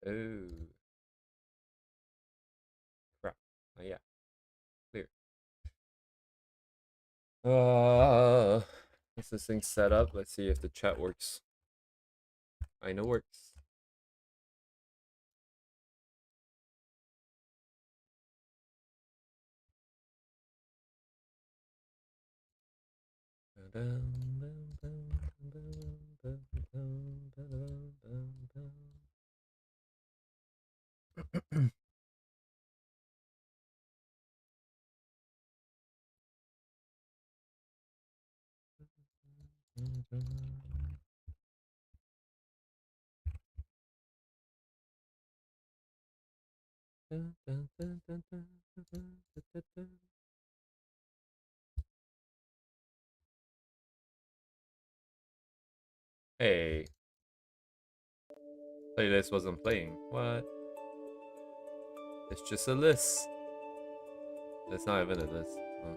Oh, crap. Oh, yeah, clear. Is this thing set up? Let's see if the chat works. I know works. Hey, playlist wasn't playing. What? It's just a list. It's not even a list. Oh.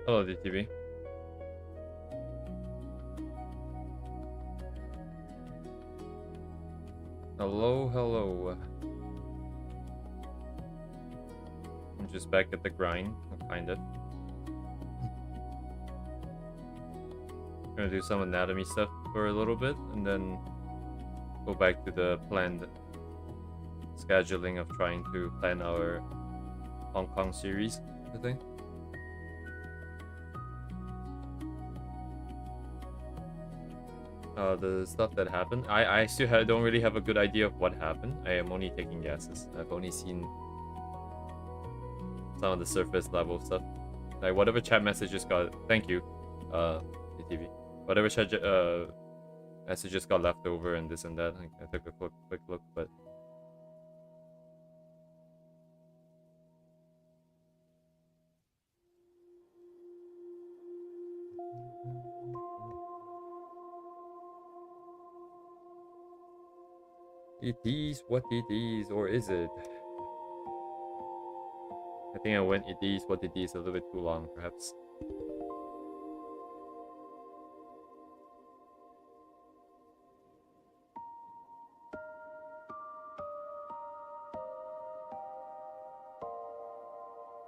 Hello, DTV. Hello, hello. I'm just back at the grind, kind of. Gonna do some anatomy stuff for a little bit, and then go back to the planned scheduling of trying to plan our Hong Kong series, I think. The stuff that happened, I still don't really have a good idea of what happened. I am only taking guesses. I've only seen some of the surface level stuff. Like whatever chat messages got, thank you, DTV. Whatever chat messages got left over and this and that. I took a quick look, but it is what it is, or is it? I think I went it is what it is a little bit too long, perhaps.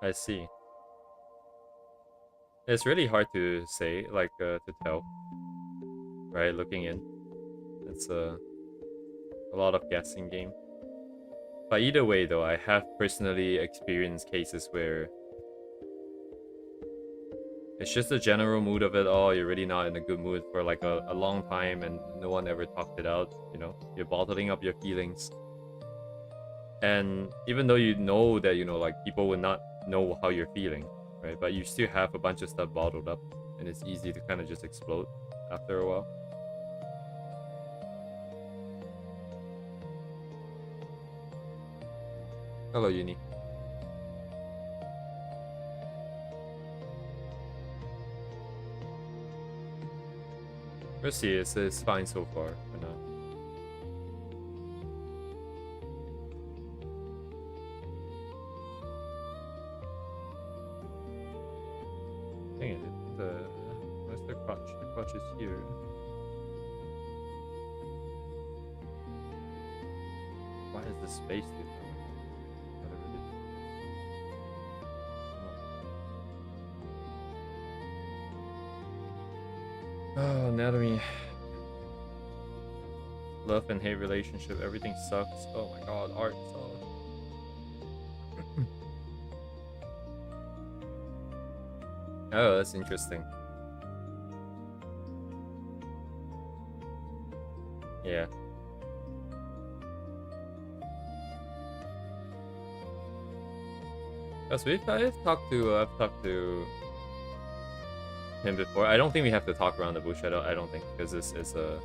I see. It's really hard to say, like, to tell, right? Looking in, it's a lot of guessing game. But either way, though, I have personally experienced cases where it's just the general mood of it all. You're really not in a good mood for like a long time, and no one ever talked it out. You know, you're bottling up your feelings, and even though you know that like people would not know how you're feeling, right? But you still have a bunch of stuff bottled up, and it's easy to kind of just explode after a while. Hello, Uni. We'll see. It's fine so far for now. Dang it! Where's the crotch? The crotch is here. Why is the space different? Oh, anatomy. Love and hate relationship. Everything sucks. Oh my god, art sucks. Oh, that's interesting. Yeah. Because I've talked to him before. I don't think we have to talk around the bush. I don't think, because this is a.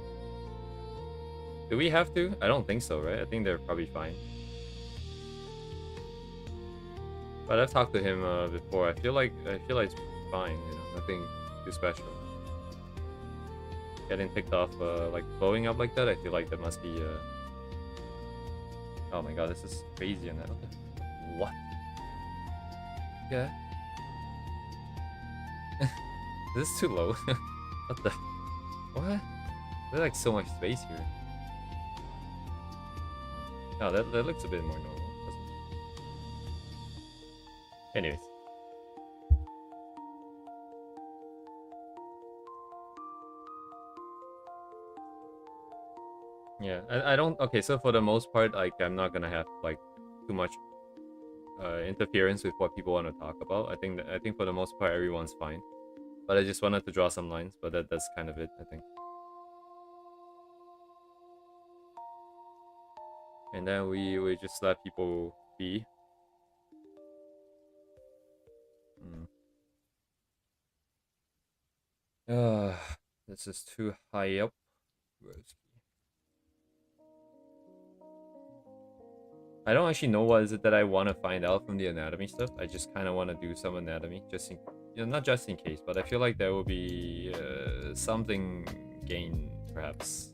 Do we have to? I don't think so, right? I think they're probably fine. But I've talked to him before. I feel like it's fine. Nothing too special. Getting picked off, like blowing up like that. I feel like there must be. Oh my god, this is crazy now. What? Yeah. This is too low. What the? What? There's like so much space here. Oh, that looks a bit more normal, doesn't it? Anyways. Yeah, I don't. Okay, so for the most part, like, I'm not gonna have like too much interference with what people want to talk about. I think for the most part everyone's fine. But I just wanted to draw some lines, but that's kind of it, I think. And then we just let people be. This is too high up. I don't actually know what is it that I want to find out from the anatomy stuff. I just kind of want to do some anatomy, just in, not just in case, but I feel like there will be something gained, perhaps.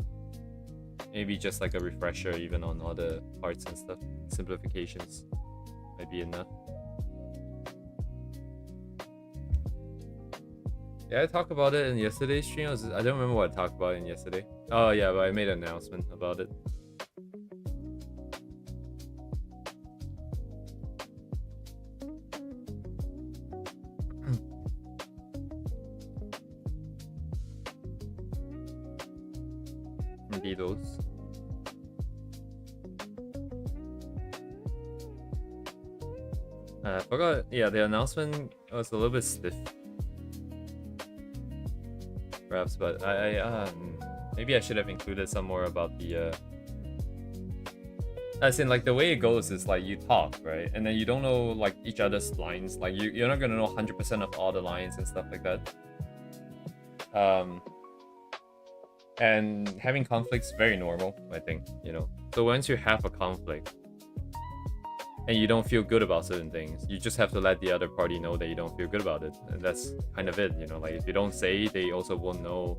Maybe just like a refresher, even on other parts and stuff. Simplifications might be enough. Yeah, I talked about it in yesterday's stream. I don't remember what I talked about in yesterday. Oh yeah, but I made an announcement about it. Beatles. I forgot. Yeah, the announcement was a little bit stiff, perhaps, but maybe I should have included some more about the. As in, like, the way it goes is like you talk, right, and then you don't know like each other's lines. Like you're not gonna know 100% of all the lines and stuff like that. And having conflicts is very normal, I think. So once you have a conflict and you don't feel good about certain things, you just have to let the other party know that you don't feel good about it, and that's kind of it. Like if you don't say, they also won't know.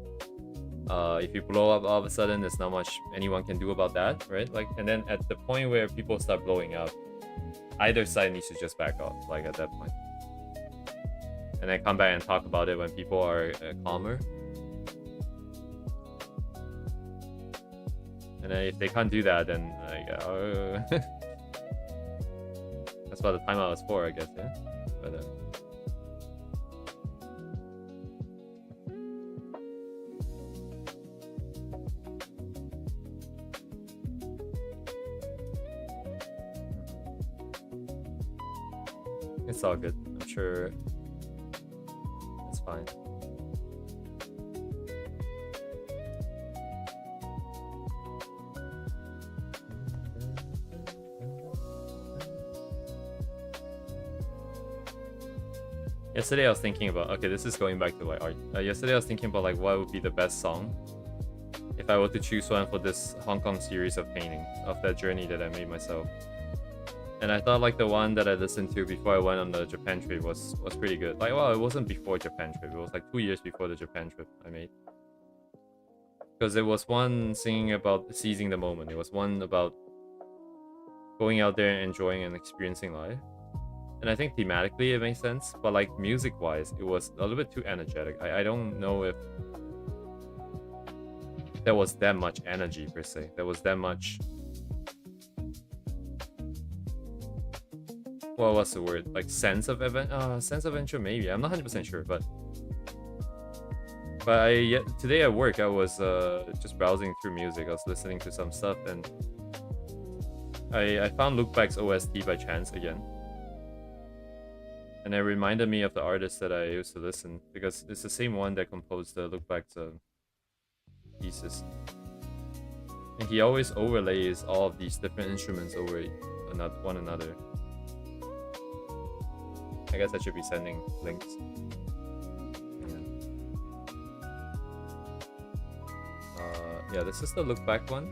If you blow up all of a sudden, there's not much anyone can do about that, right? Like, and then at the point where people start blowing up, either side needs to just back off, like at that point, and then come back and talk about it when people are calmer. And then if they can't do that, then like, that's what the timeout was for, I guess. Yeah, but. It's all good. I'm sure it's fine. Yesterday I was thinking about, okay, this is going back to like art. Yesterday I was thinking about like what would be the best song if I were to choose one for this Hong Kong series of paintings of that journey that I made myself. And I thought like the one that I listened to before I went on the Japan trip was pretty good. Like, well, it wasn't before Japan trip. It was like 2 years before the Japan trip I made. Because it was one singing about seizing the moment. It was one about going out there and enjoying and experiencing life. And I think thematically it makes sense. But like music-wise, it was a little bit too energetic. I don't know if there was that much energy per se. There was that much... What was the word? Like sense of adventure, maybe. I'm not 100% sure, but today at work I was just browsing through music. I was listening to some stuff, and I found Look Back's OST by chance again, and it reminded me of the artist that I used to listen, because it's the same one that composed the Look Back's pieces, and he always overlays all of these different instruments over one another. I guess I should be sending links. Yeah, this is the Look Back one.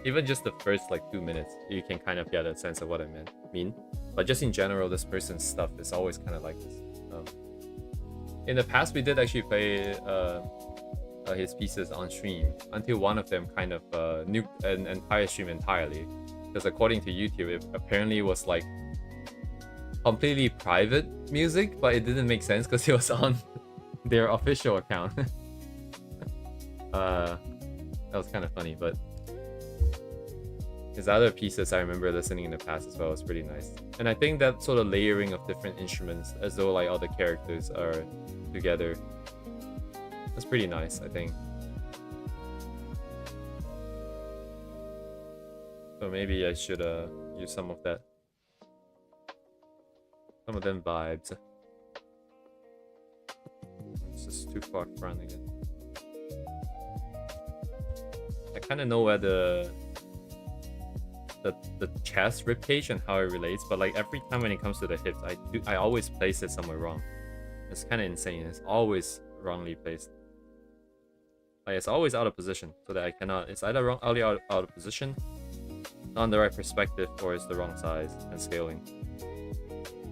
Even just the first like 2 minutes, you can kind of get a sense of what I mean. But just in general, this person's stuff is always kind of like this. In the past, we did actually play his pieces on stream until one of them kind of nuked an entire stream entirely, because according to YouTube, it apparently was like completely private music, but it didn't make sense because it was on their official account. That was kind of funny, but his other pieces I remember listening in the past as well was pretty nice. And I think that sort of layering of different instruments as though like all the characters are together, that's pretty nice, I think. So maybe I should use some of that. Some of them vibes. It's just too far front again. I kind of know where the chest ribcage and how it relates, but like every time when it comes to the hips, I always place it somewhere wrong. It's kind of insane. It's always wrongly placed. Like it's always out of position, so that I cannot. It's either wrong, out of position, not in the right perspective, or it's the wrong size and scaling.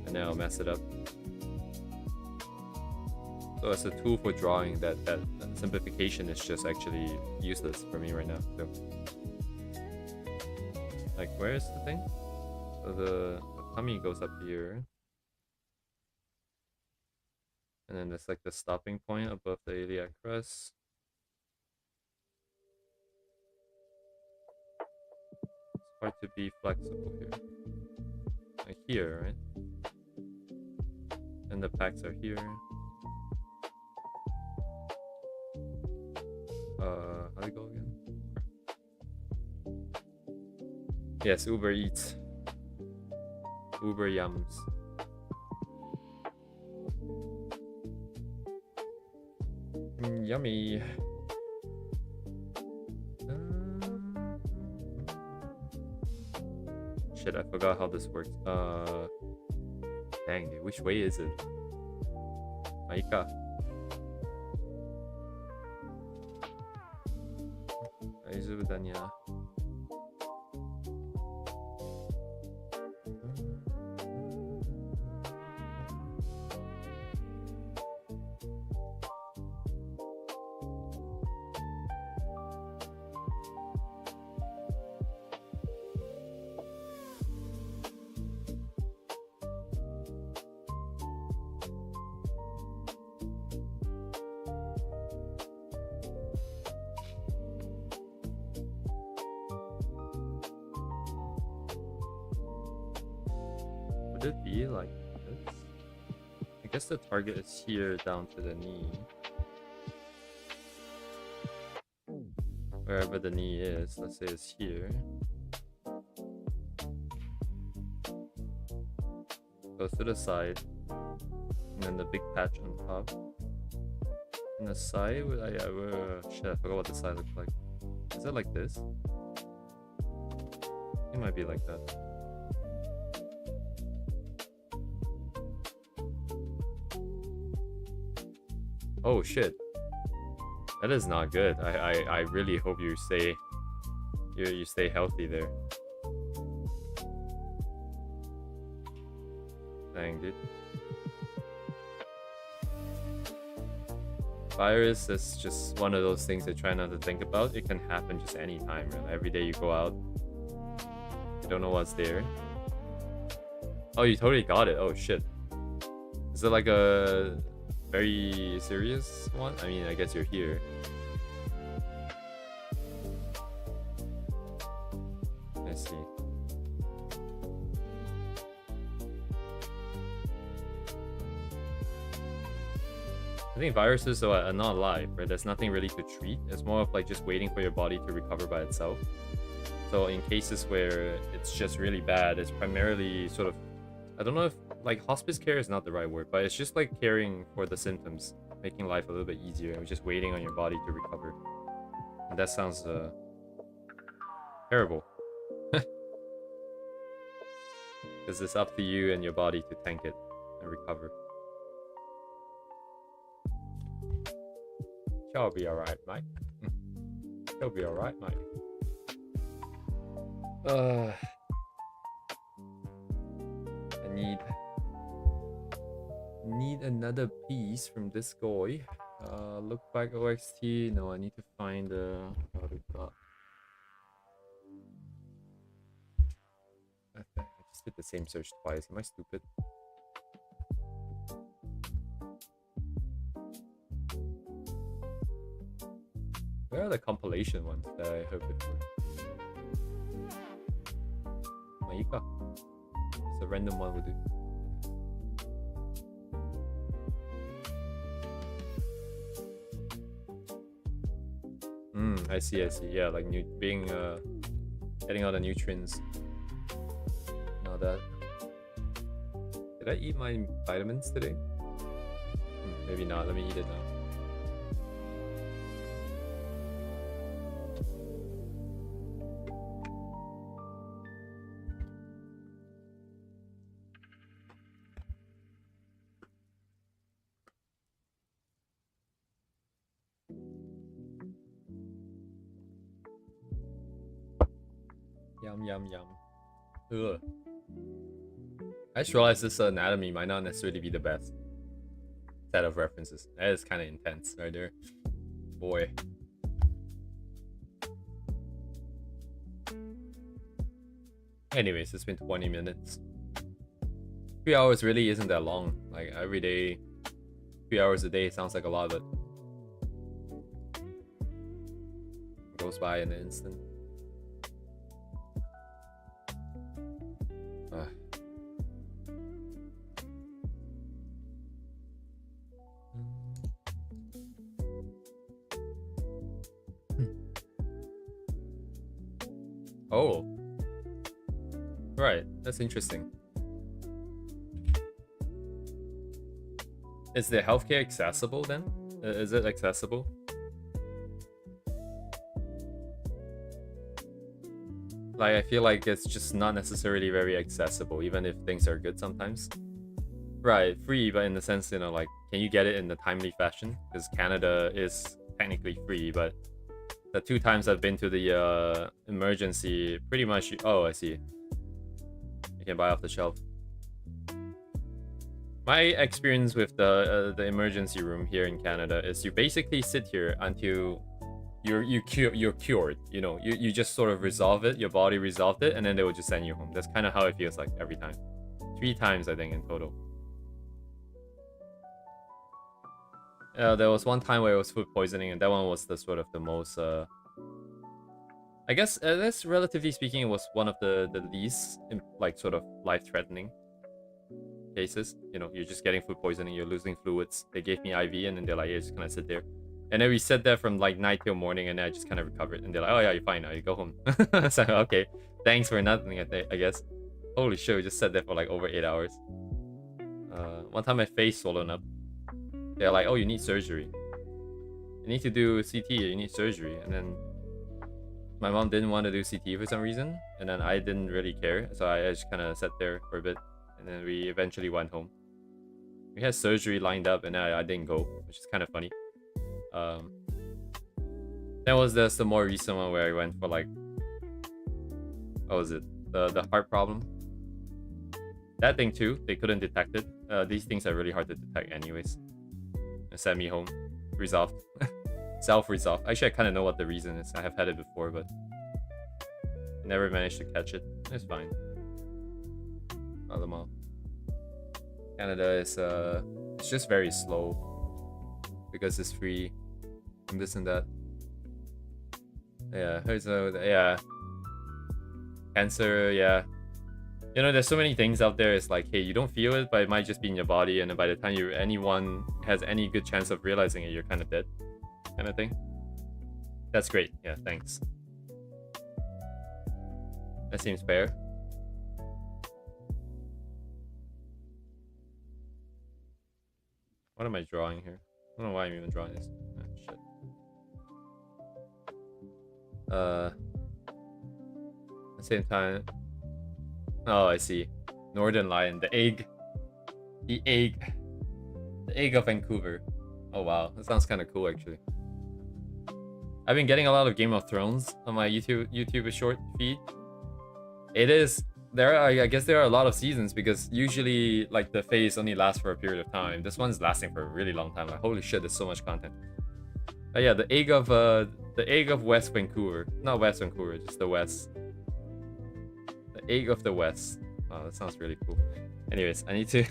And then I'll mess it up. So as a tool for drawing, that simplification is just actually useless for me right now. So, like, where is the thing? So the tummy goes up here. And then there's like the stopping point above the iliac crest. It's hard to be flexible here. Like here, right? And the packs are here. How do you go again? Yes, Uber Eats. Uber Yums. Yummy. Shit, I forgot how this works. Dang, dude, which way is it? Maika. 다이즈부다냐. Would it be like this? I guess the target is here down to the knee. Wherever the knee is, let's say it's here. Goes to the side. And then the big patch on top. And the side, shit, I forgot what the side looks like. Is it like this? It might be like that. Oh shit. That is not good. I really hope you stay healthy there. Dang, dude. Virus is just one of those things I try not to think about. It can happen just anytime, really. Every day you go out, you don't know what's there. Oh, you totally got it. Oh shit. Is it like a very serious one? I mean, I guess you're here. I see. I think viruses are not alive, right? There's nothing really to treat. It's more of like just waiting for your body to recover by itself. So in cases where it's just really bad, it's primarily sort of, I don't know if like hospice care is not the right word, but it's just like caring for the symptoms, making life a little bit easier and just waiting on your body to recover. And that sounds terrible. Because it's up to you and your body to tank it and recover. You'll be alright, mate. You'll be alright, mate. I need another piece from this guy. Look back OXT. No, I need to find what we got. I just did the same search twice. Am I stupid? Where are the compilation ones that I heard before? Maika. It's a random one will do. I see. Yeah, like getting all the nutrients. Now that. Did I eat my vitamins today? Maybe not. Let me eat it now. Yum. Ugh. I just realized this anatomy might not necessarily be the best set of references. That is kind of intense right there. Boy. Anyways, it's been 20 minutes. 3 hours really isn't that long. Like every day, 3 hours a day sounds like a lot, but it goes by in an instant. Oh. Right, that's interesting. Is the healthcare accessible then? Is it accessible? Like, I feel like it's just not necessarily very accessible, even if things are good sometimes. Right, free, but in the sense, you know, like, can you get it in a timely fashion? Because Canada is technically free, but the 2 times I've been to the emergency, pretty much. Oh, I see. You can buy off the shelf. My experience with the emergency room here in Canada is you basically sit here until you're cured. You know, you just sort of resolve it. Your body resolved it, and then they will just send you home. That's kind of how it feels like every time. 3 times, I think, in total. There was one time where it was food poisoning, and that one was the sort of the most. I guess that's relatively speaking, it was one of the least like sort of life-threatening cases. You know, you're just getting food poisoning, you're losing fluids. They gave me IV, and then they're like, "Yeah, just kind of sit there." And then we sat there from like night till morning, and then I just kind of recovered. And they're like, "Oh yeah, you're fine now. You go home." So okay, thanks for nothing. I guess. Holy shit, we just sat there for like over 8 hours. One time my face swollen up. They're like, "Oh, you need surgery. You need to do CT. You need surgery." And then my mom didn't want to do CT for some reason, and then I didn't really care, so I just kind of sat there for a bit, and then we eventually went home. We had surgery lined up, and I didn't go, which is kind of funny. Then was this the more recent one where I went for like, what was it? The heart problem. That thing too, they couldn't detect it. These things are really hard to detect anyways. And sent me home. Resolved. Self-resolved. Actually, I kind of know what the reason is. I have had it before, but never managed to catch it. It's fine. Not them all. Canada is it's just very slow because it's free and this and that. Yeah, yeah. Cancer, yeah. You know, there's so many things out there. It's like, hey, you don't feel it, but it might just be in your body, and then by the time anyone has any good chance of realizing it, you're kind of dead, kind of thing. That's great. Yeah, thanks. That seems fair. What am I drawing here? I don't know why I'm even drawing this. Oh, shit. At the same time. Oh, I see. Northern Lion, the egg. The egg. The egg of Vancouver. Oh wow, that sounds kind of cool actually. I've been getting a lot of Game of Thrones on my YouTube short feed. It is I guess there are a lot of seasons because usually like the phase only lasts for a period of time. This one's lasting for a really long time. Like holy shit, there's so much content. But yeah, the egg of West Vancouver. Not West Vancouver, just the West. The egg of the West. Oh, that sounds really cool. Anyways, I need to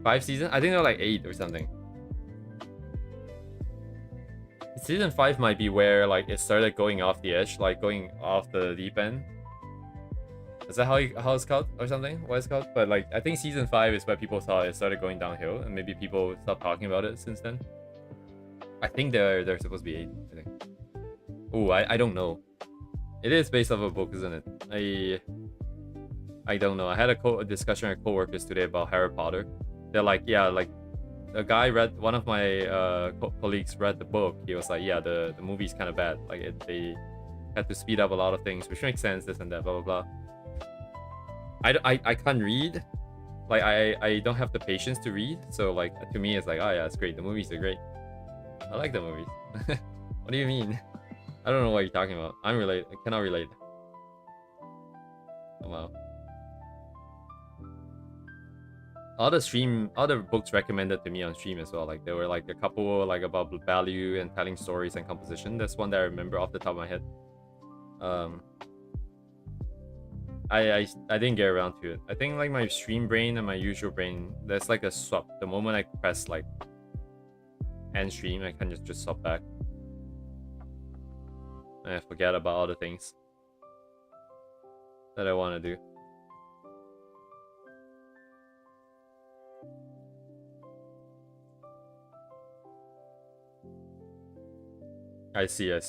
5 seasons? I think they're like 8 or something. Season 5 might be where like it started going off the edge, like going off the deep end. Is that how it's called or something? What it's called? But like I think season 5 is where people thought it started going downhill, and maybe people stopped talking about it since then. I think they're supposed to be 8. I think. Oh, I don't know. It is based off a book, isn't it? I don't know. I had a discussion with coworkers today about Harry Potter. They're like, yeah, like a guy read, one of my colleagues read the book. He was like, yeah, the movie's kind of bad. Like they had to speed up a lot of things, which makes sense. This and that, blah blah blah. I can't read. Like I don't have the patience to read. So like to me, it's like, oh yeah, it's great. The movies are great. I like the movies. What do you mean? I don't know what you're talking about. I cannot relate. Oh wow. Other books recommended to me on stream as well. Like there were like a couple like about value and telling stories and composition. That's one that I remember off the top of my head. I didn't get around to it. I think like my stream brain and my usual brain, there's like a swap. The moment I press like end stream, I can just swap back. And I forget about other things that I want to do. I see. I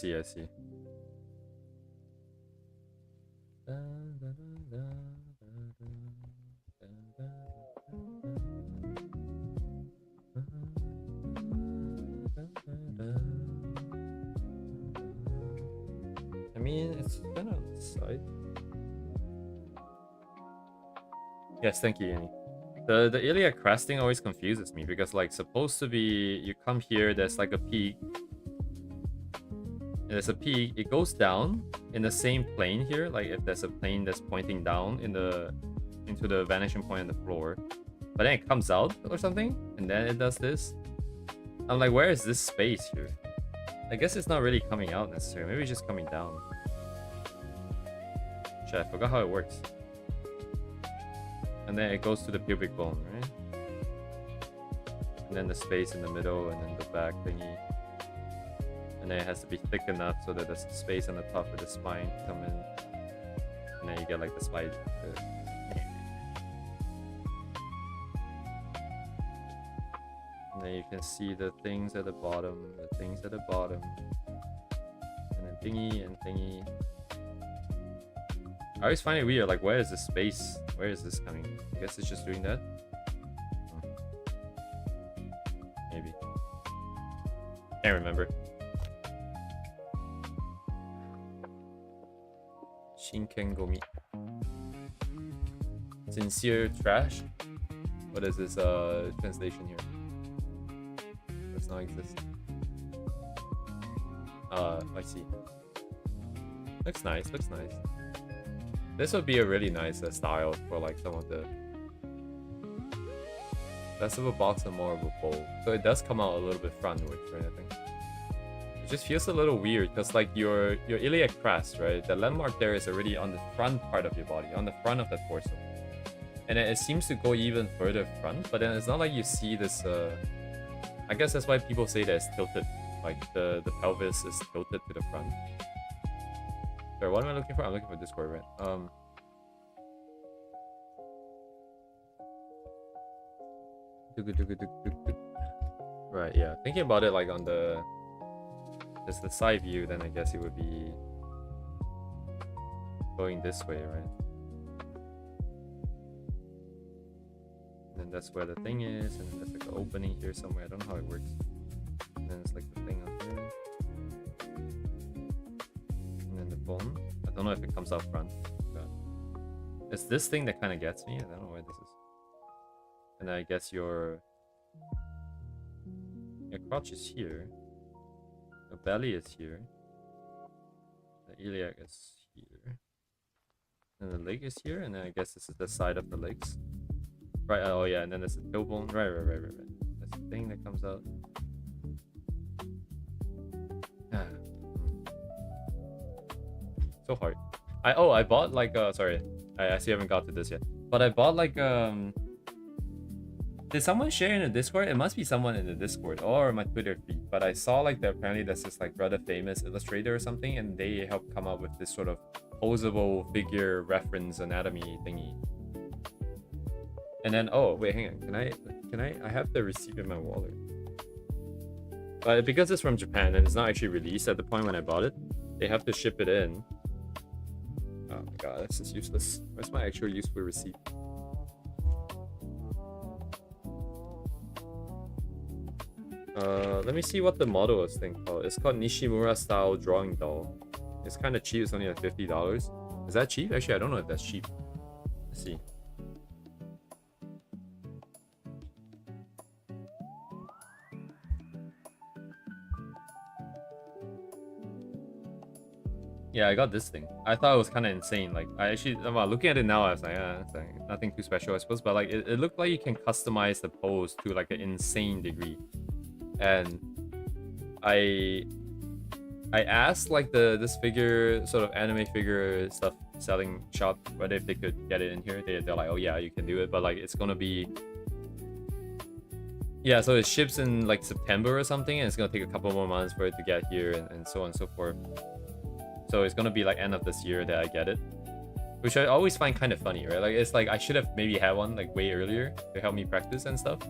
mean, it's kind of on the side. Yes, thank you, Yanni. The iliac crest thing always confuses me because like supposed to be you come here, there's like a peak. There's a peak, it goes down in the same plane here, like if there's a plane that's pointing down into the vanishing point on the floor. But then it comes out or something, and then it does this. I'm like, where is this space here? I guess it's not really coming out necessarily, maybe it's just coming down. Shit, I forgot how it works. And then it goes to the pubic bone, right? And then the space in the middle, and then the back thingy. And then it has to be thick enough so that there's space on the top of the spine to come in. And then you get like the spine. And then you can see the things at the bottom, and then thingy and thingy. I always find it weird, like where is the space? Where is this coming? I guess it's just doing that. Maybe. Can't remember. Shinken Gomi. Sincere trash? What is this translation here? Does not exist. I see. Looks nice. This would be a really nice style for like some of the less of a box and more of a bowl. So it does come out a little bit frontwards, right? I think it just feels a little weird because like your iliac crest, right? The landmark there is already on the front part of your body, on the front of the torso, and it seems to go even further front. But then it's not like you see this. I guess that's why people say that it's tilted, like the pelvis is tilted to the front. Sorry, what am I looking for? I'm looking for Discord, right? Right, yeah. Thinking about it like on the side view, then I guess it would be going this way, right? And then that's where the thing is, and then there's like an opening here somewhere. I don't know how it works. And then it's like the thing up there. And then the bone. I don't know if it comes out front. But it's this thing that kind of gets me. I don't know where this is. And I guess your crotch is here. Your belly is here. The iliac is here. And the leg is here. And then I guess this is the side of the legs. Right, oh yeah, and then there's the tailbone. Right. That's the thing that comes out. So hard. I bought like sorry, I actually haven't got to this yet. But I bought like did someone share in the Discord? It must be someone in the Discord or my Twitter feed. But I saw like that apparently there's this like rather famous illustrator or something, and they helped come up with this sort of posable figure reference anatomy thingy. And then, oh wait, hang on. I have the receipt in my wallet. But because it's from Japan and it's not actually released at the point when I bought it, they have to ship it in. Oh my god, this is useless. Where's my actual useful receipt? Let me see what the model is thing called. It's called Nishimura Style Drawing Doll. It's kind of cheap. It's only like $50. Is that cheap? Actually, I don't know if that's cheap. Let's see. Yeah, I got this thing. I thought it was kind of insane. Like, I actually, well, looking at it now, I was like, it's like nothing too special, I suppose. But like, it looked like you can customize the pose to like an insane degree. And I asked like this figure, sort of anime figure stuff selling shop, whether if they could get it in here. They're like, oh yeah, you can do it, but like it's gonna be, yeah, so it ships in like September or something, and it's gonna take a couple more months for it to get here, and so on and so forth. So it's gonna be like end of this year that I get it, which I always find kind of funny, right? Like it's like I should have maybe had one like way earlier to help me practice and stuff.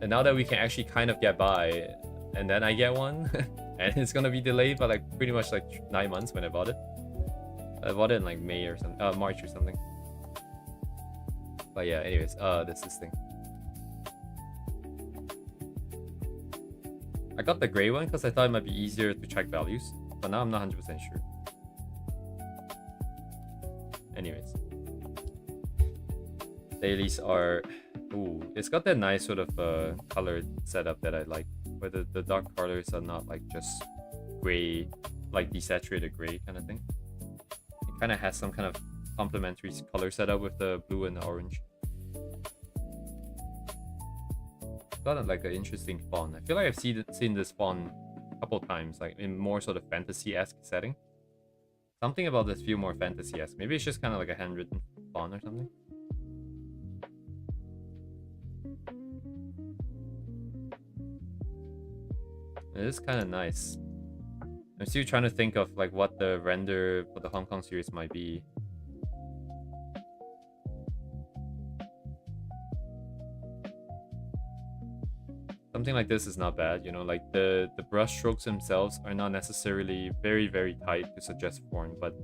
And now that we can actually kind of get by, and then I get one, and it's gonna be delayed by like pretty much like 9 months when I bought it. I bought it in like May or something, March or something. But yeah, anyways, this thing. I got the gray one because I thought it might be easier to check values, but now I'm not 100% sure. Anyways, dailies are, ooh, it's got that nice sort of color setup that I like, where the dark colors are not like just gray, like desaturated gray kind of thing. It kind of has some kind of complementary color setup with the blue and the orange. Got like an interesting font. I feel like I've seen this font a couple times, like in more sort of fantasy-esque setting. Something about this feel more fantasy-esque. Maybe it's just kind of like a handwritten font or something. It is kind of nice. I'm still trying to think of like what the render for the Hong Kong series might be. Something like this is not bad, you know, like the brush strokes themselves are not necessarily very, very tight to suggest form, but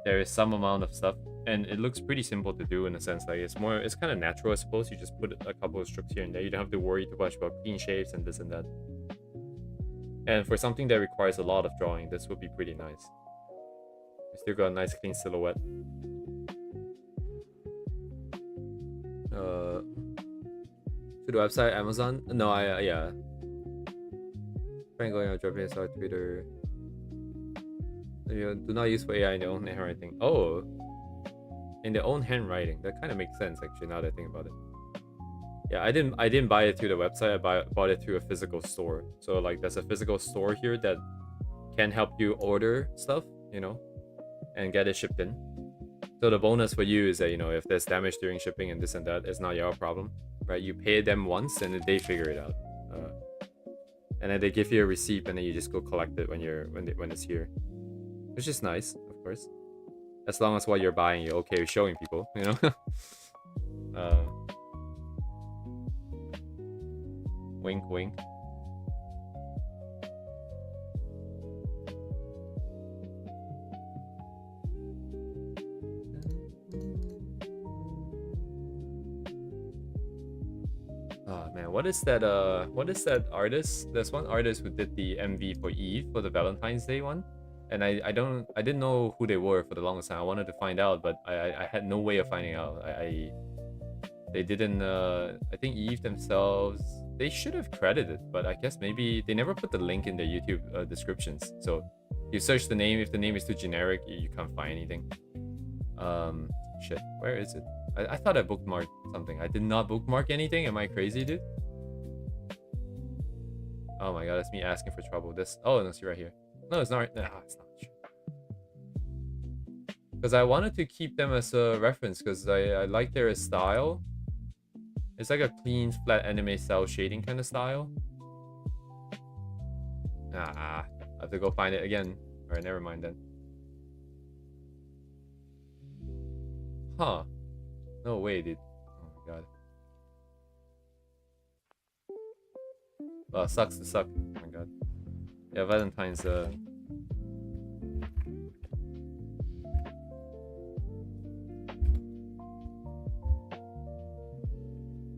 there is some amount of stuff, and it looks pretty simple to do in a sense. Like it's kind of natural, I suppose. You just put a couple of strokes here and there. You don't have to worry too much about clean shapes and this and that. And for something that requires a lot of drawing, this would be pretty nice. You still got a nice clean silhouette. To the website, Amazon? No, yeah. Trying going on dropping on Twitter. You do not use for AI in their own handwriting. Oh, in their own handwriting. That kind of makes sense actually. Now that I think about it. Yeah, I didn't buy it through the website. I bought it through a physical store. So like, there's a physical store here that can help you order stuff, you know, and get it shipped in. So the bonus for you is that, you know, if there's damage during shipping and this and that, it's not your problem, right? You pay them once and then they figure it out, and then they give you a receipt and then you just go collect it when it's here, which is nice, of course, as long as what you're buying you're okay with showing people, you know. Wink, wink. Oh man, what is that artist? There's one artist who did the MV for Eve for the Valentine's Day one, and I didn't know who they were for the longest time. I wanted to find out, but I had no way of finding out. They didn't, I think Eve themselves, they should have credited, but I guess maybe they never put the link in their YouTube descriptions. So you search the name, if the name is too generic, you can't find anything. Shit, where is it? I thought I bookmarked something. I did not bookmark anything. Am I crazy, dude? Oh my god, that's me asking for trouble. Oh, no, see right here. No, it's not. Nah, it's not. Because I wanted to keep them as a reference because I like their style. It's like a clean, flat anime style shading kind of style. I have to go find it again. Alright, never mind then. Huh. No way, dude. Oh my god. Sucks to suck. Oh my god. Yeah, Valentine's,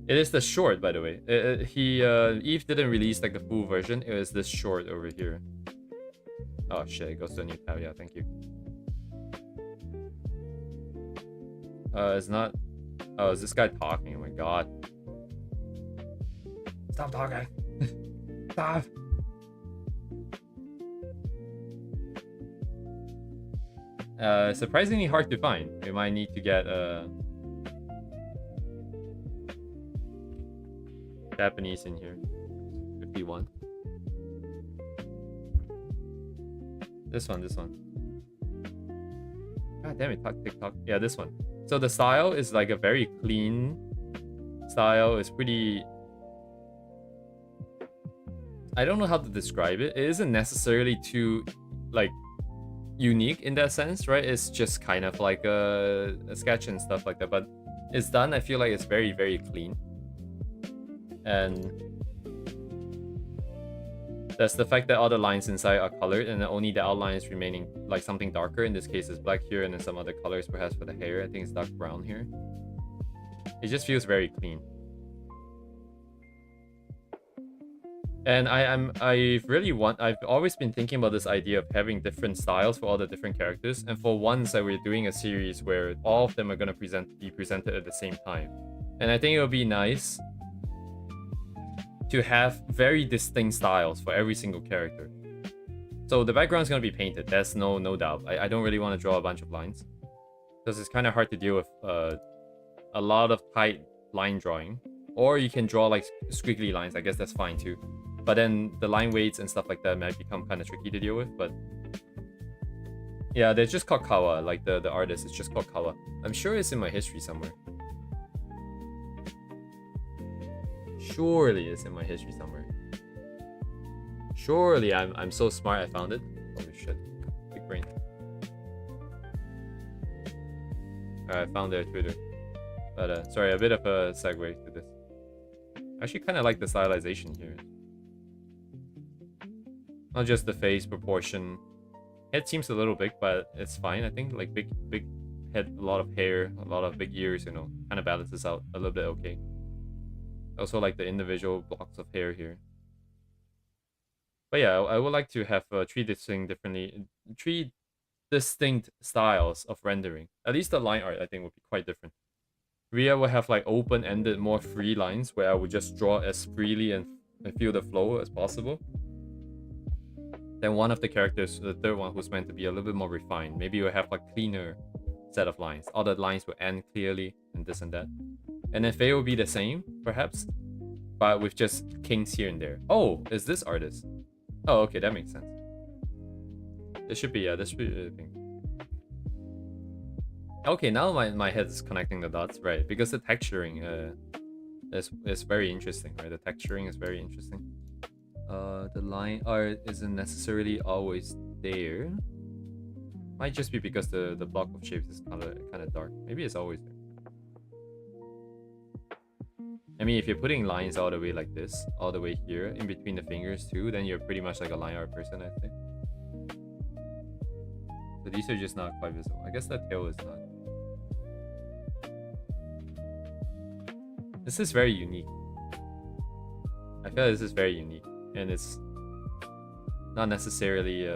It is the short, by the way. Eve didn't release like the full version. It was this short over here. Oh shit, it goes to a new tab. Yeah, thank you. It's not. Oh, is this guy talking? Oh my god. Stop talking. Stop. Surprisingly hard to find. We might need to get Japanese in here. 51. This one. God God damn it, TikTok. Yeah, this one. So the style is like a very clean style. It's pretty... I don't know how to describe it. It isn't necessarily too, like, unique in that sense, right? It's just kind of like a sketch and stuff like that. But it's done, I feel like it's very, very clean. And that's the fact that all the lines inside are colored and only the outline is remaining like something darker. In this case, it's black here, and then some other colors perhaps for the hair. I think it's dark brown here. It just feels very clean. And I've always been thinking about this idea of having different styles for all the different characters. And for once that we're doing a series where all of them are gonna be presented at the same time. And I think it would be nice to have very distinct styles for every single character. So the background is going to be painted, that's no doubt. I don't really want to draw a bunch of lines, because it's kind of hard to deal with a lot of tight line drawing. Or you can draw like squiggly lines, I guess that's fine too. But then the line weights and stuff like that might become kind of tricky to deal with. But yeah, they're just called Kawa, like the artist is just called Kawa. I'm sure it's in my history somewhere. Surely it's in my history somewhere. Surely I'm so smart I found it. Holy shit. Big brain. Alright, I found their Twitter. But sorry, a bit of a segue to this. I actually kind of like the stylization here. Not just the face proportion. Head seems a little big, but it's fine. I think like big head, a lot of hair, a lot of big ears, you know, kind of balances out a little bit okay. Also like the individual blocks of hair here. But yeah, I would like to have three distinct styles of rendering. At least the line art I think would be quite different. Ria will have like open-ended, more free lines where I would just draw as freely and feel the flow as possible. Then one of the characters, the third one, who's meant to be a little bit more refined. Maybe we'll have like cleaner set of lines. All the lines will end clearly and this and that. And then Faye will be the same, perhaps, but with just kinks here and there. Oh, is this artist? Oh, okay, that makes sense. This should be, yeah, this should be the thing. Okay, now my head is connecting the dots, right? Because the texturing is very interesting, right? The texturing is very interesting. The line art isn't necessarily always there. Might just be because the block of shapes is kind of dark. Maybe it's always there. I mean, if you're putting lines all the way like this, all the way here, in between the fingers too, then you're pretty much like a line art person, I think. So these are just not quite visible. I guess that tail is not. This is very unique. I feel like this is very unique. And it's not necessarily...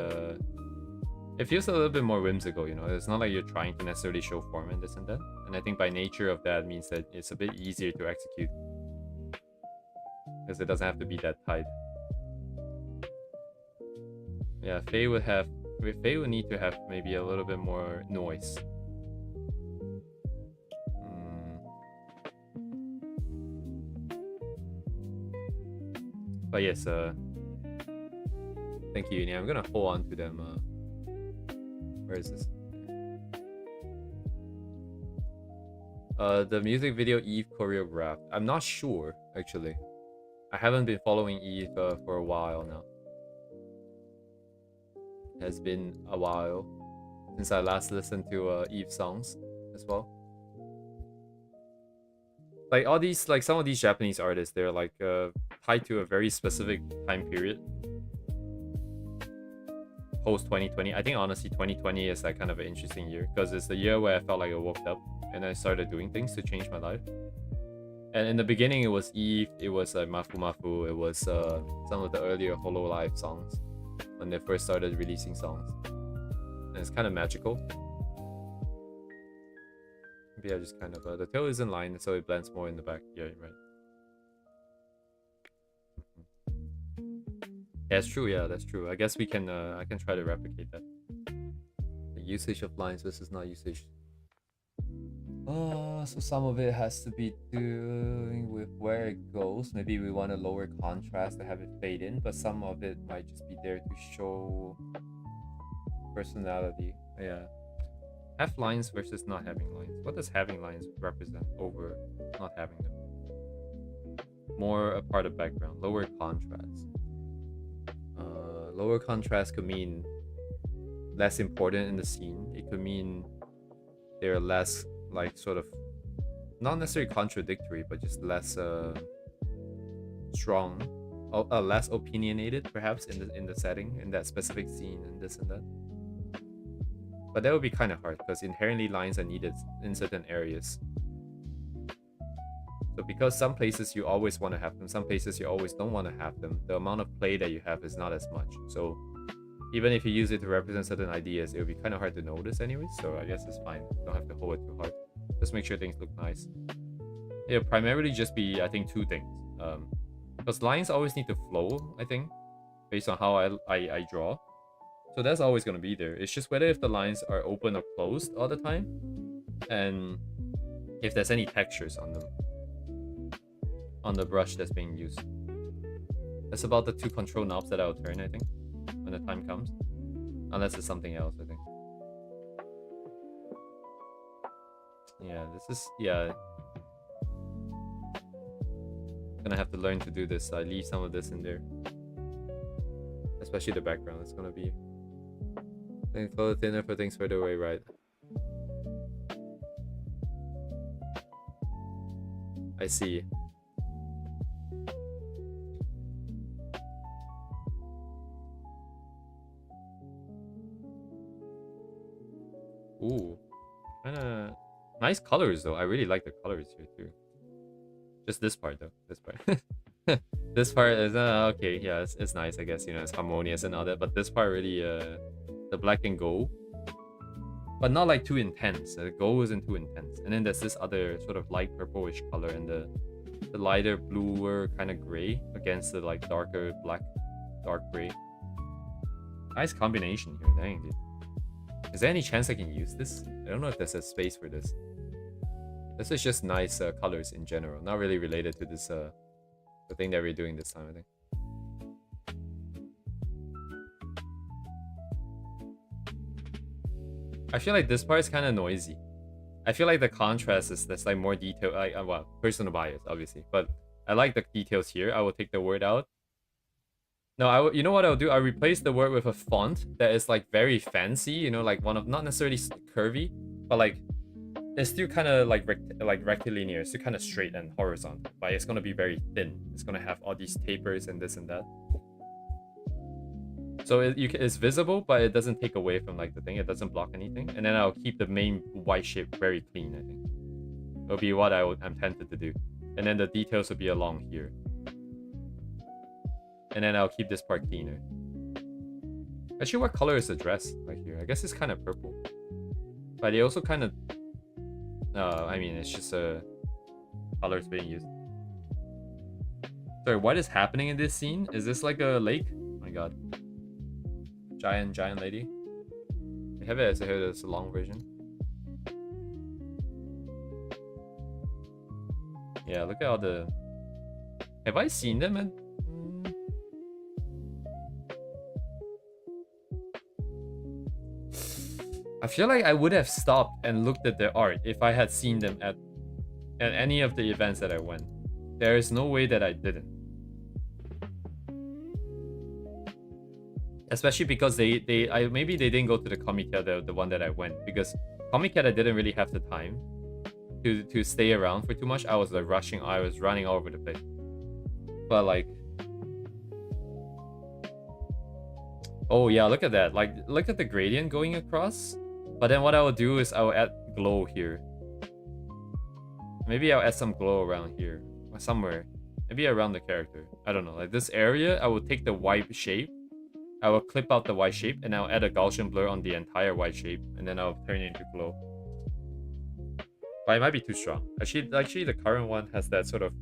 It feels a little bit more whimsical, you know? It's not like you're trying to necessarily show form and this and that. And I think by nature of that means that it's a bit easier to execute. Because it doesn't have to be that tight. Yeah, Faye would need to have maybe a little bit more noise. But yes, thank you, Uni. I'm gonna hold on to them. Where is this? The music video Eve choreographed. I'm not sure, actually. I haven't been following Eve for a while now. It has been a while since I last listened to Eve songs as well. Like all these, like some of these Japanese artists, they're like tied to a very specific time period. Post 2020. I think honestly 2020 is like kind of an interesting year because it's the year where I felt like I woke up and I started doing things to change my life. And in the beginning, it was Eve, it was Mafu Mafu, it was some of the earlier Hololive songs when they first started releasing songs. And it's kind of magical. Maybe I just kind of... the tail is in line, so it blends more in the back. Yeah, right. Yeah, that's true. Yeah, that's true. I guess we can... I can try to replicate that. The usage of lines versus not usage. So some of it has to be doing with where it goes. Maybe we want a lower contrast to have it fade in, but some of it might just be there to show personality. Yeah. Have lines versus not having lines. What does having lines represent over not having them? More a part of background. Lower contrast. Lower contrast could mean less important in the scene. It could mean they're less like sort of not necessarily contradictory, but just less strong, less opinionated perhaps in the setting, in that specific scene, and this and that. But that would be kind of hard because inherently lines are needed in certain areas. So because some places you always want to have them, some places you always don't want to have them, the amount of play that you have is not as much. So even if you use it to represent certain ideas, it would be kind of hard to notice anyways. So I guess it's fine. Don't have to hold it too hard. Just make sure things look nice. It'll primarily just be, I think, two things. Because lines always need to flow, I think, based on how I draw. So that's always going to be there. It's just whether if the lines are open or closed all the time, and if there's any textures on them, on the brush that's being used. That's about the two control knobs that I'll turn, I think, when the time comes. Unless it's something else, I think. Yeah, this is, yeah. Gonna have to learn to do this. I leave some of this in there. Especially the background, it's gonna be... Things further thinner for things further away, right? I see. Ooh, kinda nice colors though. I really like the colors here too. Just this part though. This part. This part is okay. Yeah, it's nice. I guess, you know, it's harmonious and all that. But this part really, the black and gold, but not like too intense. The gold isn't too intense. And then there's this other sort of light purplish color and the lighter bluer kind of gray against the like darker black, dark gray. Nice combination here. Dang, dude. Is there any chance I can use this? I don't know if there's a space for this. This is just nice colors in general. Not really related to this the thing that we're doing this time, I think. I feel like this part is kind of noisy. I feel like the contrast is there's like more detail. Well, personal bias, obviously, but I like the details here. I will take the word out. No, you know what I'll do? I'll replace the word with a font that is like very fancy, you know, like one of, not necessarily curvy, but like it's still kind of like rectilinear, it's still kind of straight and horizontal, but it's going to be very thin. It's going to have all these tapers and this and that. So it's visible, but it doesn't take away from like the thing. It doesn't block anything. And then I'll keep the main white shape very clean, I think. It'll be what I'm tempted to do. And then the details will be along here. And then I'll keep this part cleaner. Actually, what color is the dress right here? I guess it's kind of purple. But it also kind of... I mean, it's just colors being used. Sorry, what is happening in this scene? Is this like a lake? Oh my god. Giant lady. I have it as a long version. Yeah, look at all the... Have I seen them? I feel like I would have stopped and looked at their art if I had seen them at any of the events that I went. There is no way that I didn't. Especially because maybe they didn't go to the Comiket, the one that I went, because Comiket I didn't really have the time to stay around for too much. I was like rushing, I was running all over the place. But like, oh yeah, look at that. Like, look at the gradient going across. But then what I will do is I will add glow here. Maybe I'll add some glow around here or somewhere. Maybe around the character. I don't know. Like this area, I will take the white shape. I will clip out the white shape and I'll add a Gaussian blur on the entire white shape, and then I'll turn it into glow. But it might be too strong. Actually, the current one has that sort of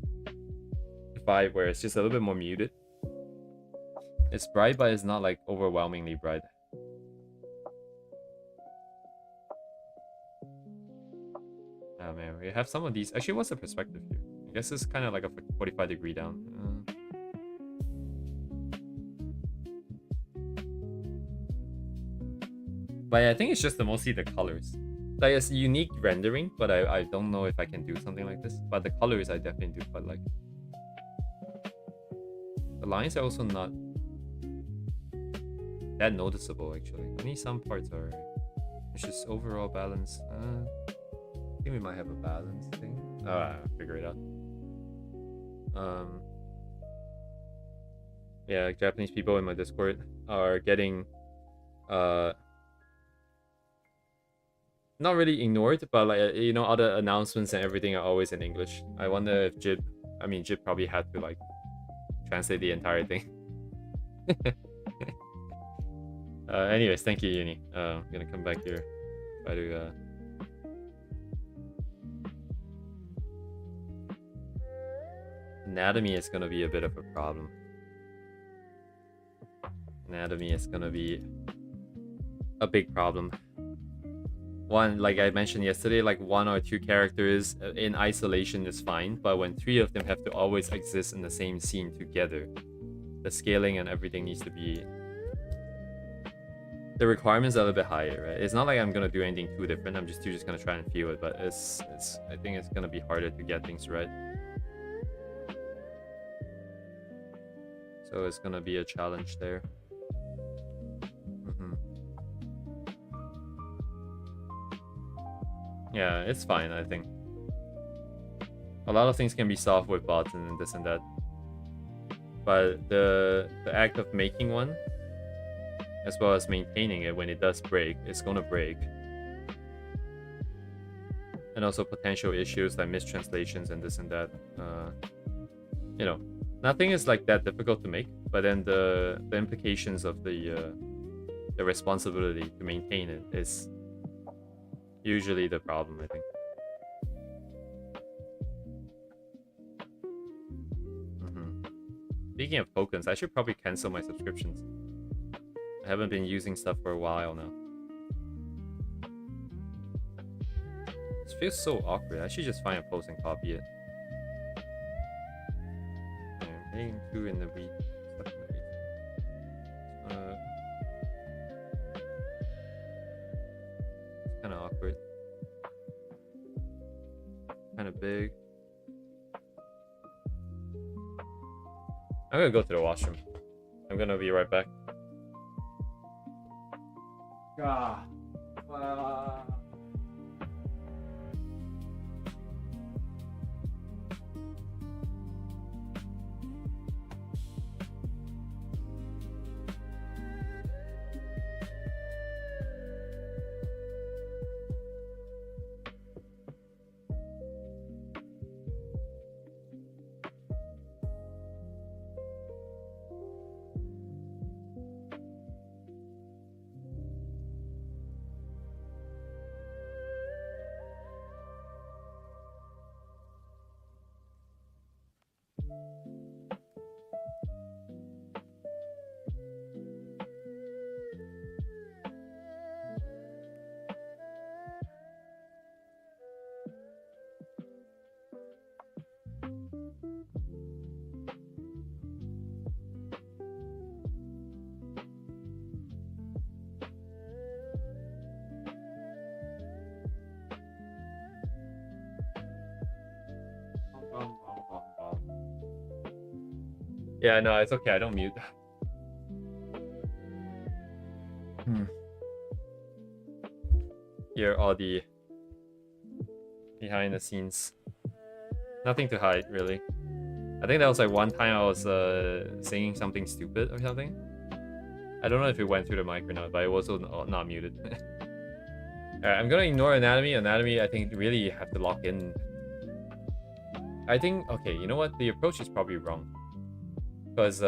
vibe where it's just a little bit more muted. It's bright, but it's not like overwhelmingly bright. Oh man, we have some of these. Actually, what's the perspective here? I guess it's kind of like a 45-degree down. But yeah, I think it's just mostly the colors. like it's unique rendering, but I don't know if I can do something like this. But the colors I definitely do quite like. The lines are also not that noticeable actually. I mean, some parts are. It's just overall balance. I think we might have a balance thing. I'll figure it out. Yeah, Japanese people in my Discord are getting not really ignored, but like you know, other announcements and everything are always in English. I wonder if Jib, I mean Jib probably had to like translate the entire thing. Anyways, thank you, Uni. I'm gonna come back here, try to. Anatomy is gonna be a bit of a problem. Anatomy is gonna be a big problem. One, like I mentioned yesterday, like 1 or 2 characters in isolation is fine, but when 3 of them have to always exist in the same scene together, the scaling and everything needs to be... The requirements are a little bit higher, right? It's not like I'm gonna do anything too different, I'm just gonna try and feel it, but I think it's gonna be harder to get things right. So it's gonna be a challenge there. Yeah, it's fine, I think. A lot of things can be solved with bots and this and that. But the act of making one, as well as maintaining it when it does break, it's gonna break. And also potential issues like mistranslations and this and that. You know, nothing is like that difficult to make, but then the implications of the responsibility to maintain it is usually the problem, I think. Speaking of tokens, I should probably cancel my subscriptions. I haven't been using stuff for a while now. This feels so awkward. I should just find a post and copy it. I'm heading to in the read. It's kind of awkward. Kind of big. I'm gonna go to the washroom. I'm gonna be right back. God. Yeah, no, it's okay. I don't mute. Here are all the behind the scenes. Nothing to hide, really. I think that was like one time I was singing something stupid or something. I don't know if it went through the mic or not, but it was also not muted. Alright, I'm gonna ignore anatomy. Anatomy, I think, really you have to lock in. I think, okay, you know what? The approach is probably wrong. Because,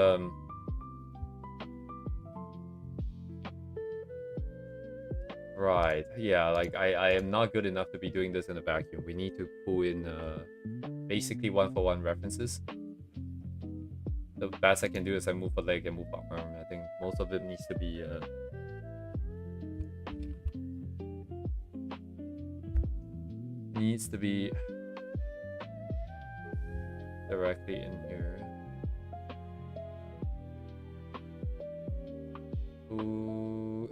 right, yeah, like, I am not good enough to be doing this in a vacuum. We need to pull in, basically one-for-one references. The best I can do is I move a leg and move an arm. I think most of it needs to be, directly in here. Ooh.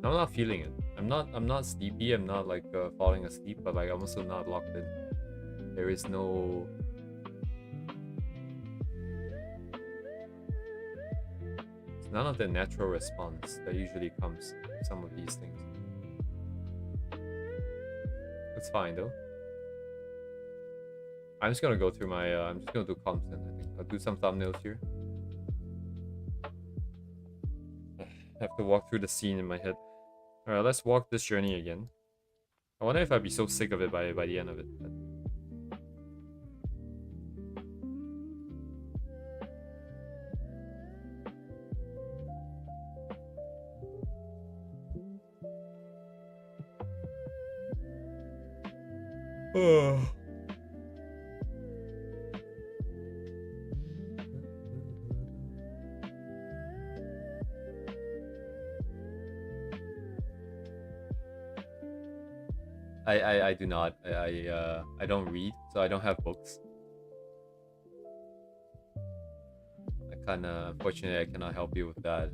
I'm not feeling it. I'm not sleepy. I'm not like falling asleep, but like I'm also not locked in. There is no. It's none of the natural response that usually comes to some of these things. It's fine though. I'm just gonna go through my. I'm just gonna do comps then. I think I'll do some thumbnails here. I have to walk through the scene in my head. All right, let's walk this journey again. I wonder if I'd be so sick of it by the end of it. Oh. I do not. I don't read, so I don't have books. Unfortunately, I cannot help you with that.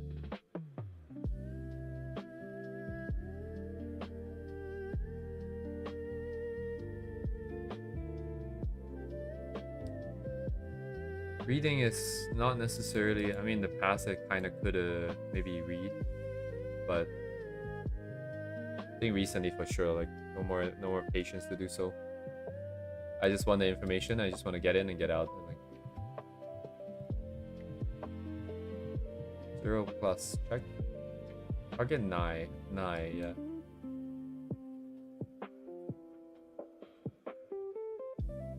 Reading is not necessarily. I mean, in the past I kind of could maybe read, but I think recently for sure, like no more patience to do so. I just want the information. I just want to get in and get out. And like 0+ check. Target 9, yeah.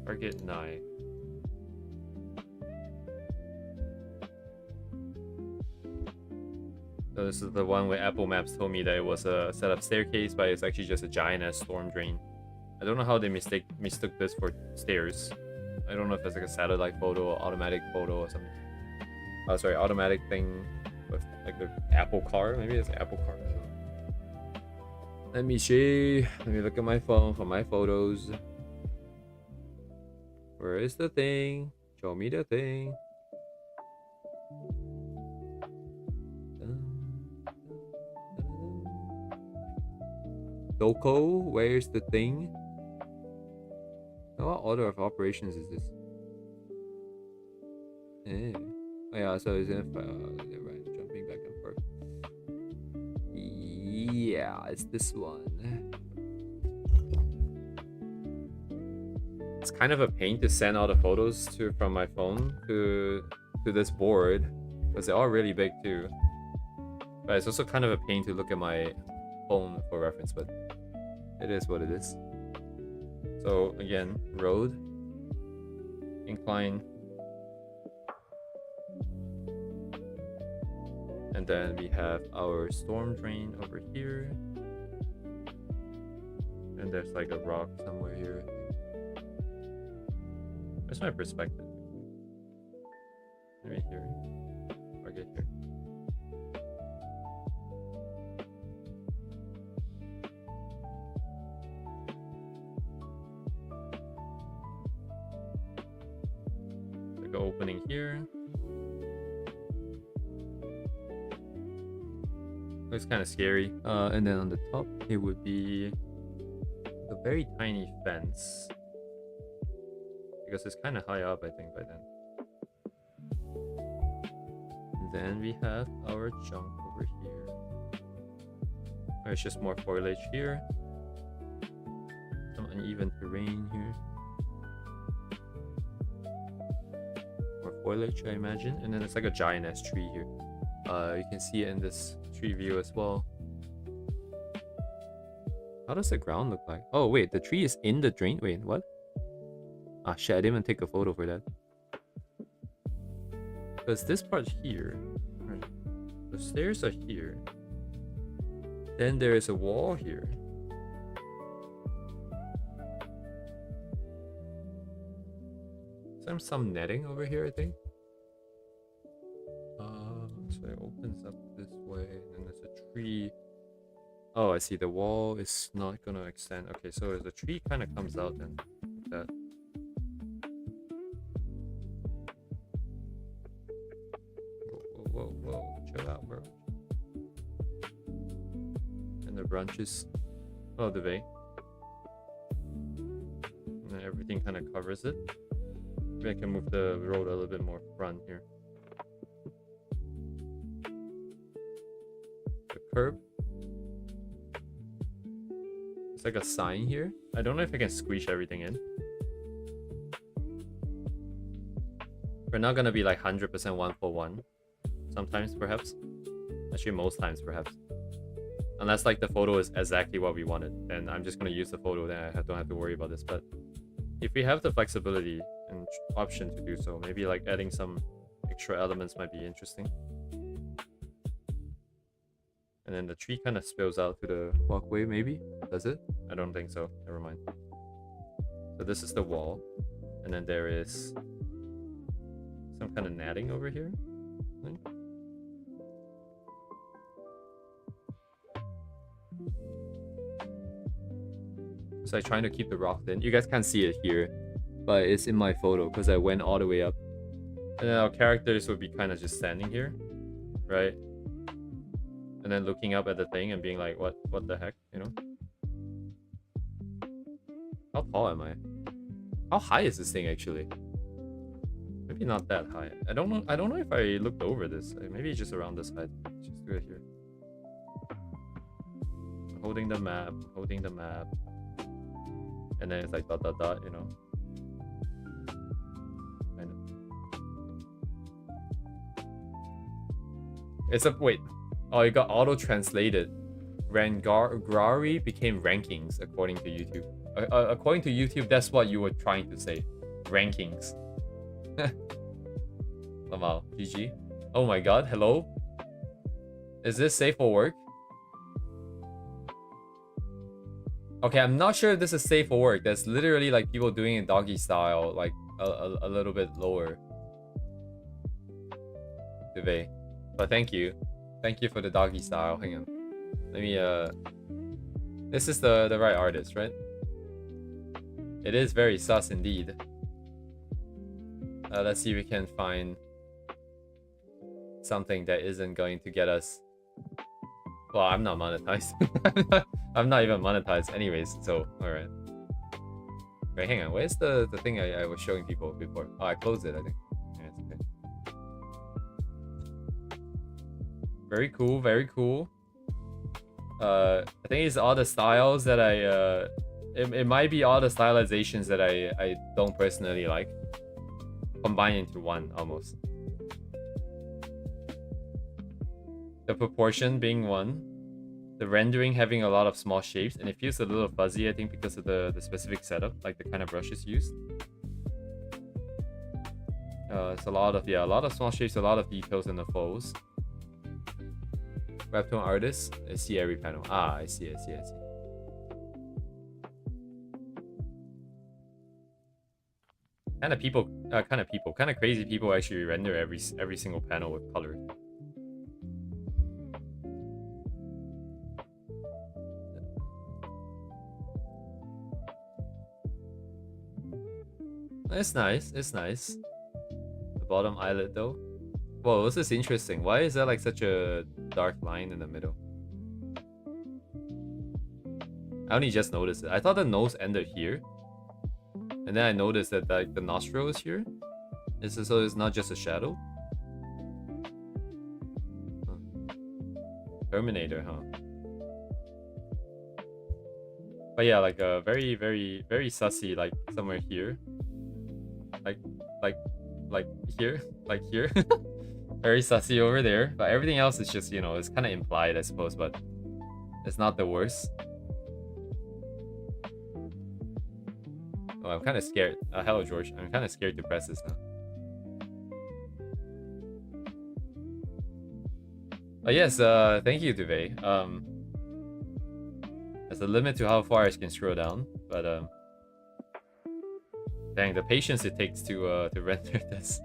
Target 9. So this is the one where Apple Maps told me that it was a set of staircase, but it's actually just a giant ass storm drain. I don't know how they mistook this for stairs. I don't know if it's like a satellite photo or automatic photo or something. Oh, sorry, automatic thing with like the Apple car. Maybe it's an Apple car. Let me see. Let me look at my phone for my photos. Where is the thing? Show me the thing. Doko, where's the thing? Now, what order of operations is this? Oh yeah, so it's in right, jumping back and forth. Yeah, it's this one. It's kind of a pain to send all the photos from my phone to this board because they're all really big too. But it's also kind of a pain to look at my phone for reference, but it is what it is. So again, road, incline, and then we have our storm drain over here, and there's like a rock somewhere here. That's my perspective. Maybe here, or get here. Opening here. Looks kind of scary. And then on the top, it would be a very tiny fence. Because it's kind of high up, I think, by then. And then we have our junk over here. There's just more foliage here. Some uneven terrain here. Foliage, I imagine, and then it's like a giant ass tree here. You can see it in this tree view as well. How does the ground look like? Oh wait, the tree is in the drain. Wait, what? Ah shit, I didn't even take a photo for that. Because this part here, right? The stairs are here. Then there is a wall here. There's some netting over here, I think. So it opens up this way, and then there's a tree. Oh, I see. The wall is not gonna extend. Okay, so the tree kind of comes out then. Like that. Whoa, whoa, whoa, whoa! Chill out, bro. branches. Oh, the bay. And everything kind of covers it. Maybe I can move the road a little bit more front here. The curb. It's like a sign here. I don't know if I can squeeze everything in. We're not gonna be like 100% one for one. Sometimes, perhaps. Actually, most times, perhaps. Unless like the photo is exactly what we wanted, then I'm just gonna use the photo. Then I don't have to worry about this. But if we have the flexibility and option to do so, maybe like adding some extra elements might be interesting. And then the tree kind of spills out to the walkway, maybe? Does it? I don't think so. Never mind. So this is the wall. And then there is some kind of netting over here. I think. It's like trying to keep the rock thin. You guys can't see it here, but it's in my photo because I went all the way up. And then our characters would be kind of just standing here, right? And then looking up at the thing and being like, what the heck, you know? How tall am I? How high is this thing actually? Maybe not that high. I don't know if I looked over this. Maybe just around this height. Just do it here. I'm holding the map, and then it's like dot dot dot, you know. Kind of. It's a wait. Oh, it got auto translated. Rangrari became rankings according to YouTube. According to YouTube, that's what you were trying to say. Rankings. Wow, GG. Oh my god, hello? Is this safe for work? Okay, I'm not sure if this is safe for work. There's literally like people doing it doggy style, like a little bit lower. Debate. But thank you. Thank you for the doggy style. Hang on. Let me this is the right artist, right? It is very sus indeed. Let's see if we can find something that isn't going to get us. Well, I'm not monetized. I'm not even monetized anyways, so alright. Wait, hang on. Where's the thing I was showing people before? Oh, I closed it, I think. Yeah, it's okay. Very cool, very cool. I think it's all the styles that it might be all the stylizations that I don't personally like. Combined into one, almost. The proportion being one. The rendering having a lot of small shapes, and it feels a little fuzzy, I think, because of the specific setup, like the kind of brushes used. It's a lot of small shapes, a lot of details in the folds. Webtoon artist, I see every panel. Ah, I see. Kind of crazy people actually render every single panel with color. It's nice. The bottom eyelid though. Whoa, this is interesting. Why is there like such a dark line in the middle? I only just noticed it. I thought the nose ended here. And then I noticed that like the nostril is here. So it's not just a shadow. Huh. Terminator, huh? But yeah, like a very sussy, like somewhere here. Like here, like here. Very sussy over there. But everything else is just, you know, it's kind of implied, I suppose, but it's not the worst. Oh, I'm kind of scared. Hello, George. I'm kind of scared to press this now. Oh, yes, thank you, Duvet. There's a limit to how far I can scroll down, but dang, the patience it takes to render this.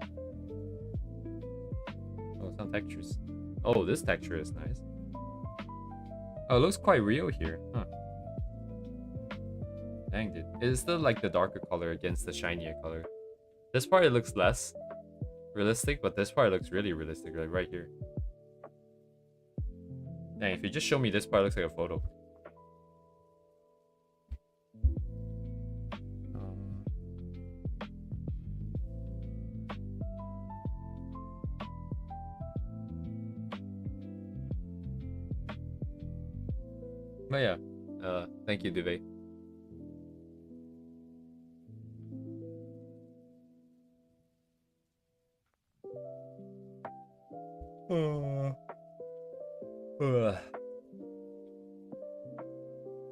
Oh, some textures. Oh, this texture is nice. Oh, it looks quite real here. Huh. Dang, dude. It's still like the darker color against the shinier color. This part it looks less realistic, but this part looks really realistic, like right here. Dang, if you just show me this part, it looks like a photo. But yeah, thank you, Duvet.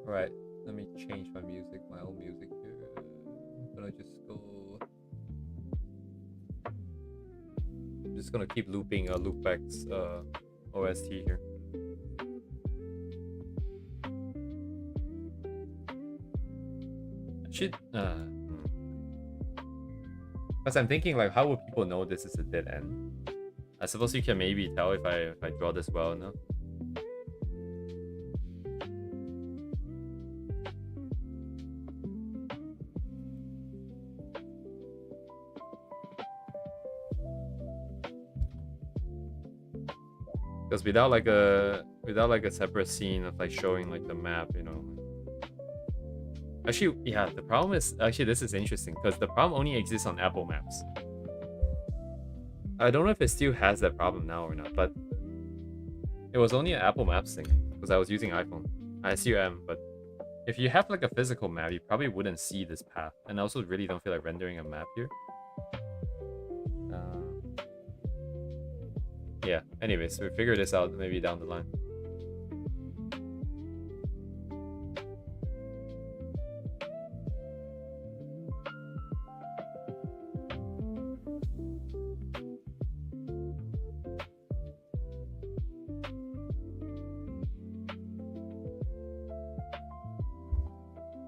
Alright, let me change my music, my own music here. I'm gonna just go. I'm just gonna keep looping Loopback's OST here. Should because I'm thinking like, how would people know this is a dead end? I suppose you can maybe tell if I draw this well enough. Because without like a separate scene of like showing like the map, you know. Actually, yeah, the problem is actually this is interesting because the problem only exists on Apple Maps. I don't know if it still has that problem now or not, but it was only an Apple Maps thing because I was using iPhone. I still am, but if you have like a physical map, you probably wouldn't see this path. And I also really don't feel like rendering a map here. Yeah, anyways, we'll figure this out maybe down the line.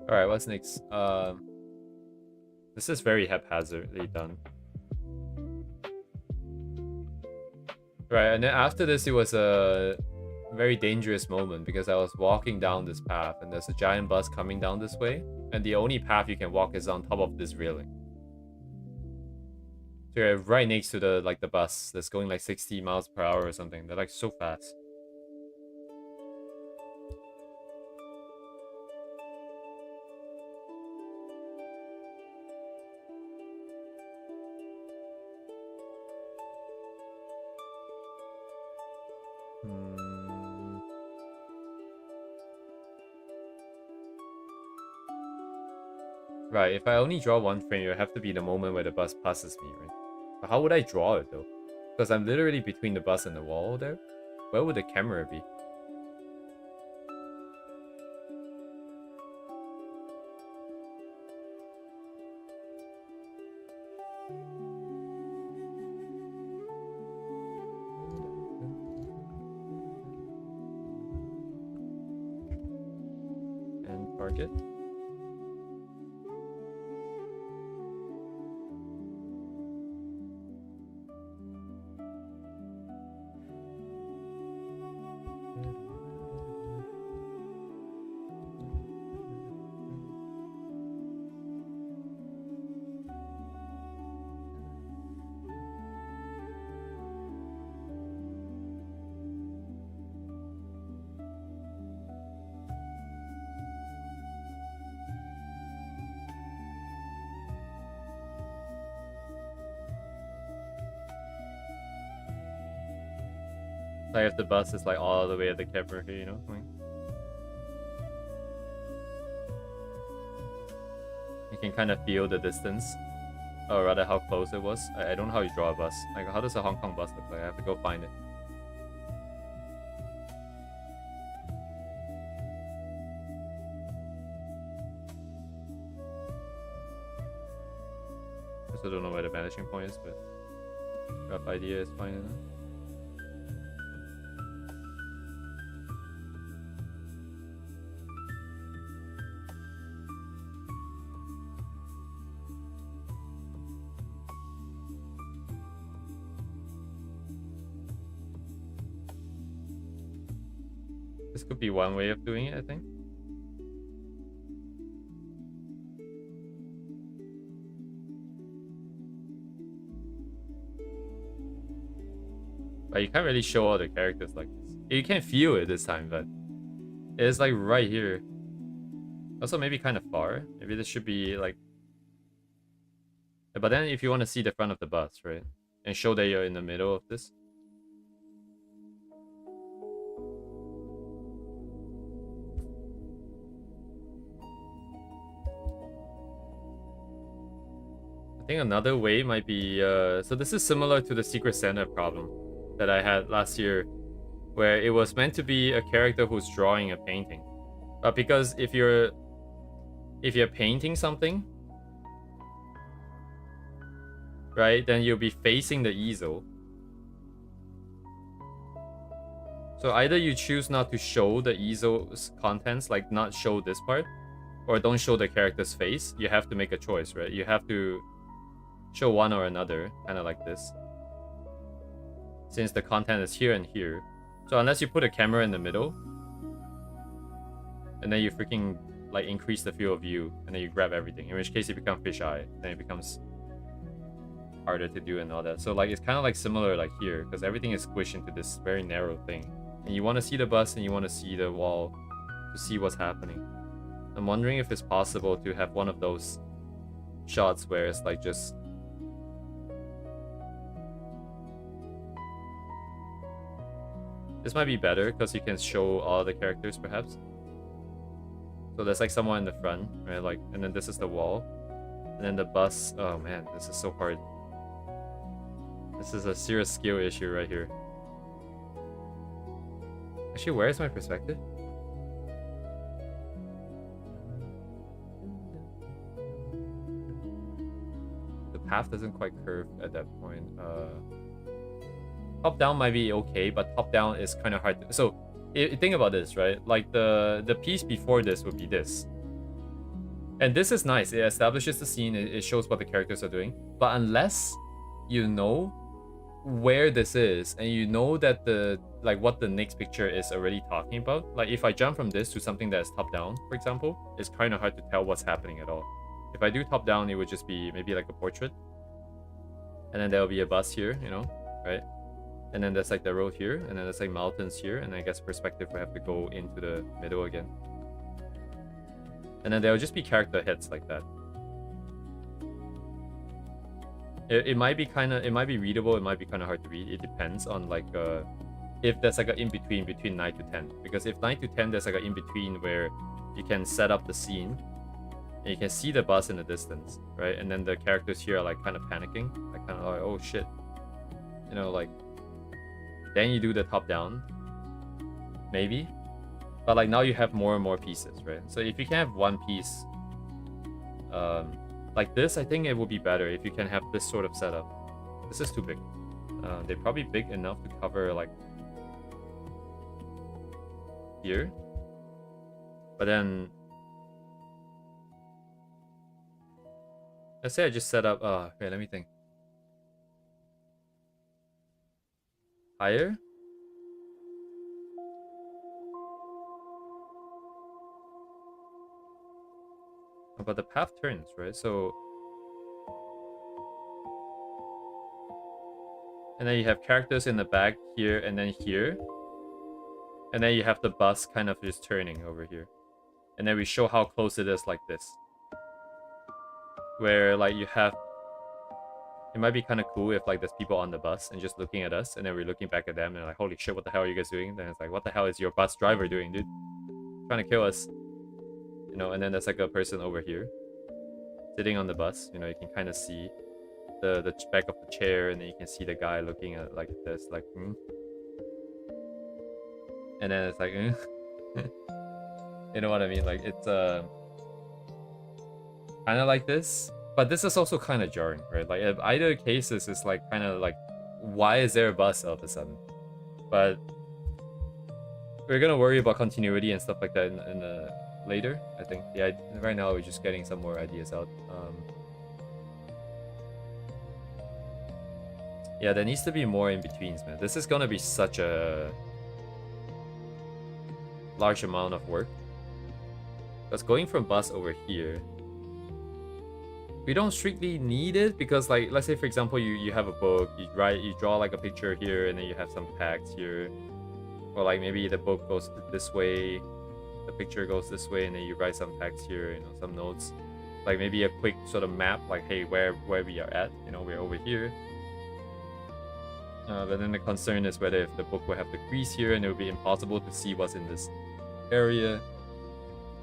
Alright, what's next? This is very haphazardly done. Right, and then after this, it was a very dangerous moment because I was walking down this path and there's a giant bus coming down this way, and the only path you can walk is on top of this railing. So you're right next to the bus that's going like 60 miles per hour or something. They're like so fast. Right, if I only draw one frame, it would have to be the moment where the bus passes me, right? But how would I draw it though? Because I'm literally between the bus and the wall there. Where would the camera be? And target. Like if the bus is like all the way at the camera here, you know? Like, you can kind of feel the distance, or rather how close it was. I don't know how you draw a bus. Like, how does a Hong Kong bus look like? I have to go find it. I also don't know where the vanishing point is, but rough idea is fine enough. This could be one way of doing it, I think. But you can't really show all the characters like this. You can feel it this time, but it's like right here. Also, maybe kind of far. Maybe this should be like... But then if you want to see the front of the bus, right? And show that you're in the middle of this. I think another way might be, so this is similar to the Secret Santa problem that I had last year, where it was meant to be a character who's drawing a painting. But because if you're painting something, right, then you'll be facing the easel. So either you choose not to show the easel's contents, like not show this part, or don't show the character's face. You have to make a choice, right? You have to show one or another, kind of like this. Since the content is here and here. So unless you put a camera in the middle, and then you freaking like increase the field of view, and then you grab everything, in which case you become fisheye, then it becomes harder to do and all that. So like it's kind of like similar like here, because everything is squished into this very narrow thing. And you want to see the bus and you want to see the wall to see what's happening. I'm wondering if it's possible to have one of those shots where it's like just... This might be better because you can show all the characters perhaps. So there's like someone in the front, right? Like, and then this is the wall. And then the bus... Oh man, this is so hard. This is a serious skill issue right here. Actually, where is my perspective? The path doesn't quite curve at that point. Top down might be okay, but top down is kind of hard to... So, think about this, right? Like the piece before this would be this. And this is nice. It establishes the scene. It shows what the characters are doing. But unless you know where this is and you know that the what the next picture is already talking about, like if I jump from this to something that's top down, for example, it's kind of hard to tell what's happening at all. If I do top down, it would just be maybe like a portrait, and then there'll be a bus here, you know, right? And then there's like the road here, and then there's like mountains here, and I guess perspective will have to go into the middle again, and then there'll just be character heads like that. It might be readable, it might be kind of hard to read. It depends on like if there's like an in-between between 9 to 10. Because if 9 to 10, there's like an in-between where you can set up the scene and you can see the bus in the distance, right? And then the characters here are like kind of panicking, like kind of like, oh shit, you know, like then you do the top down, maybe. But like now you have more and more pieces, right? So if you can have one piece like this, I think it would be better if you can have this sort of setup. This is too big. They're probably big enough to cover like here. But then let's say I just set up wait, let me think. Higher? But the path turns, right? So, and then you have characters in the back here and then here, and then you have the bus kind of just turning over here, and then we show how close it is like this, where like you have, it might be kind of cool if like there's people on the bus and just looking at us, and then we're looking back at them and like, holy shit, what the hell are you guys doing? Then it's like, what the hell is your bus driver doing, dude? Trying to kill us. You know, and then there's like a person over here sitting on the bus. You know, you can kind of see the back of the chair, and then you can see the guy looking at like this, like, and then it's like, you know what I mean? Like it's kind of like this, but this is also kind of jarring, right? Like if either cases is like kind of like, why is there a bus all of a sudden? But we're gonna worry about continuity and stuff like that in the later, I think. Yeah, right now we're just getting some more ideas out. Yeah, there needs to be more in-betweens, man. This is gonna be such a large amount of work. Because going from bus over here, we don't strictly need it, because like, let's say for example you have a book, you draw like a picture here, and then you have some text here, or like maybe the book goes this way, the picture goes this way, and then you write some text here, you know, some notes, like maybe a quick sort of map, like, hey, where we are at, you know, we're over here. But then the concern is whether if the book will have the crease here, and it will be impossible to see what's in this area.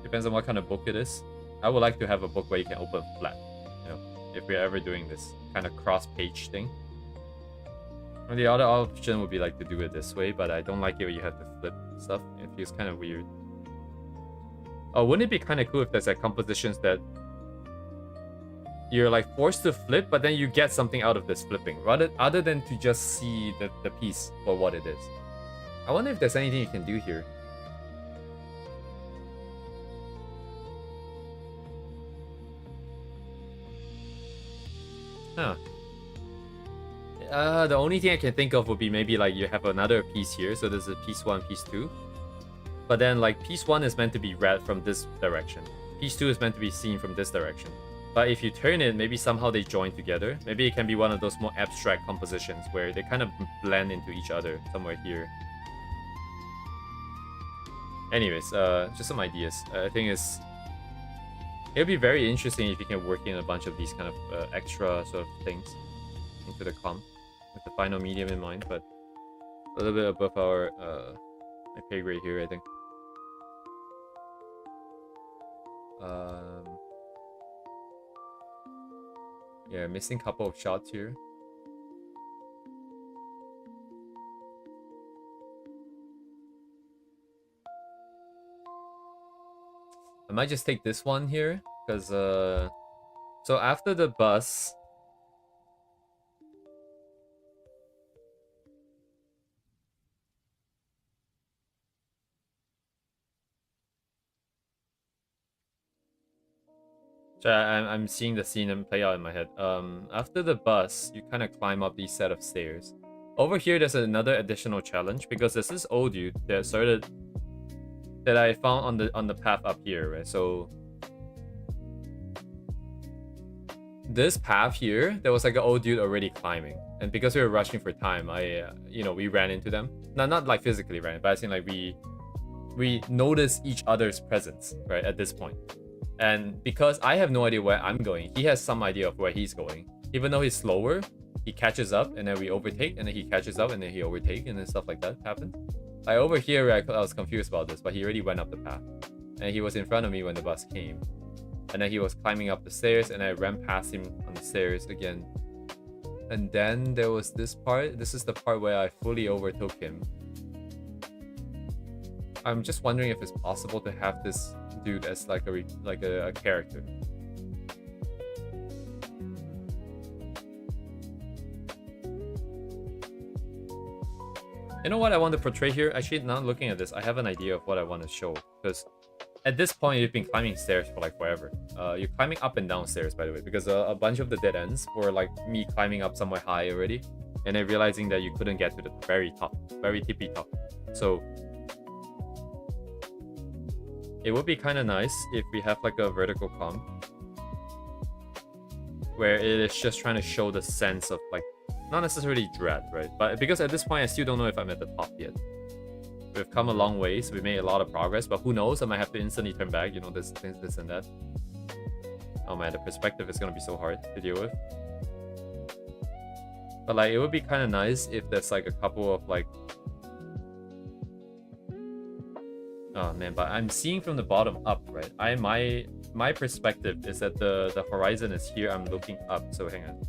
Depends on what kind of book it is. I would like to have a book where you can open flat, you know, if we're ever doing this kind of cross-page thing. And the other option would be like to do it this way, but I don't like it when you have to flip stuff. It feels kind of weird. Oh, wouldn't it be kind of cool if there's like compositions that you're like forced to flip, but then you get something out of this flipping, rather other than to just see the piece for what it is. I wonder if there's anything you can do here. Huh. The only thing I can think of would be maybe like you have another piece here, so there's a piece 1, piece 2. But then like piece 1 is meant to be read from this direction. Piece 2 is meant to be seen from this direction. But if you turn it, maybe somehow they join together. Maybe it can be one of those more abstract compositions where they kind of blend into each other somewhere here. Anyways, just some ideas. I think it'll be very interesting if you can work in a bunch of these kind of extra sort of things into the comp with the final medium in mind, but a little bit above our my pay grade here, I think. Yeah, missing a couple of shots here. I might just take this one here, because so after the bus, so I'm seeing the scene play out in my head. After the bus, you kind of climb up these set of stairs. Over here, there's another additional challenge because there's this old dude that I found on the path up here, right? So this path here, there was like an old dude already climbing, and because we were rushing for time, we ran into them. Not like physically ran, but I think like we noticed each other's presence, right, at this point. And because I have no idea where I'm going, he has some idea of where he's going. Even though he's slower, he catches up, and then we overtake, and then he catches up, and then he overtake, and then stuff like that happens. Like over here, I was confused about this, but he already went up the path. And he was in front of me when the bus came. And then he was climbing up the stairs, and I ran past him on the stairs again. And then there was this part. This is the part where I fully overtook him. I'm just wondering if it's possible to have this dude as like a character. You know what I want to portray here? Actually, now looking at this, I have an idea of what I want to show. Because at this point, you've been climbing stairs for like forever. You're climbing up and down stairs, by the way, because a bunch of the dead ends were like me climbing up somewhere high already, and then realizing that you couldn't get to the very top, very tippy top. So it would be kind of nice if we have like a vertical comp where it is just trying to show the sense of like, not necessarily dread, right? But because at this point, I still don't know if I'm at the top yet. We've come a long way, so we made a lot of progress, but who knows? I might have to instantly turn back, you know, this and that. Oh man, the perspective is gonna be so hard to deal with. But like, it would be kind of nice if there's like a couple of like... Oh man, but I'm seeing from the bottom up, right? My perspective is that the horizon is here, I'm looking up, so hang on.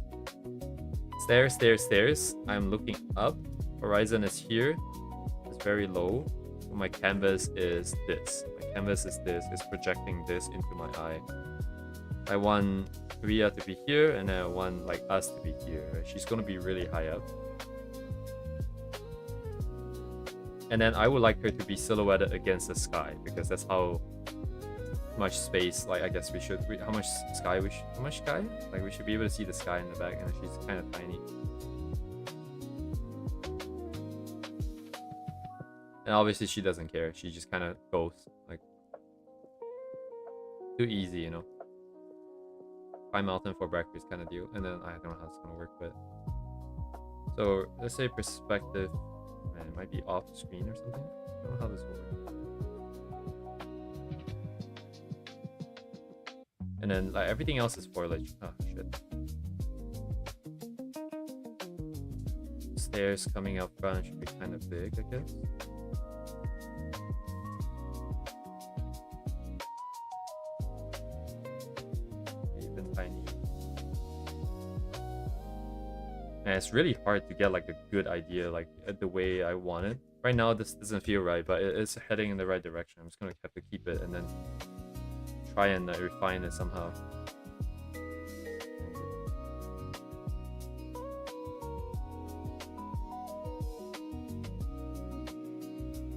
Stairs, stairs, stairs. I'm looking up. Horizon is here. It's very low. My canvas is this. My canvas is this. It's projecting this into my eye. I want Ria to be here, and I want like us to be here. Right? She's gonna be really high up. And then I would like her to be silhouetted against the sky, because that's how much space, like I guess we should, how much sky, like we should be able to see the sky in the back, and she's kind of tiny. And obviously she doesn't care, she just kind of goes, like, too easy, you know. Climb mountain for breakfast kind of deal, and then I don't know how it's gonna work, but... So, let's say perspective, man, it might be off screen or something. I don't know how this will work. And then like everything else is foliage. Oh shit. Stairs coming up front should be kind of big, I guess. Even tiny. And it's really hard to get like a good idea, like the way I want it. Right now, this doesn't feel right, but it's heading in the right direction. I'm just gonna have to keep it and then try and refine it somehow.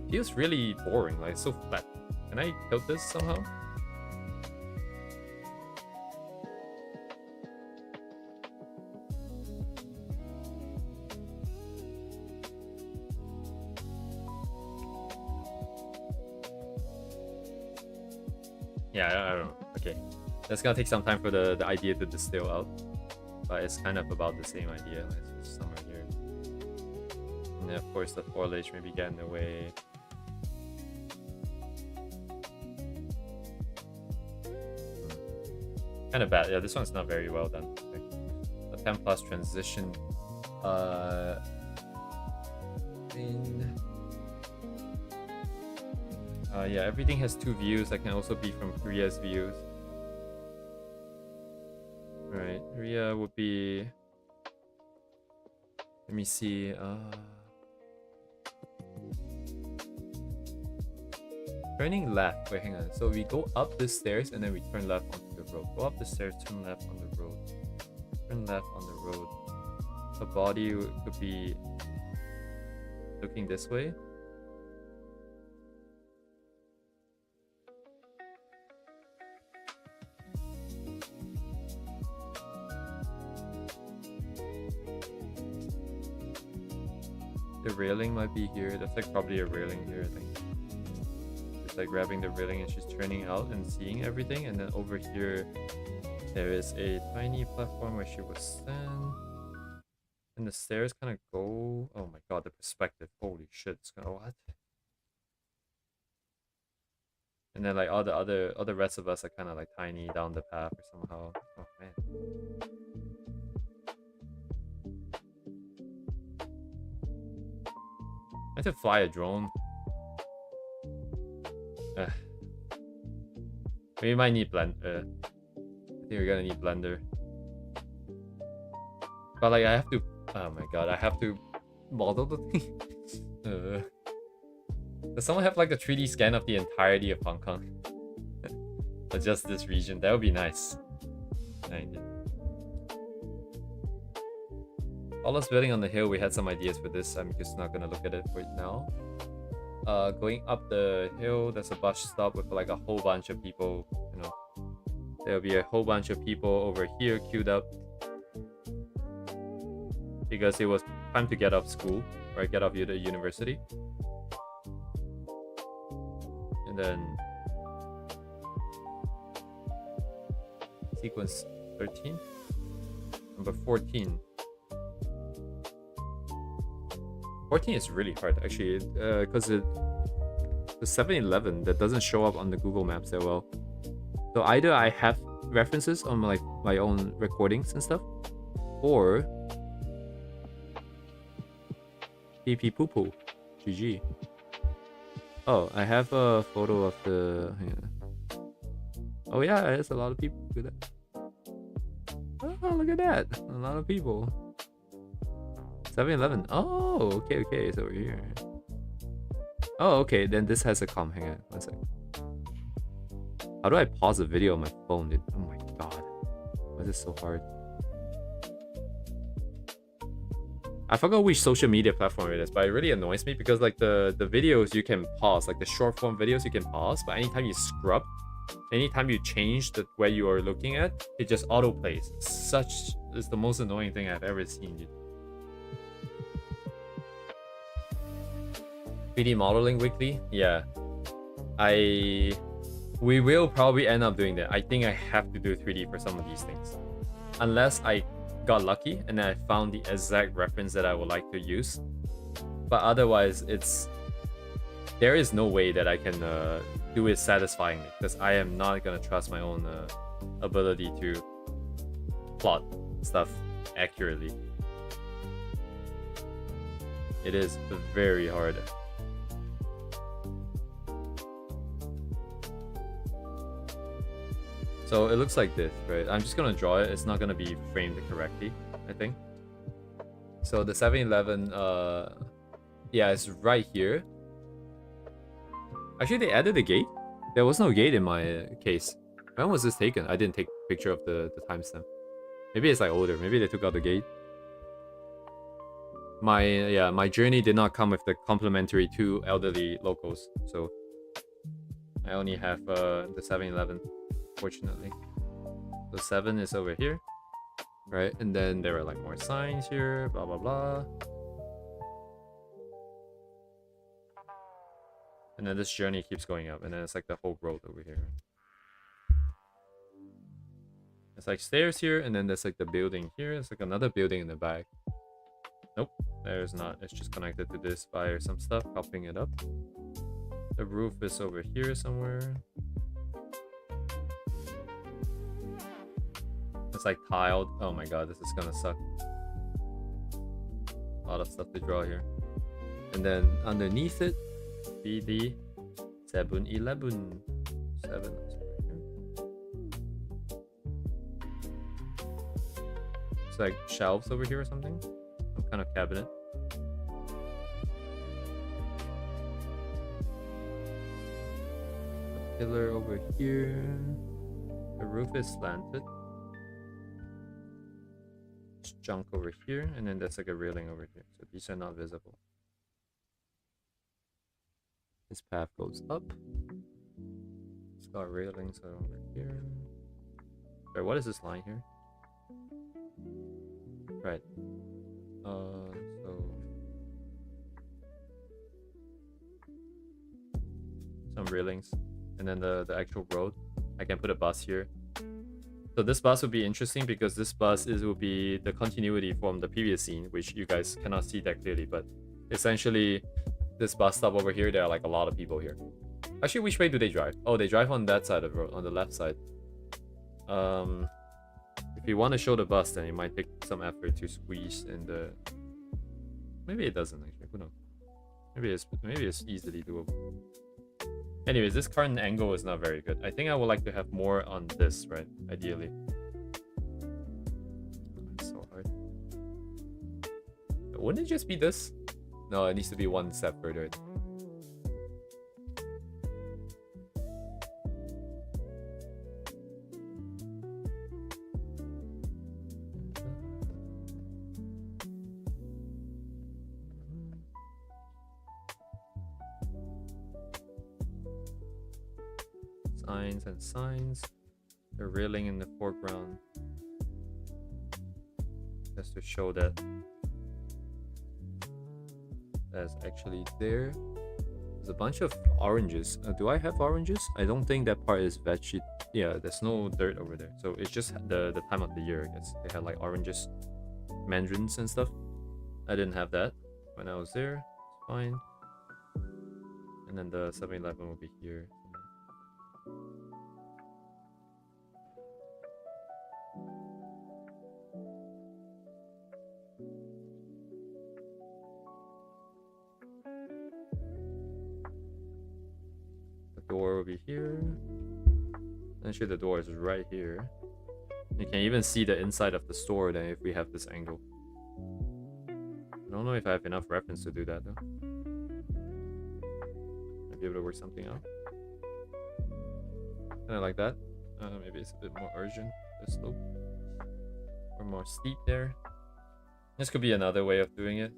Feels really boring, like so flat. Can I tilt this somehow? Yeah, I don't know. Okay. That's gonna take some time for the idea to distill out. But it's kind of about the same idea. It's just somewhere here. And then of course the foliage maybe get in the way. Kind of bad. Yeah, this one's not very well done. The 10 plus transition. Yeah, everything has 2 views. That can also be from Ria's views. Right, Ria would be. Let me see. Turning left. Wait, hang on. So we go up the stairs and then we turn left onto the road. Go up the stairs, turn left on the road. Turn left on the road. The body could be looking this way. The railing might be here. That's like probably a railing here, I think. It's like grabbing the railing and she's turning out and seeing everything. And then over here, there is a tiny platform where she will stand. And the stairs kind of go. Oh my god, the perspective. Holy shit, it's gonna what? And then like all the rest of us are kind of like tiny down the path or somehow. Oh man. I have to fly a drone. We might need Blender. I think we're gonna need Blender. But like I have to. Oh my god, I have to model the thing. Does someone have like a 3D scan of the entirety of Hong Kong? Or just this region? That would be nice. All us building on the hill, we had some ideas for this. I'm just not gonna look at it right now. Going up the hill, there's a bus stop with like a whole bunch of people, you know. There'll be a whole bunch of people over here queued up. Because it was time to get off school, right? Get off the university. And then sequence 13. Number 14. 14 is really hard actually, because the 7-Eleven that doesn't show up on the Google Maps that well. So either I have references on like my own recordings and stuff, or PP poo poo. GG. Oh, I have a photo of the. Yeah. Oh yeah, there's a lot of people. Look at that. Oh, look at that! A lot of people. 7-Eleven. Oh, okay, it's over here. Oh, okay, then this has a comm. Hang on, 1 second. How do I pause a video on my phone, dude? Oh my god. Why is this so hard? I forgot which social media platform it is, but it really annoys me because like the videos you can pause, like the short form videos you can pause, but anytime you scrub, anytime you change where you are looking at, it just auto plays. It's the most annoying thing I've ever seen, dude. 3D modeling weekly? Yeah. We will probably end up doing that. I think I have to do 3D for some of these things. Unless I got lucky and then I found the exact reference that I would like to use. But otherwise, there is no way that I can do it satisfyingly, because I am not gonna trust my own ability to plot stuff accurately. It is very hard. So it looks like this, right? I'm just gonna draw it. It's not gonna be framed correctly, I think. So the 7-Eleven, yeah, it's right here. Actually, they added a gate. There was no gate in my case. When was this taken? I didn't take a picture of the timestamp. Maybe it's like older. Maybe they took out the gate. My journey did not come with the complimentary 2 elderly locals, so I only have the 7-Eleven, fortunately. So 7 is over here, right? And then there are like more signs here, blah blah blah. And then this journey keeps going up, and then it's like the whole road over here. It's like stairs here, and then there's like the building here. It's like another building in the back. Nope, there's not. It's just connected to this by some stuff, copying it up. The roof is over here somewhere. It's like tiled. Oh my god, this is gonna suck. A lot of stuff to draw here. And then underneath it, be the 7-Eleven. 7. It's like shelves over here or something. Some kind of cabinet. A pillar over here. The roof is slanted. There's junk over here, and then there's like a railing over here. So these are not visible. This path goes up. It's got railings over here. Sorry, what is this line here? Right. So some railings, and then the actual road. I can put a bus here. So this bus will be interesting because this bus will be the continuity from the previous scene, which you guys cannot see that clearly, but essentially this bus stop over here, there are like a lot of people here. Actually, which way do they drive? Oh, they drive on that side of the road, on the left side. If you want to show the bus, then it might take some effort to squeeze in the... Maybe it doesn't actually, who knows? Maybe it's easily doable. Anyways, this current angle is not very good. I think I would like to have more on this, right? Ideally. It's so hard. Wouldn't it just be this? No, it needs to be one step further. Signs and signs. The railing in the foreground. Just to show that that's actually there. There's a bunch of oranges. Do I have oranges? I don't think that part is veggie. Yeah, there's no dirt over there. So it's just the time of the year, I guess. They had like oranges, mandarins and stuff. I didn't have that when I was there. It's fine. And then the 7-Eleven will be here. Door will be here. Actually, the door is right here. You can even see the inside of the store then if we have this angle. I don't know if I have enough reference to do that though. Might be able to work something out. Kind of like that. Maybe it's a bit more urgent, the slope. Or more steep there. This could be another way of doing it.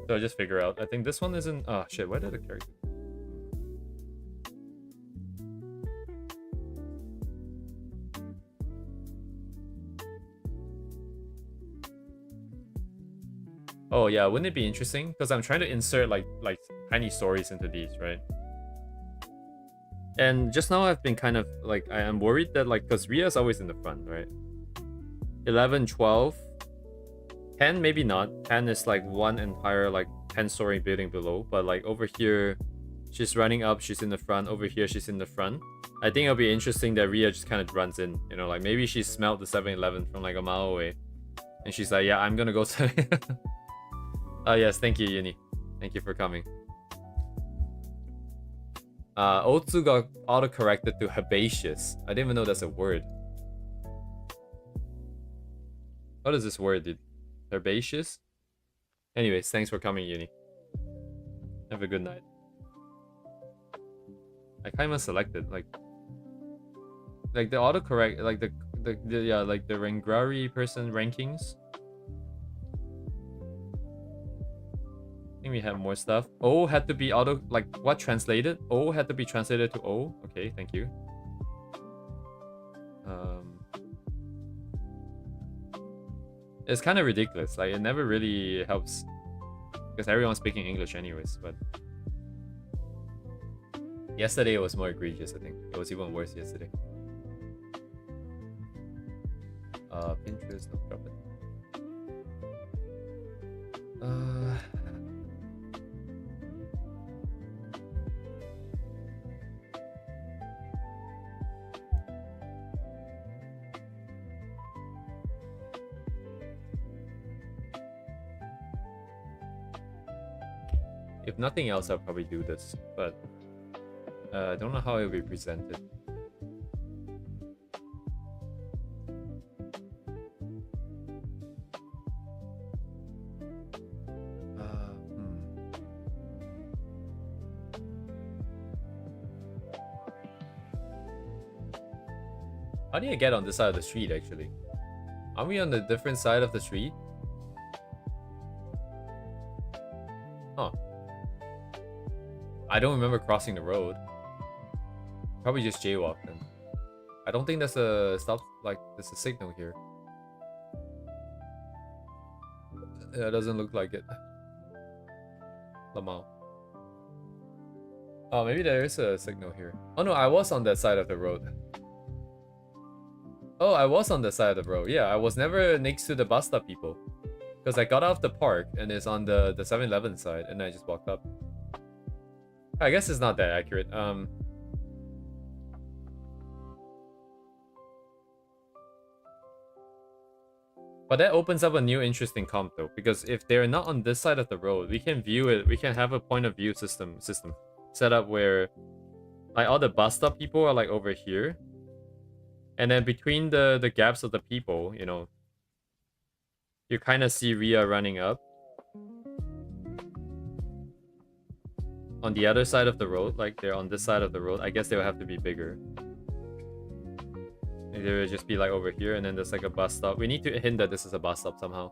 So I just figure out. I think this one isn't... Oh shit, why did the character... Oh yeah, wouldn't it be interesting? Because I'm trying to insert like tiny stories into these, right? And just now I've been kind of like, I am worried that like, because Ria's always in the front, right? 11, 12, 10 maybe not. 10 is like one entire like 10-story building below, but like over here, she's running up, she's in the front. Over here, she's in the front. I think it'll be interesting that Ria just kind of runs in, you know, like maybe she smelled the 7-Eleven from like a mile away. And she's like, yeah, I'm gonna go to... Oh yes, thank you, Uni. Thank you for coming. Otsu got auto-corrected to herbaceous. I didn't even know that's a word. What is this word, dude? Herbaceous? Anyways, thanks for coming, Uni. Have a good night. I kind of selected like the autocorrect, like the yeah, like the Rangrari person rankings. I think we have more stuff. O had to be auto, like what translated? O had to be translated to O. Okay, thank you. It's kind of ridiculous. Like it never really helps because everyone's speaking English anyways. But yesterday it was more egregious. I think it was even worse yesterday. Pinterest, no drop it. If nothing else, I'll probably do this, but I don't know how it will be presented. How do you get on this side of the street, actually? Are we on the different side of the street? Huh. I don't remember crossing the road. Probably just jaywalked then. I don't think there's a stop, like, there's a signal here. Yeah, it doesn't look like it. Lamau. Oh, maybe there is a signal here. Oh no, I was on that side of the road. Oh, I was on the side of the road. Yeah, I was never next to the bus stop people. Because I got off the park and it's on the 7-Eleven side and I just walked up. I guess it's not that accurate. But that opens up a new interesting comp though, because if they're not on this side of the road, we can view it, we can have a point of view system set up where like all the bus stop people are like over here. And then between the gaps of the people, you know, you kind of see Ria running up. On the other side of the road, like they're on this side of the road, I guess they'll have to be bigger. Maybe they'll just be like over here and then there's like a bus stop. We need to hint that this is a bus stop somehow.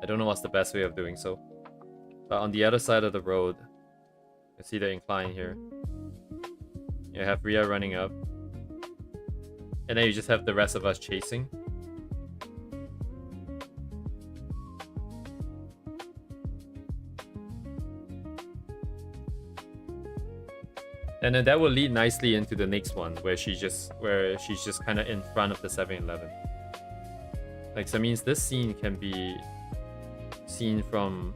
I don't know what's the best way of doing so. But on the other side of the road, you see the incline here. You have Ria running up. And then you just have the rest of us chasing. And then that will lead nicely into the next one where she's just kind of in front of the 7-Eleven. Like, so that means this scene can be seen from...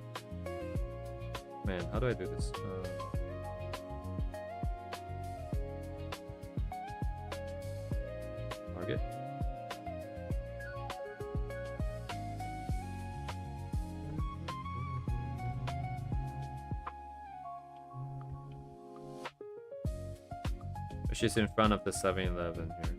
Man, how do I do this? Target. She's in front of the 7-Eleven here.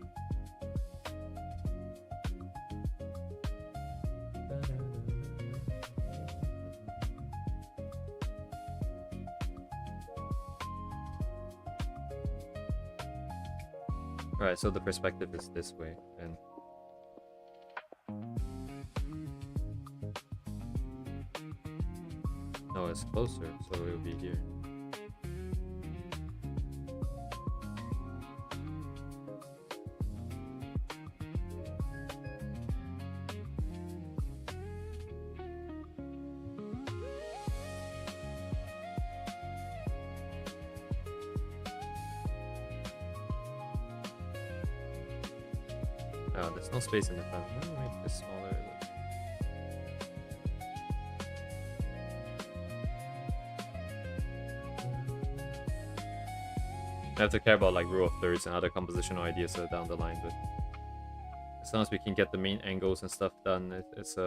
Alright, so the perspective is this way, and no, it's closer, so it will be here. Oh, there's no space in the front. Let me make this smaller. I have to care about like rule of thirds and other compositional ideas down the line, but as long as we can get the main angles and stuff done, it's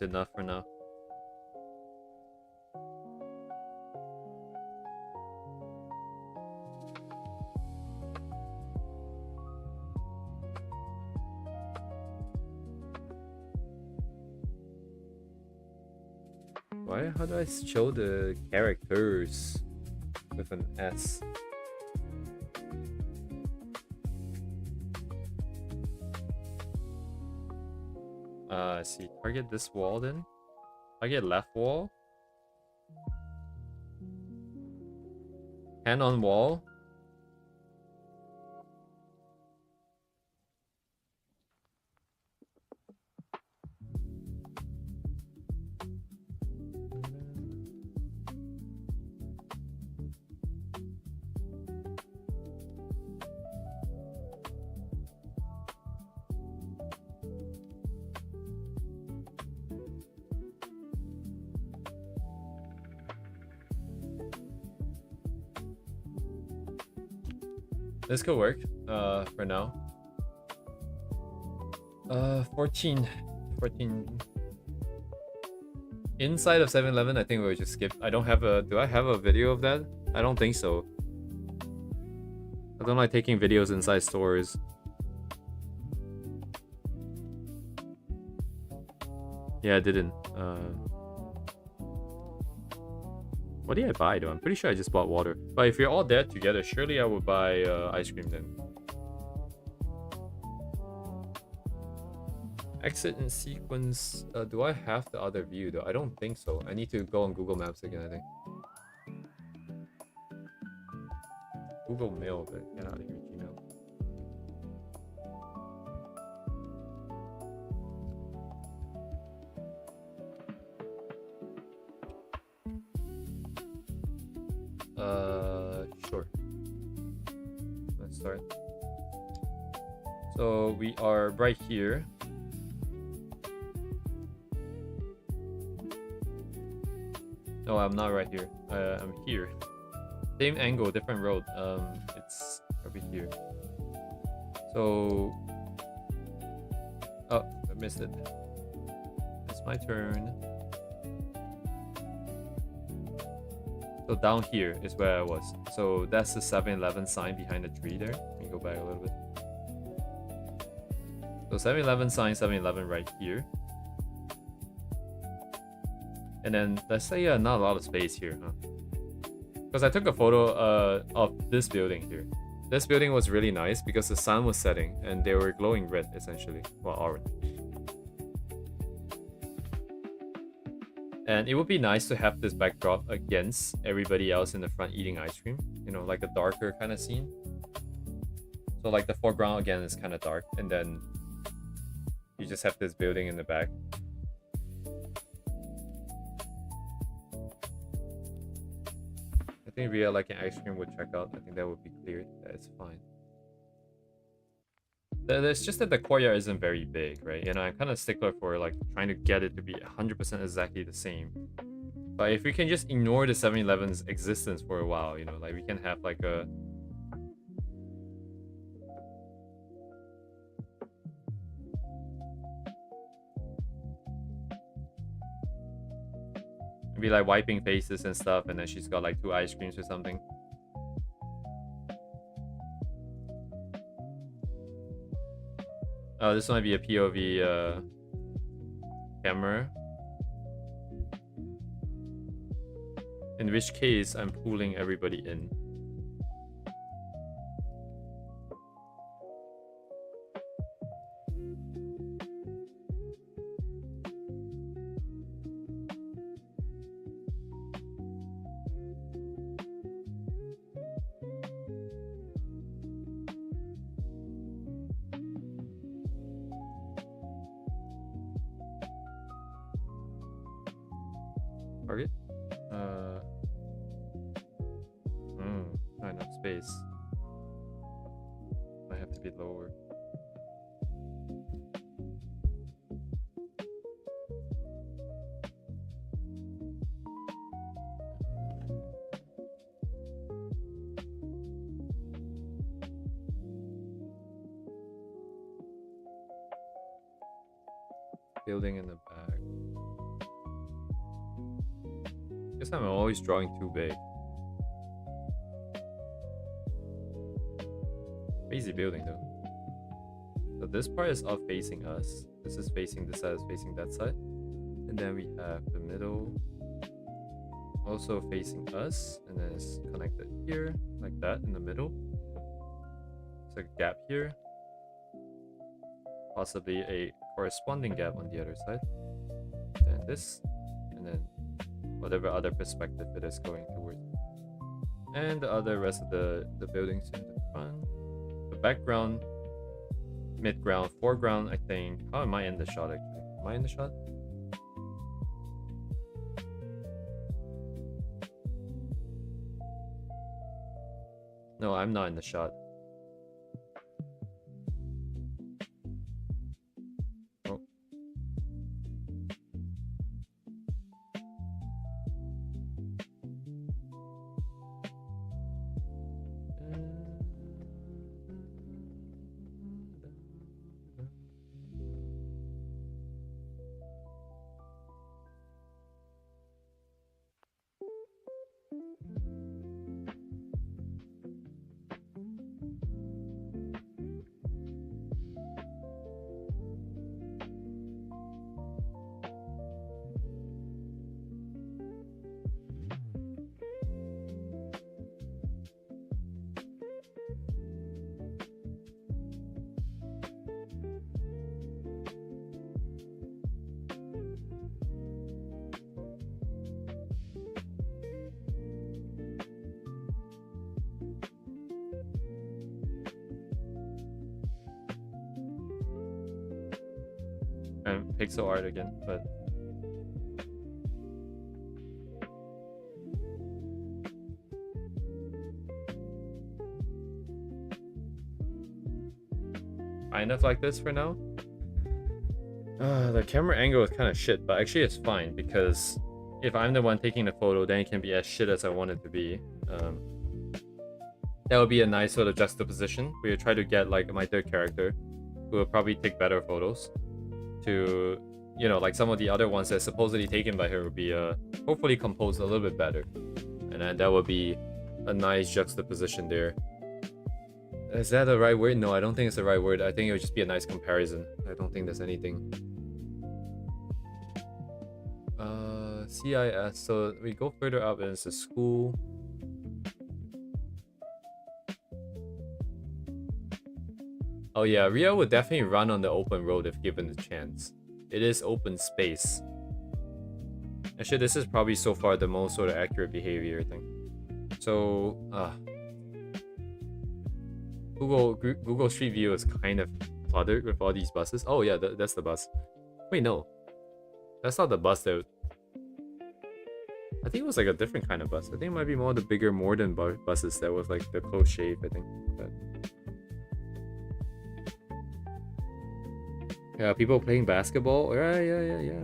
enough for now. Why? How do I show the characters with an S? See, target this wall then. Target left wall. Hand on wall. This could work, for now. 14. Inside of 7-Eleven, I think we'll just skip. I don't have a... Do I have a video of that? I don't think so. I don't like taking videos inside stores. Yeah, I didn't. What did I buy though? I'm pretty sure I just bought water. But if you're all there together, surely I would buy ice cream then. Exit in sequence. Do I have the other view though? I don't think so. I need to go on Google Maps again, I think. Google Mail, but get out of here, Gmail. Sure. Let's start. So we are right here. No, I'm not right here. I'm here. Same angle, different road. It's over here. So, oh, I missed it. It's my turn. So down here is where I was. So that's the 7-Eleven sign behind the tree there. Let me go back a little bit. So 7-Eleven sign, 7-Eleven right here. And then let's say not a lot of space here, huh? Because I took a photo of this building here. This building was really nice because the sun was setting and they were glowing red essentially. Well, orange. And it would be nice to have this backdrop against everybody else in the front eating ice cream. You know, like a darker kind of scene. So like the foreground again is kind of dark. And then you just have this building in the back. I think Ria like an ice cream would check out. I think that would be clear. That's fine. It's just that the courtyard isn't very big, right? And I'm kind of stickler for like trying to get it to be 100% exactly the same. But if we can just ignore the 7-Eleven's existence for a while, you know, like we can have like a... Maybe like wiping faces and stuff, and then she's got like 2 ice creams or something. Oh, this might be a POV camera. In which case, I'm pulling everybody in. Target? Not enough space. Might have to be lower. Building in the back. Guess I'm always drawing too big. Crazy building though. So this part is all facing us. This is facing this side, is facing that side. And then we have the middle. also facing us, and then it's connected here, like that, in the middle. It's a gap here. Possibly a corresponding gap on the other side. And this, and then whatever other perspective it is going towards. And the other rest of the buildings in the front. The background, mid-ground, foreground, I think. How am I in the shot actually? Am I in the shot? No, I'm not in the shot. Oh. And pixel art again, but kind of like this for now. The camera angle is kind of shit, but actually it's fine because if I'm the one taking the photo, then it can be as shit as I want it to be. That would be a nice sort of juxtaposition where you try to get like my third character, who will probably take better photos, to, you know, like some of the other ones that supposedly taken by her would be hopefully composed a little bit better, and then that would be a nice juxtaposition there. Is that the right word? No, I don't think it's the right word. I think it would just be a nice comparison. I don't think there's anything. CIS. So we go further up and it's a school. Oh yeah, Ria would definitely run on the open road if given the chance. It is open space. Actually, this is probably so far the most sort of accurate behavior thing. So, Google Street View is kind of cluttered with all these buses. Oh yeah, that's the bus. Wait, no. That's not the bus that... I think it was like a different kind of bus. I think it might be more of the bigger modern buses that was like the close shave, I think. But... yeah, people playing basketball. Yeah.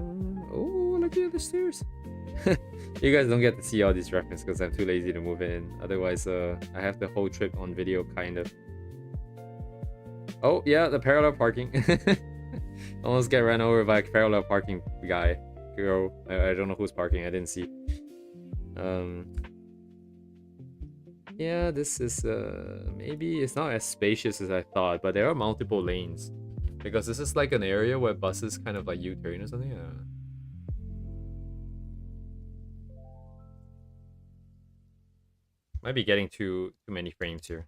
Oh, look at the stairs. You guys don't get to see all these references because I'm too lazy to move in. Otherwise, I have the whole trip on video, kind of. Oh, yeah, the parallel parking. Almost get ran over by a parallel parking guy. Girl. I don't know who's parking. I didn't see. Yeah, this is... maybe it's not as spacious as I thought, but there are multiple lanes. Because this is like an area where buses kind of like U-turn or something. Might be getting too many frames here.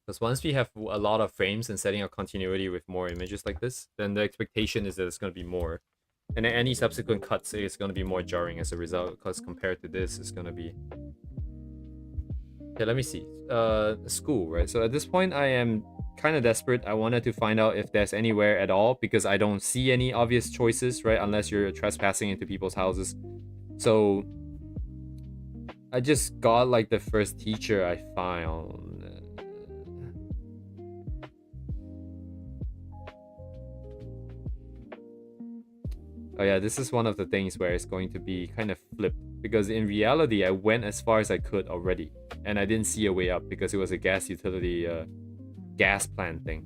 Because once we have a lot of frames and setting up continuity with more images like this, then the expectation is that it's going to be more. And then any subsequent cuts is going to be more jarring as a result, because compared to this, it's going to be... Okay, let me see. School, right? So at this point, I am kind of desperate. I wanted to find out if there's anywhere at all, because I don't see any obvious choices, right? Unless you're trespassing into people's houses. So I just got like the first teacher I found. Oh yeah, this is one of the things where it's going to be kind of flipped, because in reality I went as far as I could already and I didn't see a way up because it was a gas utility gas plant thing,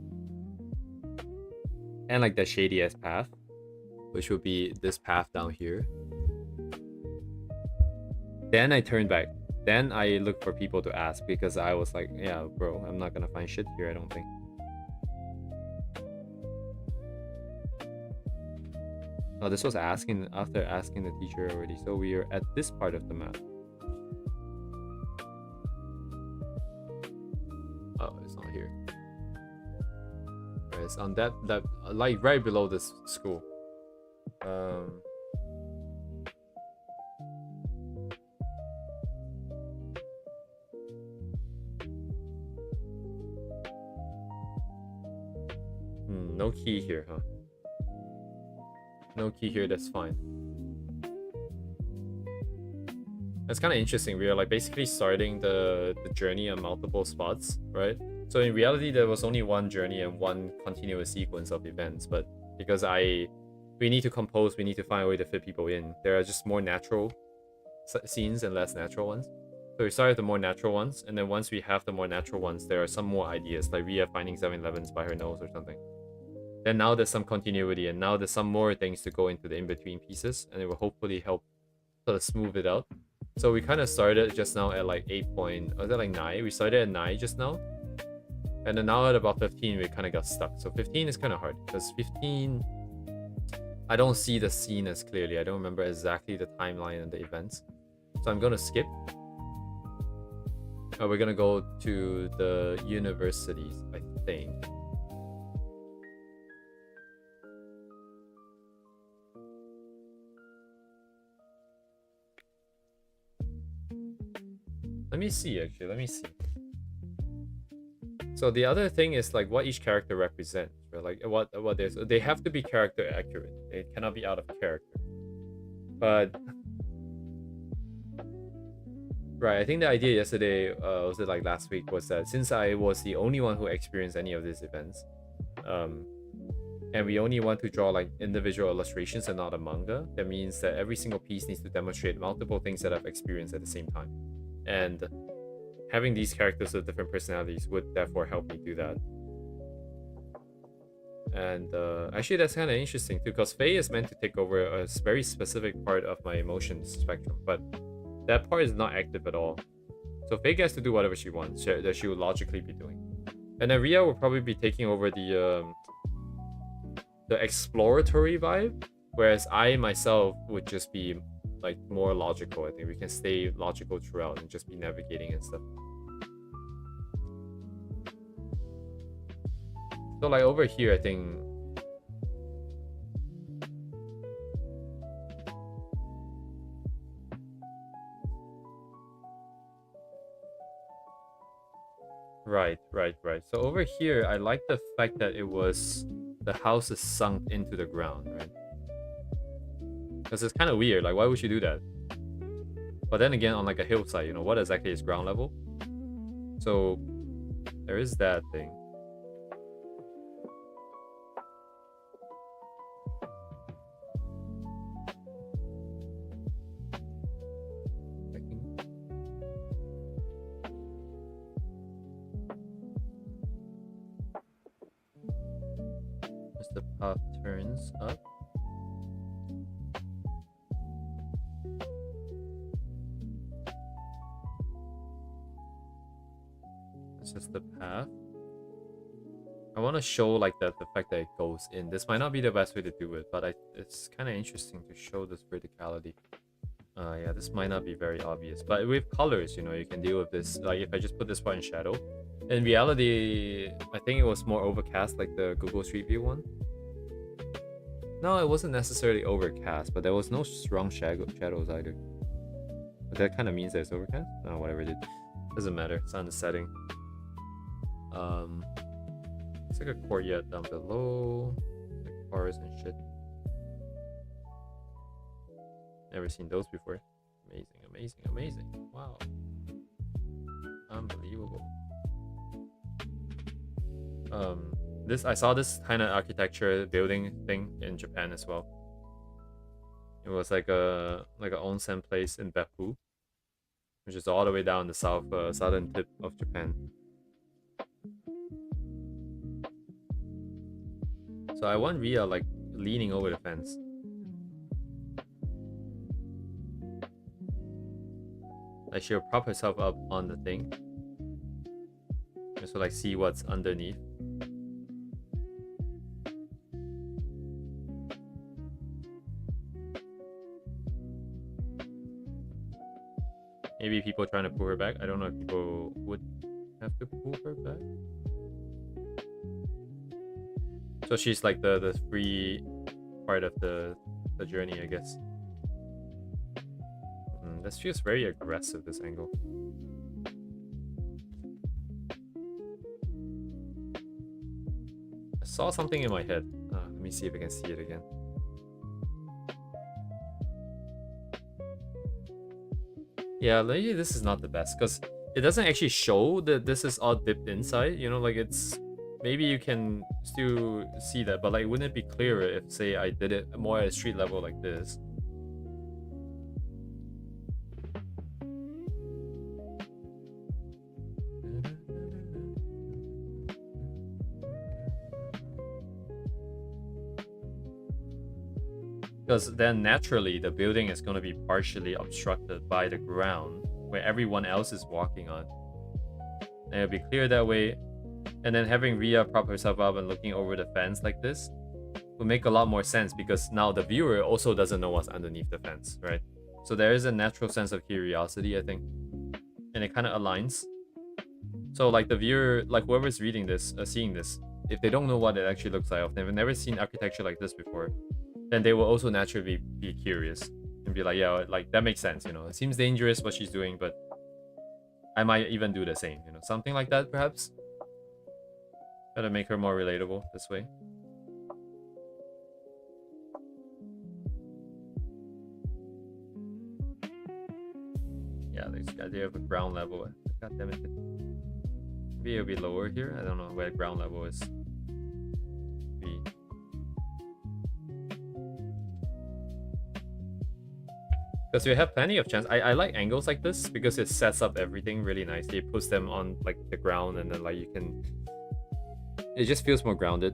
and like the shady ass path, which would be this path down here. Then I turned back, then I looked for people to ask, because I was like, yeah bro, I'm not gonna find shit here, I don't think. Oh, this was asking after asking the teacher already. So we are at this part of the map. Oh, it's not here. Right, it's on that like right below this school. No key here, huh? No key here, that's fine. That's kind of interesting. We are like basically starting the journey on multiple spots, right? So in reality, there was only one journey and one continuous sequence of events, but because we need to compose, we need to find a way to fit people in. There are just more natural scenes and less natural ones. So we started the more natural ones, and then once we have the more natural ones, there are some more ideas, like Ria finding 7-Elevens by her nose or something. Then now there's some continuity, and now there's some more things to go into the in-between pieces, and it will hopefully help sort of smooth it out. So we kind of started just now at like 8 point, was that like 9? We started at 9 just now. And then now at about 15, we kind of got stuck. So 15 is kind of hard, because 15, I don't see the scene as clearly. I don't remember exactly the timeline and the events. So I'm going to skip. We're going to go to the universities, I think. Let me see, actually. Let me see. So the other thing is like what each character represents, right? Like what they have to be character accurate. They cannot be out of character. But right, I think the idea yesterday, was it like last week, was that since I was the only one who experienced any of these events, and we only want to draw like individual illustrations and not a manga, that means that every single piece needs to demonstrate multiple things that I've experienced at the same time. And having these characters with different personalities would therefore help me do that. And actually that's kind of interesting too, because Faye is meant to take over a very specific part of my emotions spectrum, but that part is not active at all. So Faye gets to do whatever she wants, that she would logically be doing. And then Ria will probably be taking over the exploratory vibe, whereas I myself would just be like more logical. I think we can stay logical throughout and just be navigating and stuff. So like over here, I think right. So over here, I like the fact that the house is sunk into the ground, right? Because it's kind of weird. Like, why would you do that? But then again, on like a hillside, you know, what exactly is ground level? So there is that thing. As the path turns up. This is the path. I want to show like the fact that it goes in. This might not be the best way to do it, but it's kind of interesting to show this verticality. Yeah, this might not be very obvious, but with colors, you know, you can deal with this. Like if I just put this part in shadow, in reality, I think it was more overcast, like the Google Street View one. No, it wasn't necessarily overcast, but there was no strong shadows either. But that kind of means that it's overcast. No, whatever it is, doesn't matter. It's on the setting. It's like a courtyard down below, like cars and shit. Never seen those before. Amazing. Wow. Unbelievable. I saw this kind of architecture building thing in Japan as well. It was like a onsen place in Beppu, which is all the way down the southern tip of Japan. So I want Ria like leaning over the fence. Like she'll prop herself up on the thing. Just to like see what's underneath. Maybe people trying to pull her back. I don't know if people would have to pull her back. So she's like the free part of the journey, I guess. This feels very aggressive, this angle. I saw something in my head. Let me see if I can see it again. Yeah, maybe this is not the best because it doesn't actually show that this is all dipped inside, you know, like it's, maybe you can still see that, but like wouldn't it be clearer if, say, I did it more at a street level like this? Because then naturally the building is going to be partially obstructed by the ground where everyone else is walking on. And it'll be clear that way. And then having Ria prop herself up and looking over the fence like this would make a lot more sense because now the viewer also doesn't know what's underneath the fence, right? So there is a natural sense of curiosity, I think. And it kind of aligns. So like the viewer, like whoever's reading this, seeing this, if they don't know what it actually looks like, if they've never seen architecture like this before, then they will also naturally be curious and be like, yeah, like that makes sense, you know. It seems dangerous what she's doing, but I might even do the same, you know, something like that perhaps. Try to make her more relatable this way. Yeah, there's the idea of a ground level. God damn it. Maybe it'll be lower here. I don't know where ground level is. Because we have plenty of chance. I like angles like this because it sets up everything really nicely. It puts them on like the ground and then like you can... It just feels more grounded.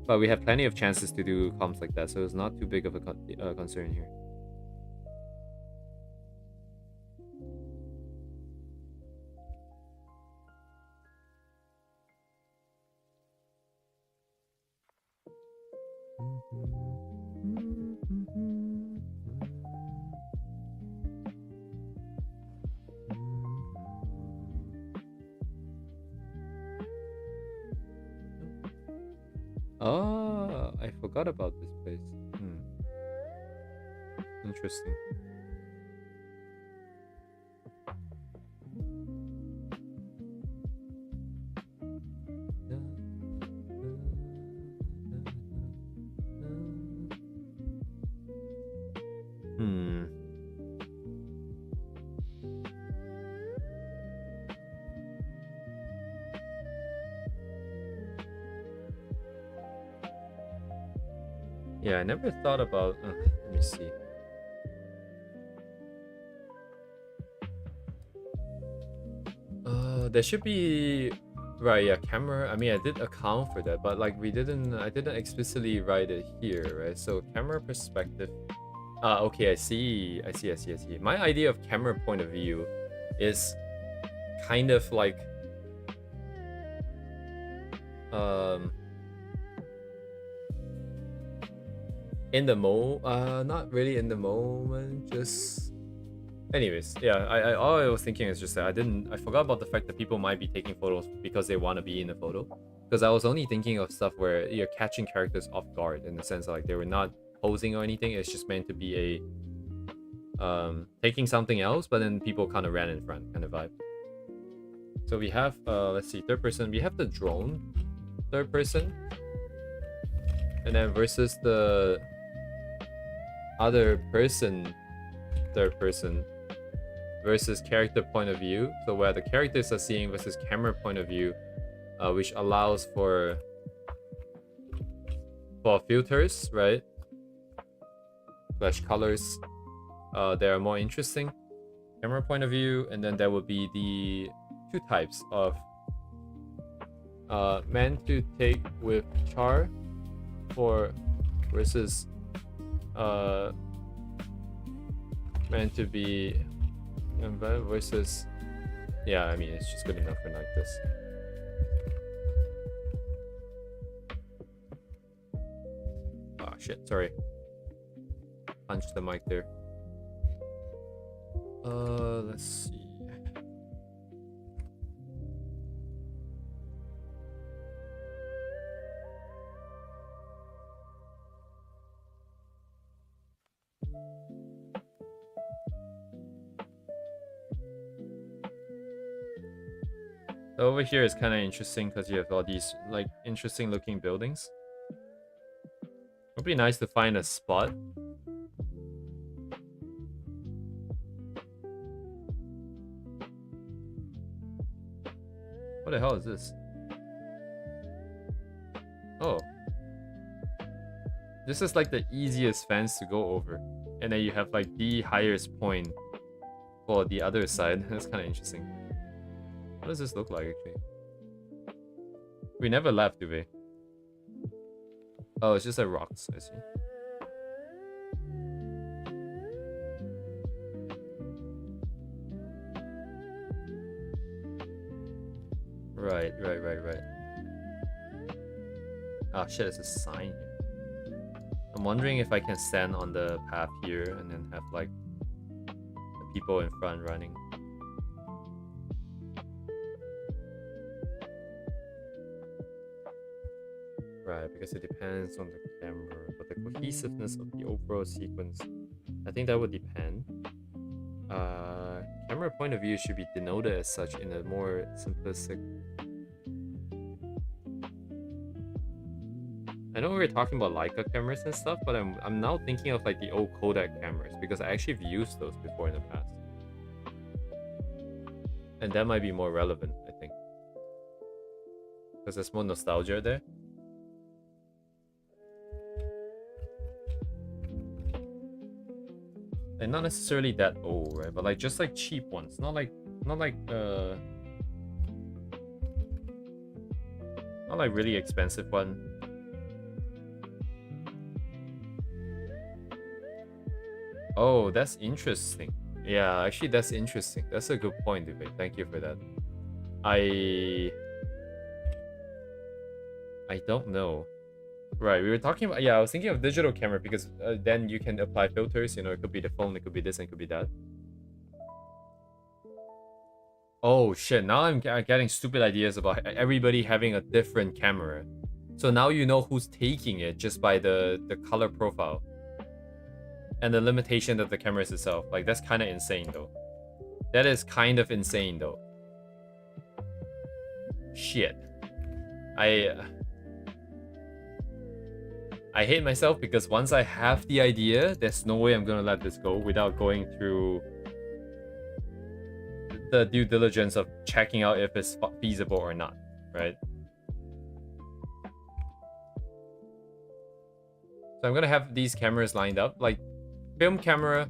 But we have plenty of chances to do comps like that, so it's not too big of a concern here. Oh, I forgot about this place. Interesting. Yeah, I never thought about... let me see. There should be... Right, yeah, camera. I mean, I did account for that, but like I didn't explicitly write it here, right? So camera perspective. Okay, I see. My idea of camera point of view is kind of like... in the not really in the moment, just... Anyways, yeah, all I was thinking is just that I forgot about the fact that people might be taking photos because they want to be in the photo. Because I was only thinking of stuff where you're catching characters off guard in the sense of like they were not posing or anything. It's just meant to be a taking something else, but then people kind of ran in front kind of vibe. So we have let's see, third person. We have the drone third person, and then versus the other person third person versus character point of view. So where the characters are seeing versus camera point of view, which allows for filters, right? Slash colors. They are more interesting. Camera point of view, and then there will be the two types of meant to take with char for versus meant to be versus... Yeah, I mean, it's just good enough for like this. Oh shit, sorry. Punched the mic there. Let's see. So over here is kind of interesting because you have all these like interesting looking buildings. Would be nice to find a spot. What the hell is this? Oh. This is like the easiest fence to go over. And then you have like the highest point for the other side. That's kind of interesting. What does this look like actually? We never left, do we? Oh, it's just like rocks, I see. Right. Oh shit, it's a sign here. I'm wondering if I can stand on the path here and then have like the people in front running. Right, because it depends on the camera, but the cohesiveness of the overall sequence, I think that would depend. Camera point of view should be denoted as such in a more simplistic. I know we were talking about Leica cameras and stuff, but I'm now thinking of like the old Kodak cameras because I actually have used those before in the past. And that might be more relevant, I think. Because there's more nostalgia there. And not necessarily that old, right? But like just like cheap ones. Not like really expensive one. Oh, that's interesting. Yeah, actually that's interesting. That's a good point, Dubey. Thank you for that. I don't know. Right, we were talking about, yeah, I was thinking of digital camera because then you can apply filters, you know, it could be the phone, it could be this, and it could be that. Oh shit, now I'm getting stupid ideas about everybody having a different camera. So now you know who's taking it just by the color profile. And the limitation of the cameras itself. Like, that's kind of insane though. That is kind of insane though. Shit. I hate myself because once I have the idea, there's no way I'm gonna let this go without going through the due diligence of checking out if it's feasible or not, right? So I'm gonna have these cameras lined up, like film camera,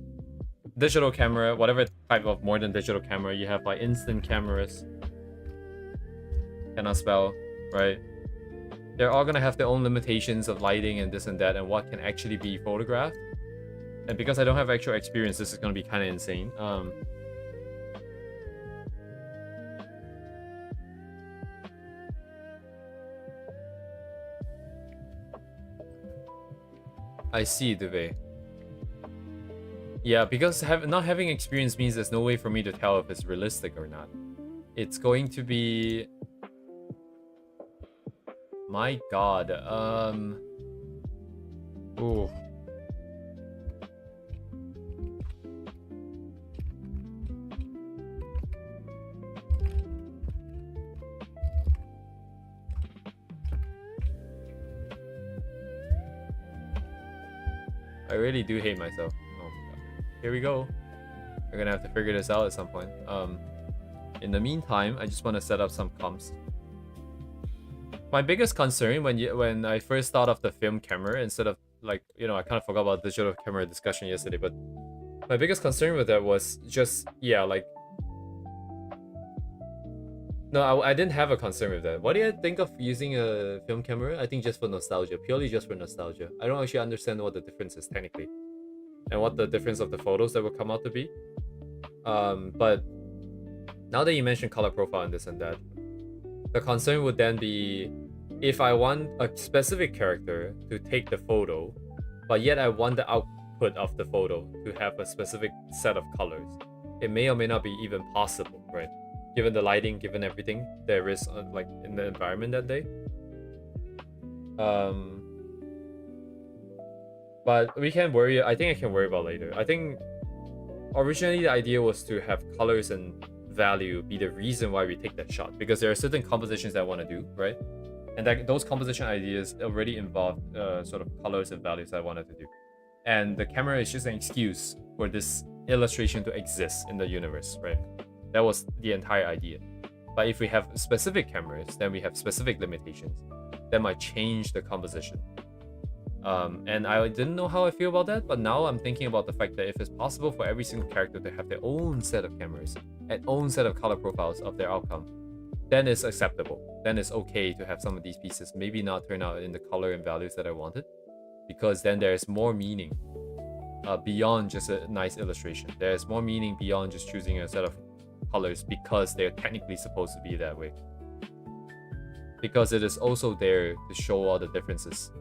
digital camera, whatever type of more than digital camera. You have like instant cameras, cannot spell, right? They're all gonna have their own limitations of lighting and this and that and what can actually be photographed. And because I don't have actual experience, this is gonna be kind of insane. I see, Duvey. Yeah, because not having experience means there's no way for me to tell if it's realistic or not. It's going to be... My god, Ooh. I really do hate myself. Oh my god. Here we go. We're gonna have to figure this out at some point. In the meantime, I just want to set up some comps. My biggest concern when I first thought of the film camera instead of, like, you know, I kind of forgot about digital camera discussion yesterday, but my biggest concern with that was just, yeah, like... No, I didn't have a concern with that. What do you think of using a film camera? I think just for nostalgia, purely just for nostalgia. I don't actually understand what the difference is technically. And what the difference of the photos that will come out to be. But now that you mentioned color profile and this and that, the concern would then be if I want a specific character to take the photo, but yet I want the output of the photo to have a specific set of colors. it may or may not be even possible, right? Given the lighting, given everything there is like in the environment that day. But we can worry. I think I can worry about later. I think originally the idea was to have colors and value be the reason why we take that shot, because there are certain compositions that I want to do, right? And that those composition ideas already involve sort of colors and values I wanted to do. And the camera is just an excuse for this illustration to exist in the universe, right? That was the entire idea. But if we have specific cameras, then we have specific limitations that might change the composition. And I didn't know how I feel about that, but now I'm thinking about the fact that if it's possible for every single character to have their own set of cameras and own set of color profiles of their outcome, then it's acceptable. Then it's okay to have some of these pieces maybe not turn out in the color and values that I wanted, because then there's more meaning beyond just a nice illustration. There's more meaning beyond just choosing a set of colors because they're technically supposed to be that way. Because it is also there to show all the differences.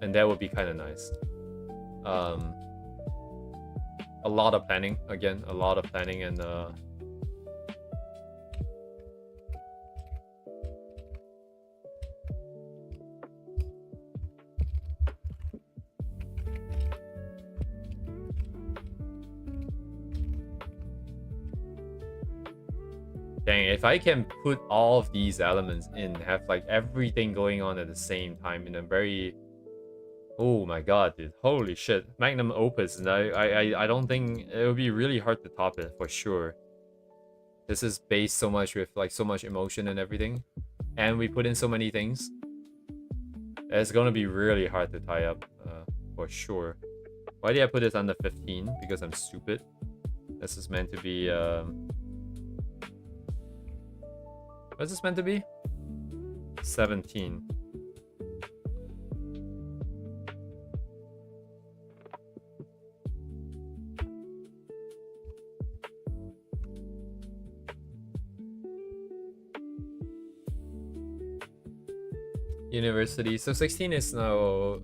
And that would be kind of nice. A lot of planning, again, a lot of planning, and dang, if I can put all of these elements in, have like everything going on at the same time in a very, oh my god, dude, holy shit, magnum opus, and I don't think it would be really hard to top it for sure. This is based so much with like so much emotion and everything, and we put in so many things. It's gonna be really hard to tie up for sure. Why did I put this under 15? Because I'm stupid. This is meant to be what's this meant to be? 17. University. So 16 is now.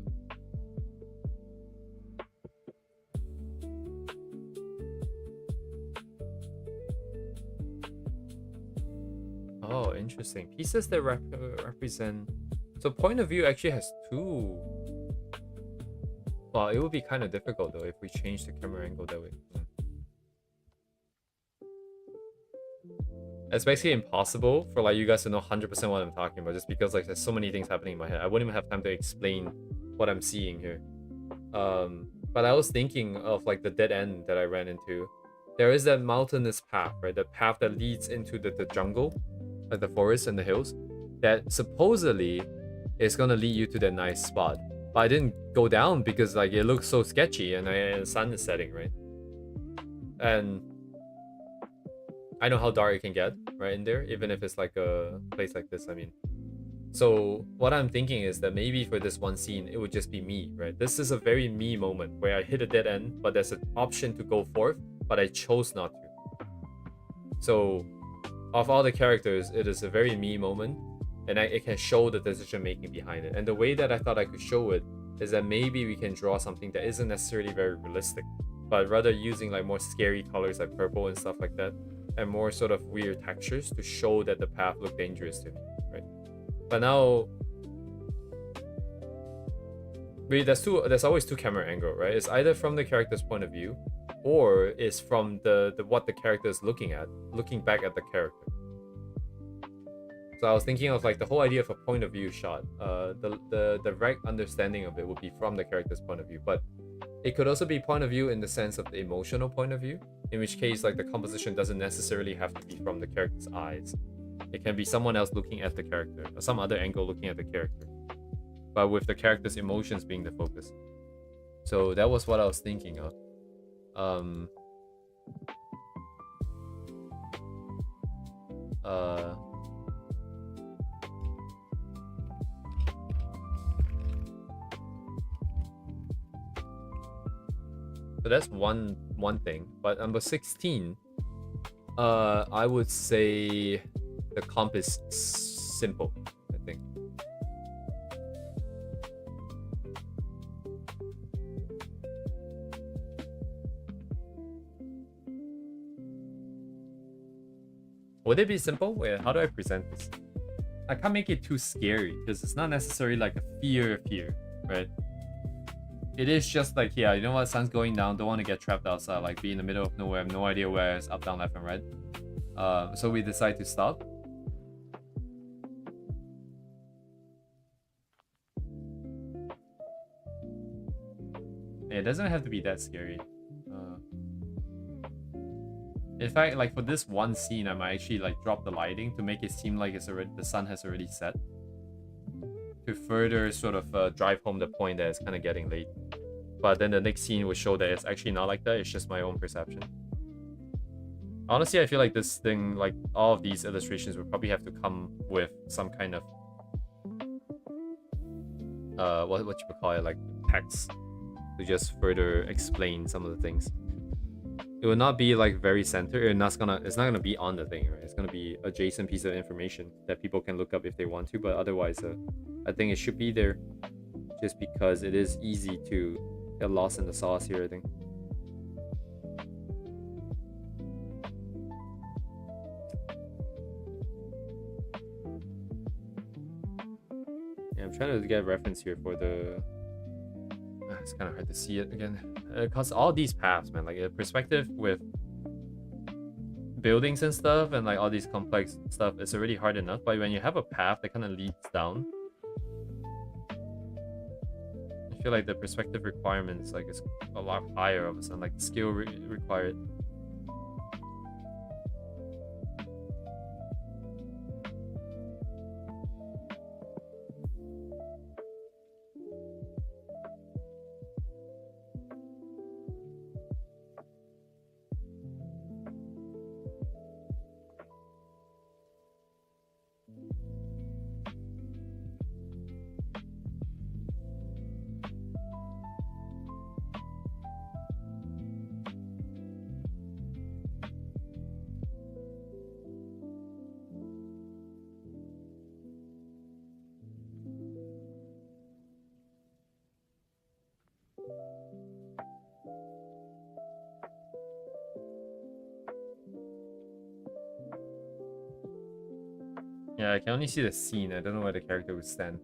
Oh, interesting. Pieces that represent. So point of view actually has two. Well, it would be kind of difficult though if we change the camera angle that way. It's basically impossible for like you guys to know 100% what I'm talking about, just because like there's so many things happening in my head. I wouldn't even have time to explain what I'm seeing here. But I was thinking of like the dead end that I ran into. There is that mountainous path, right? The path that leads into the jungle, like the forest and the hills, that supposedly is gonna lead you to that nice spot. But I didn't go down because like it looks so sketchy and the sun is setting, right? And I know how dark it can get right in there, even if it's like a place like this, I mean. So what I'm thinking is that maybe for this one scene, it would just be me, right? This is a very me moment where I hit a dead end, but there's an option to go forth, but I chose not to. So of all the characters, it is a very me moment, and it can show the decision making behind it. And the way that I thought I could show it is that maybe we can draw something that isn't necessarily very realistic, but rather using like more scary colors like purple and stuff like that, and more sort of weird textures to show that the path looked dangerous to me, right? But now, there's always two camera angle, right? It's either from the character's point of view, or it's from the what the character is looking back at the character. So I was thinking of like the whole idea of a point of view shot. The right understanding of it would be from the character's point of view, but it could also be point of view in the sense of the emotional point of view, in which case like the composition doesn't necessarily have to be from the character's eyes. It can be someone else looking at the character, or some other angle looking at the character, but with the character's emotions being the focus. So that was what I was thinking of. So that's one thing. But number 16, I would say the comp is simple, I think. Would it be simple? Wait, how do I present this? I can't make it too scary because it's not necessarily like a fear, right? It is just like, yeah, you know what, sun's going down, don't want to get trapped outside, like be in the middle of nowhere, have no idea where it's up, down, left, and right. So we decide to stop. It doesn't have to be that scary. In fact, like for this one scene, I might actually like drop the lighting to make it seem like it's already, the sun has already set, to further sort of drive home the point that it's kind of getting late. But then the next scene will show that it's actually not like that. It's just my own perception. Honestly, I feel like this thing, like all of these illustrations, would probably have to come with some kind of what you would call it, like text, to just further explain some of the things. It will not be like very centered. It's not gonna be on the thing, right? It's gonna be adjacent piece of information that people can look up if they want to. But otherwise, I think it should be there, just because it is easy to get lost in the sauce here, I think. Yeah, I'm trying to get a reference here for the... It's kind of hard to see it again. Because all these paths, man, like a perspective with buildings and stuff and like all these complex stuff, it's already hard enough. But when you have a path that kind of leads down, I feel like the perspective requirements like is a lot higher of a sudden, like the skill required. Yeah, I can only see the scene. I don't know where the character would stand.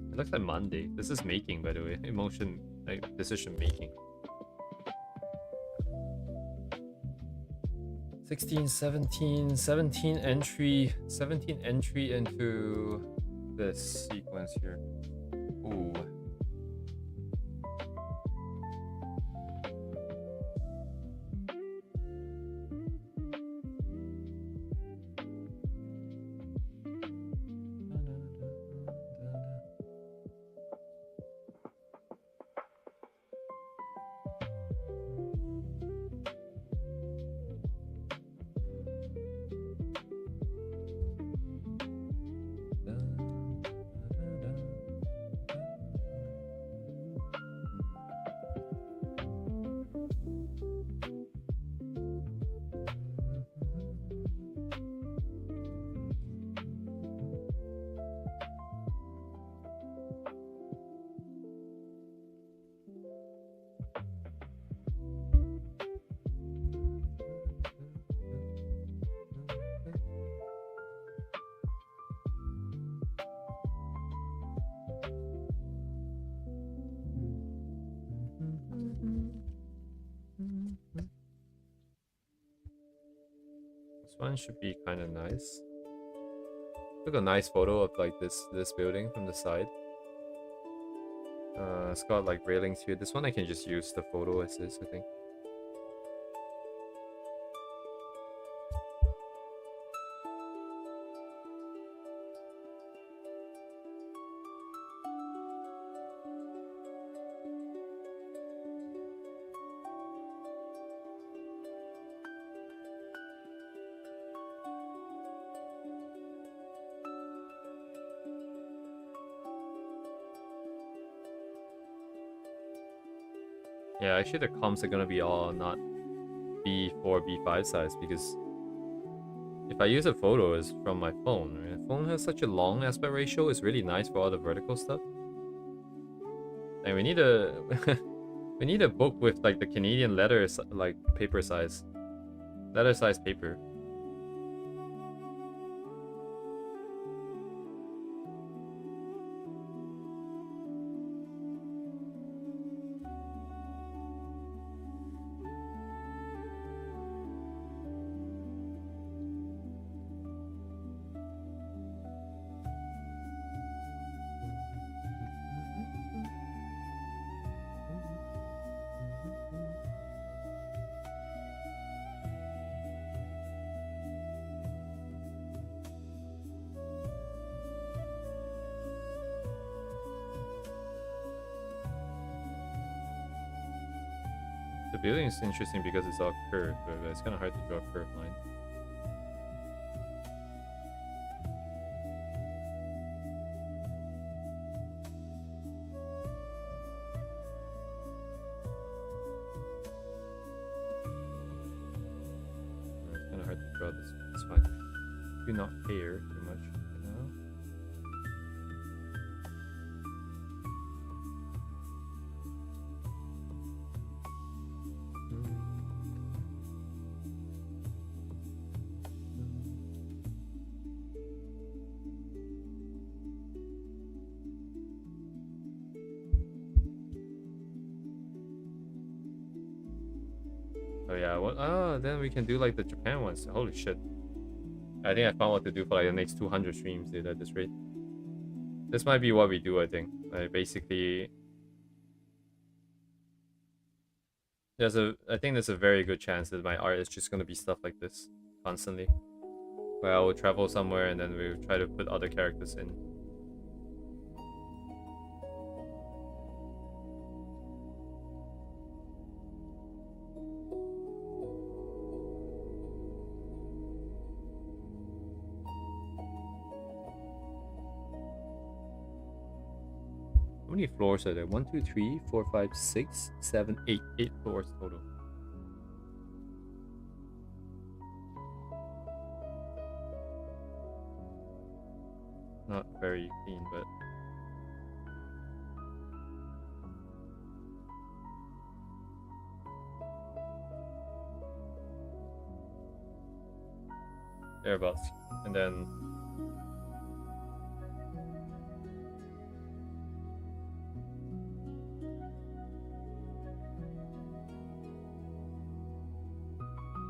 It looks like Monday. This is making, by the way. Emotion, like decision making. 16, 17 entry into this sequence here. Ooh. This one should be kind of nice. Took a nice photo of like this building from the side. It's got like railings here. This one I can just use the photo as is, I think. Yeah, actually the comps are gonna be all not B4, B5 size because if I use a photo is from my phone, right? The phone has such a long aspect ratio, it's really nice for all the vertical stuff. And we need a we need a book with like the Canadian letters like paper size. Letter size paper. The building is interesting because it's all curved, but it's kind of hard to draw curved lines. It's kind of hard to draw this. It's fine. Do not care too much right now. Oh yeah, what? Oh, then we can do like the Japan ones. Holy shit! I think I found what to do for like the next 200 streams, dude. At this rate, this might be what we do. I think. Like basically, I think there's a very good chance that my art is just gonna be stuff like this constantly, where I will travel somewhere and then we'll try to put other characters in. How many floors are there? 1, 2, 3, 4, 5, 6, 7, 8. 8 floors total. Not very clean, but thereabouts. And then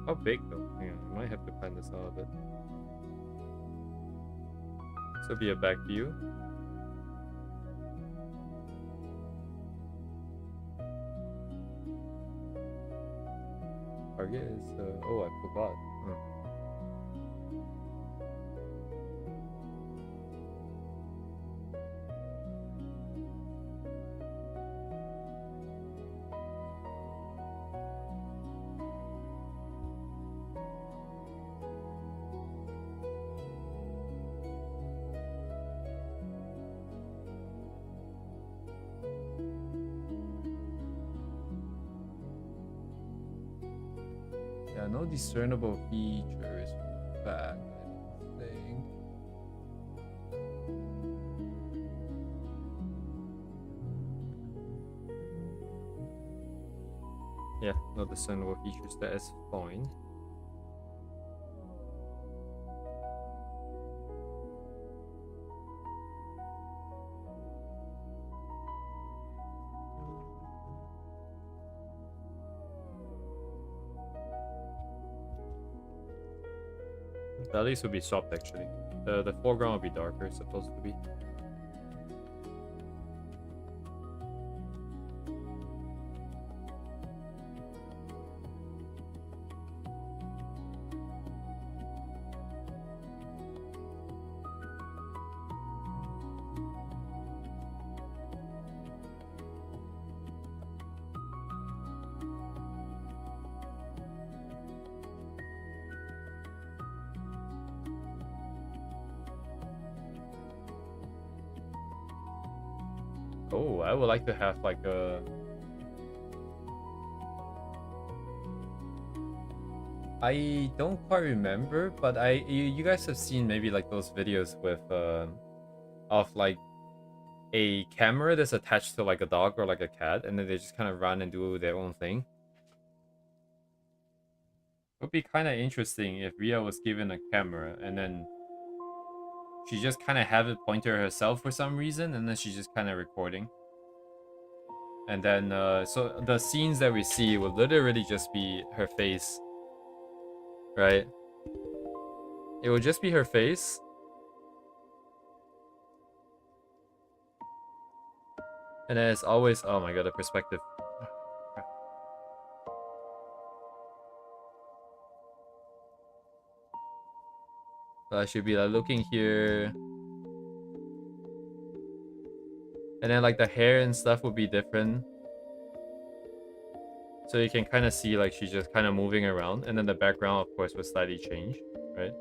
how big though? Yeah, I might have to plan this out a bit. This will be a back view. Target is oh, I forgot. Yeah, no discernible features from the back, I don't think. Yeah, no discernible features, that is fine. Valleys will be swapped actually. The foreground will be darker, it's supposed to be. Oh, I would like to have like a I don't quite remember, but you guys have seen maybe like those videos with of like a camera that's attached to like a dog or like a cat, and then they just kind of run and do their own thing. It would be kind of interesting if Ria was given a camera and then she just kind of have it point to herself for some reason, and then she's just kind of recording. And then so the scenes that we see will literally just be her face, right? It will just be her face. And then it's always, oh my god, the perspective. So I should be like looking here. And then like the hair and stuff would be different. So you can kind of see like she's just kind of moving around. And then the background, of course, would slightly change, right?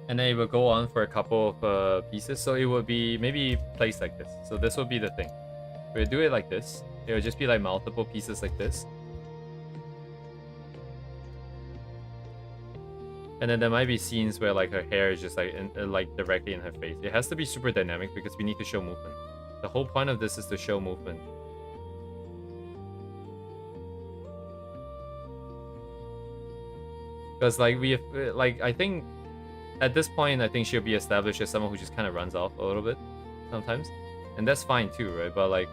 And then it will go on for a couple of pieces. So it will be maybe placed like this. So this will be the thing. We'll do it like this. It will just be like multiple pieces like this. And then there might be scenes where like her hair is just like like directly in her face. It has to be super dynamic because we need to show movement. The whole point of this is to show movement. Because like we have, like I think at this point I think she'll be established as someone who just kind of runs off a little bit sometimes, and that's fine too, right? But like,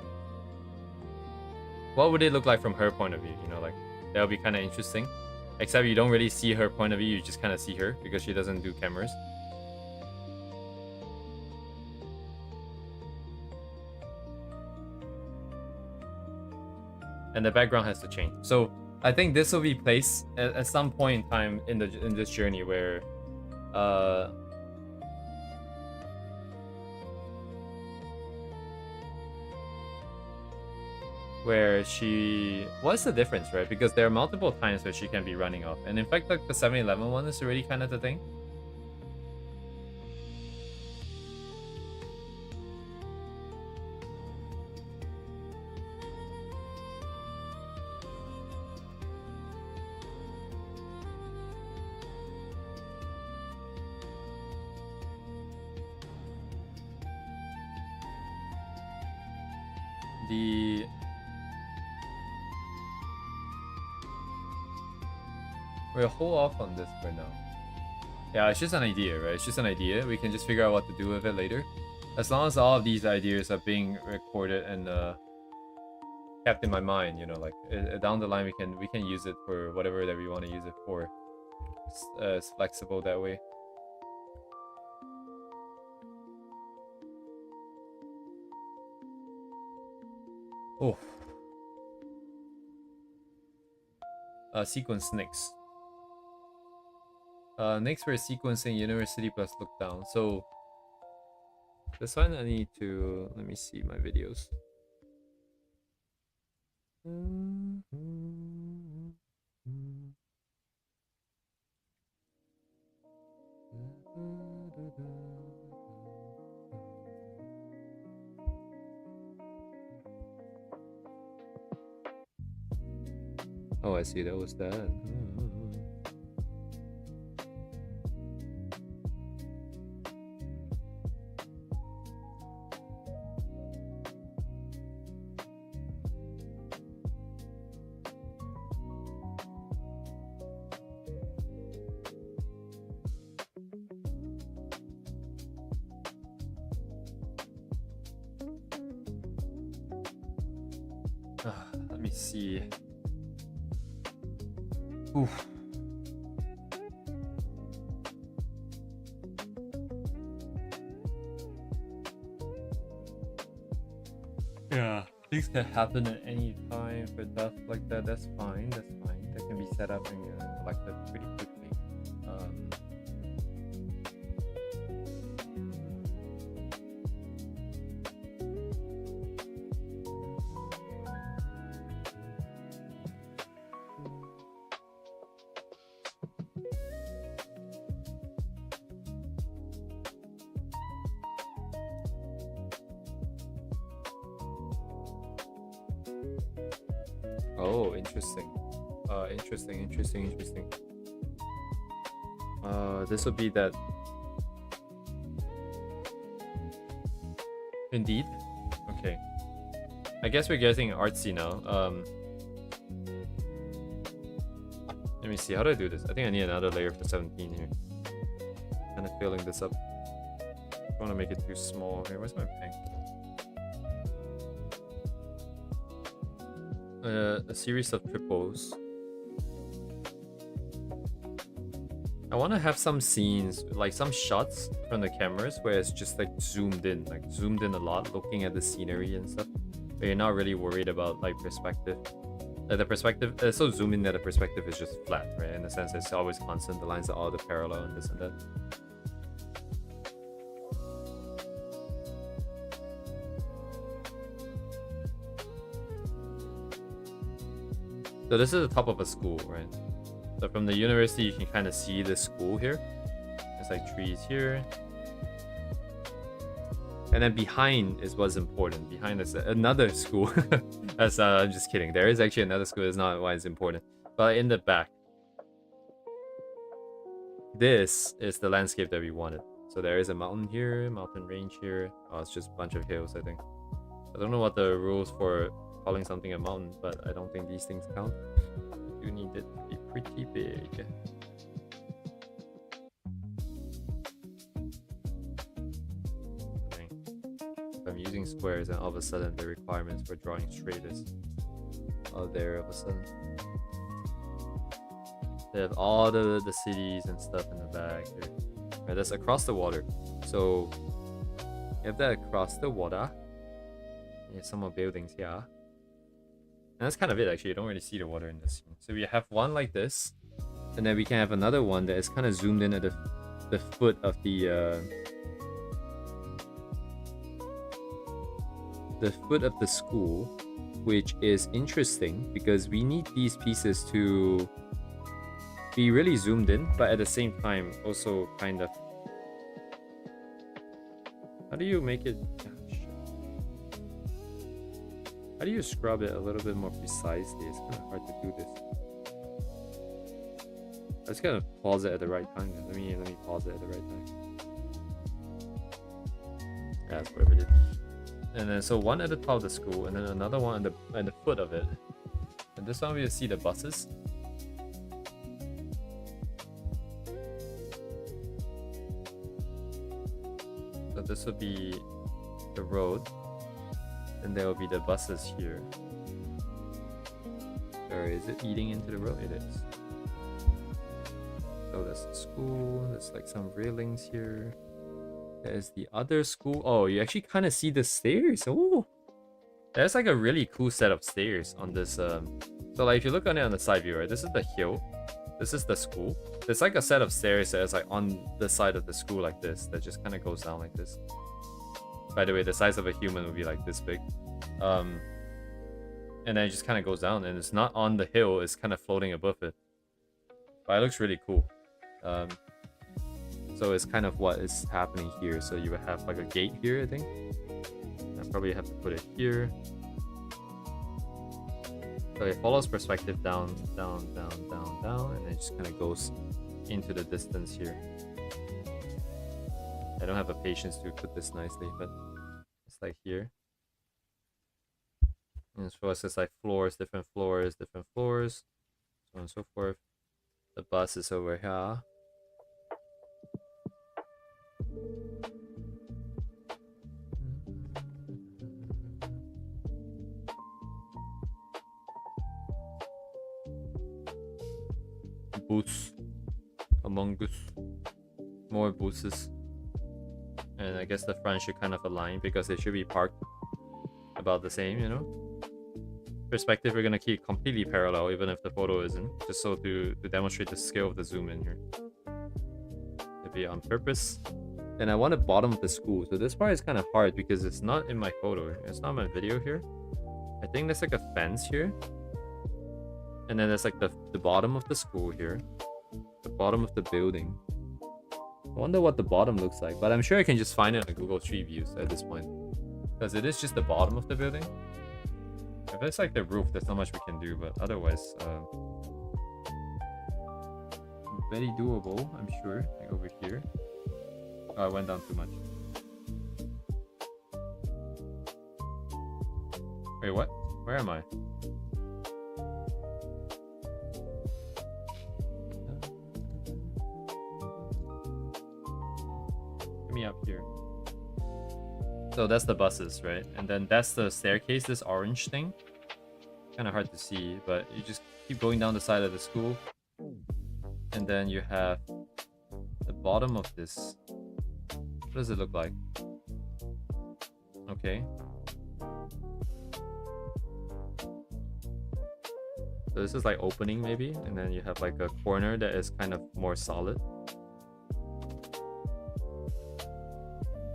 what would it look like from her point of view? You know, like that would be kind of interesting. Except you don't really see her point of view, you just kind of see her because she doesn't do cameras. And the background has to change. So I think this will be placed at some point in time in this journey where she, what's the difference, right? Because there are multiple times where she can be running off, and in fact like the 7-Eleven one is already kind of the thing. We'll hold off on this for now. Yeah, it's just an idea, right? It's just an idea. We can just figure out what to do with it later. As long as all of these ideas are being recorded and kept in my mind, you know, like down the line we can use it for whatever that we want to use it for. It's flexible that way. Oh. Sequence next. Next we're sequencing University plus Look Down. So this one I need to, let me see my videos. Oh, I see, that was that. Let me see. Oof. Yeah, things can happen at any time for stuff like that. That's fine. That's fine. That can be set up and collected pretty quickly. Oh, interesting. Interesting. This would be that. Indeed. Okay. I guess we're getting artsy now. Let me see. How do I do this? I think I need another layer for 17 here. Kind of filling this up. I don't want to make it too small. Here, where's my pen? A series of triples. I want to have some scenes, like some shots from the cameras where it's just like zoomed in a lot, looking at the scenery and stuff. But you're not really worried about like perspective. The perspective, so zoom in that the perspective is just flat, right? In the sense it's always constant, the lines are all the parallel and this and that. So this is the top of a school, right? So from the university, you can kind of see the school here. There's like trees here. And then behind is what's important. Behind is another school. That's I'm just kidding. There is actually another school. That's not why it's important. But in the back, this is the landscape that we wanted. So there is a mountain here, mountain range here. Oh, it's just a bunch of hills, I think. I don't know what the rules for calling something a mountain, but I don't think these things count. You need it to be pretty big. If I'm using squares, and all of a sudden the requirements for drawing straight is there all of a sudden. They have all the cities and stuff in the back here. Right, that's across the water. So you have that across the water. You have some more buildings here. And that's kind of it, actually. You don't really see the water in this scene. So we have one like this, and then we can have another one that is kind of zoomed in at the foot of the school, which is interesting because we need these pieces to be really zoomed in, but at the same time also kind of. How do you make it? How do you scrub it a little bit more precisely? It's kind of hard to do this. I just gotta pause it at the right time. Let me pause it at the right time. Yeah, that's whatever it is. And then so one at the top of the school, and then another one at the foot of it. And this one we'll see the buses. So this would be the road. And there will be the buses here. Or is it eating into the road? It is. So that's the school. There's like some railings here. There's the other school. Oh, you actually kind of see the stairs. Oh, there's like a really cool set of stairs on this. So like if you look on it on the side view, right? This is the hill. This is the school. There's like a set of stairs that's like on the side of the school like this. That just kind of goes down like this. By the way, the size of a human would be like this big. And then it just kind of goes down, and it's not on the hill, it's kind of floating above it. But it looks really cool. So it's kind of what is happening here. So you would have like a gate here, I think. I probably have to put it here. So it follows perspective down, and then it just kind of goes into the distance here. I don't have the patience to put this nicely, but it's like here. And so it's just like floors, different floors, so on and so forth. The bus is over here. Booths. Among Us. More booths. And I guess the front should kind of align because they should be parked about the same, you know? Perspective, we're gonna keep completely parallel even if the photo isn't, just so to demonstrate the scale of the zoom in here. It'll be on purpose. And I want the bottom of the school. So this part is kind of hard because it's not in my photo. It's not my video here. I think there's like a fence here. And then there's like the bottom of the school here. The bottom of the building. I wonder what the bottom looks like, but I'm sure I can just find it on Google Street Views at this point. Because it is just the bottom of the building. Okay. If it's like the roof, there's not much we can do, but otherwise, very doable, I'm sure. Like over here. Oh, I went down too much. Wait, what? Where am I? Get me up here. So that's the buses, right? And then that's the staircase, this orange thing. Kind of hard to see, but you just keep going down the side of the school. And then you have the bottom of this. What does it look like? Okay. So this is like opening maybe, and then you have like a corner that is kind of more solid.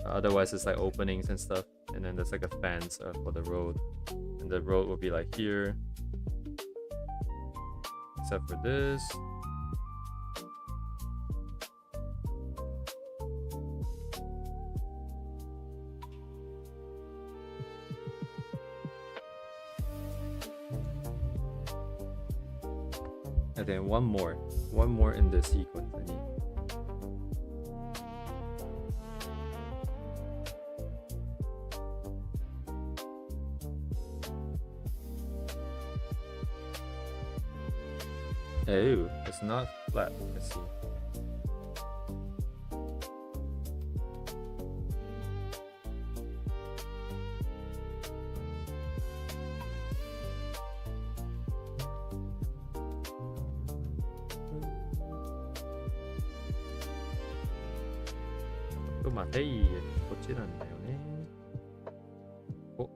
Otherwise it's like openings and stuff, and then there's like a fence for the road, and the road will be like here, except for this. And then one more in this sequence I need. Oh, it's not flat. Let's see. 또 마테이 좋진 않네요. 어?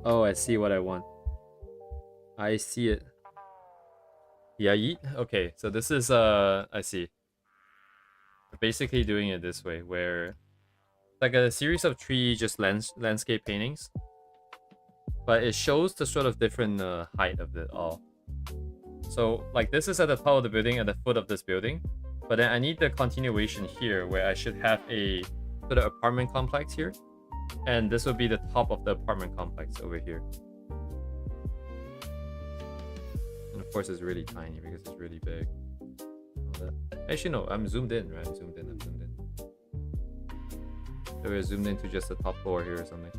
Oh, I see what I want. I see it. Yeah, okay, so this is I see. We're basically doing it this way, where like a series of three just landscape paintings, but it shows the sort of different height of it all. So like this is at the top of the building, at the foot of this building, but then I need the continuation here where I should have a sort of apartment complex here, and this would be the top of the apartment complex over here. And of course it's really tiny because it's really big. Actually no, I'm zoomed in, right? I'm zoomed in. So we're zoomed into just the top floor here or something.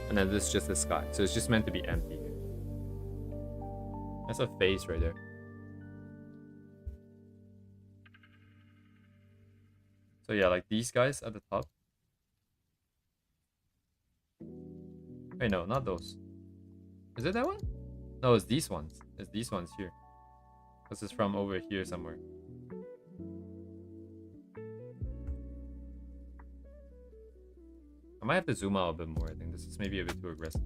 And then this is just the sky. So it's just meant to be empty here. That's a face right there. So yeah, like these guys at the top. Wait, no, not those. Is it that one? No, it's these ones. It's these ones here. This is from over here somewhere. I might have to zoom out a bit more. I think this is maybe a bit too aggressive.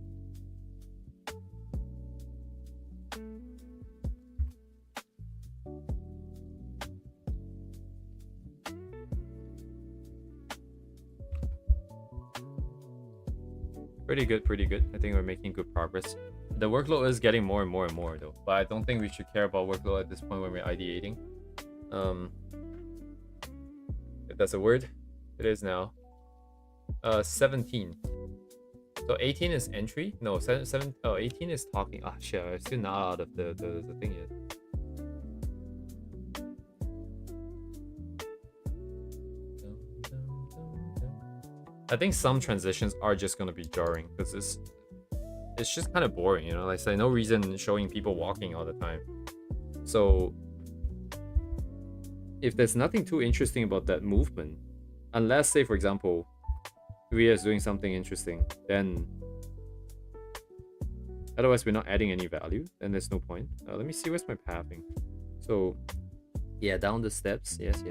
Pretty good, pretty good. I think we're making good progress. The workload is getting more and more and more though, but I don't think we should care about workload at this point when we're ideating. If that's a word, it is now. 17. So 18 is entry. No, 18 is talking. Ah, shit, I'm still not out of the thing yet. I think some transitions are just gonna be jarring because it's just kind of boring, you know. Like, no reason showing people walking all the time. So if there's nothing too interesting about that movement, unless, say, for example, we are doing something interesting, then otherwise we're not adding any value, then there's no point. Let me see, where's my pathing? So yeah, down the steps. Yes.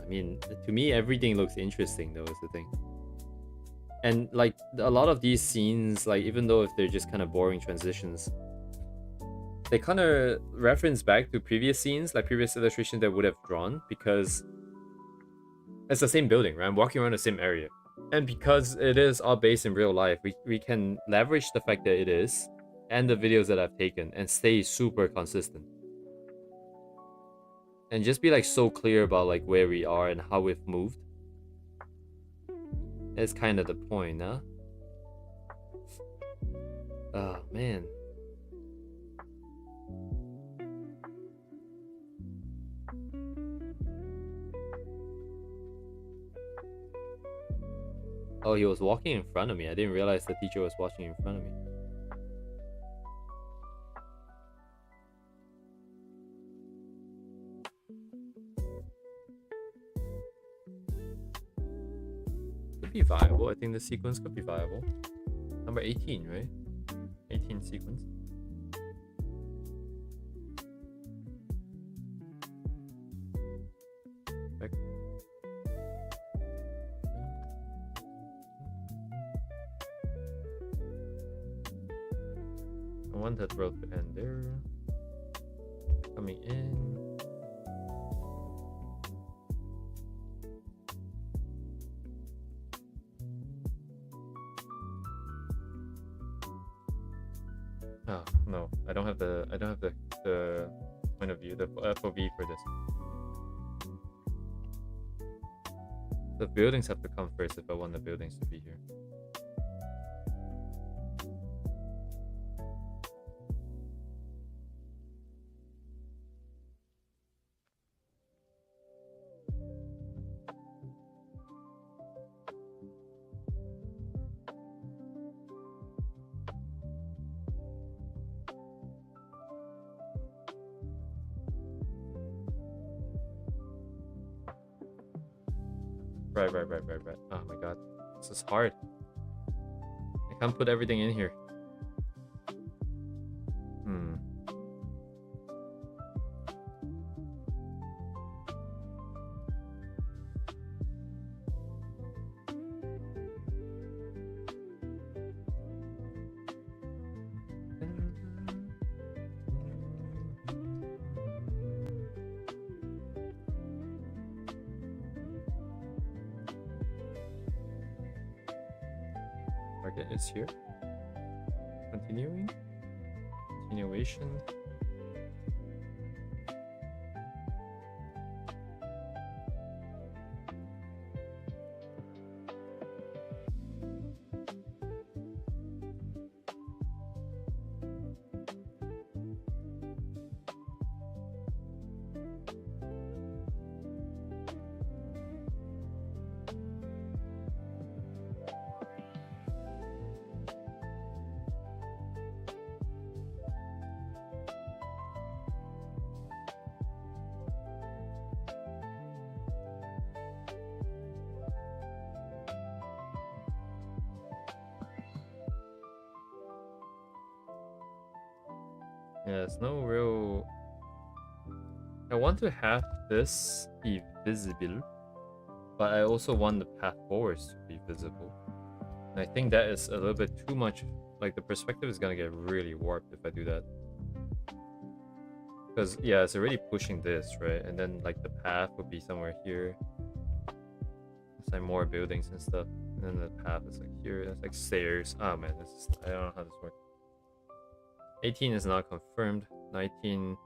mean, to me, everything looks interesting, though, is the thing. And like a lot of these scenes, like even though if they're just kind of boring transitions, they kind of reference back to previous scenes, like previous illustrations that would have drawn, because it's the same building, right? I'm walking around the same area. And because it is all based in real life, we can leverage the fact that it is and the videos that I've taken and stay super consistent. And just be like so clear about like where we are and how we've moved. That's kind of the point, huh? Oh, man. Oh, he was walking in front of me. I didn't realize the teacher was watching in front of me. Could be viable. I think the sequence could be viable. Number 18, right? 18 sequence. Back. I want that row to end there. Coming in. Oh no, I don't have the point of view, the FOV for this. The buildings have to come first if I want the buildings to be here. Right. Oh my god. This is hard. I can't put everything in here. Target is here. Continuation. Yeah, there's no real... I want to have this be visible, but I also want the path forwards to be visible. And I think that is a little bit too much. Like, the perspective is gonna get really warped if I do that. Because, yeah, it's already pushing this, right? And then, like, the path would be somewhere here. It's like more buildings and stuff. And then the path is like here. It's like stairs. Oh, man, this is... I don't know how this works. 18 is not confirmed. 19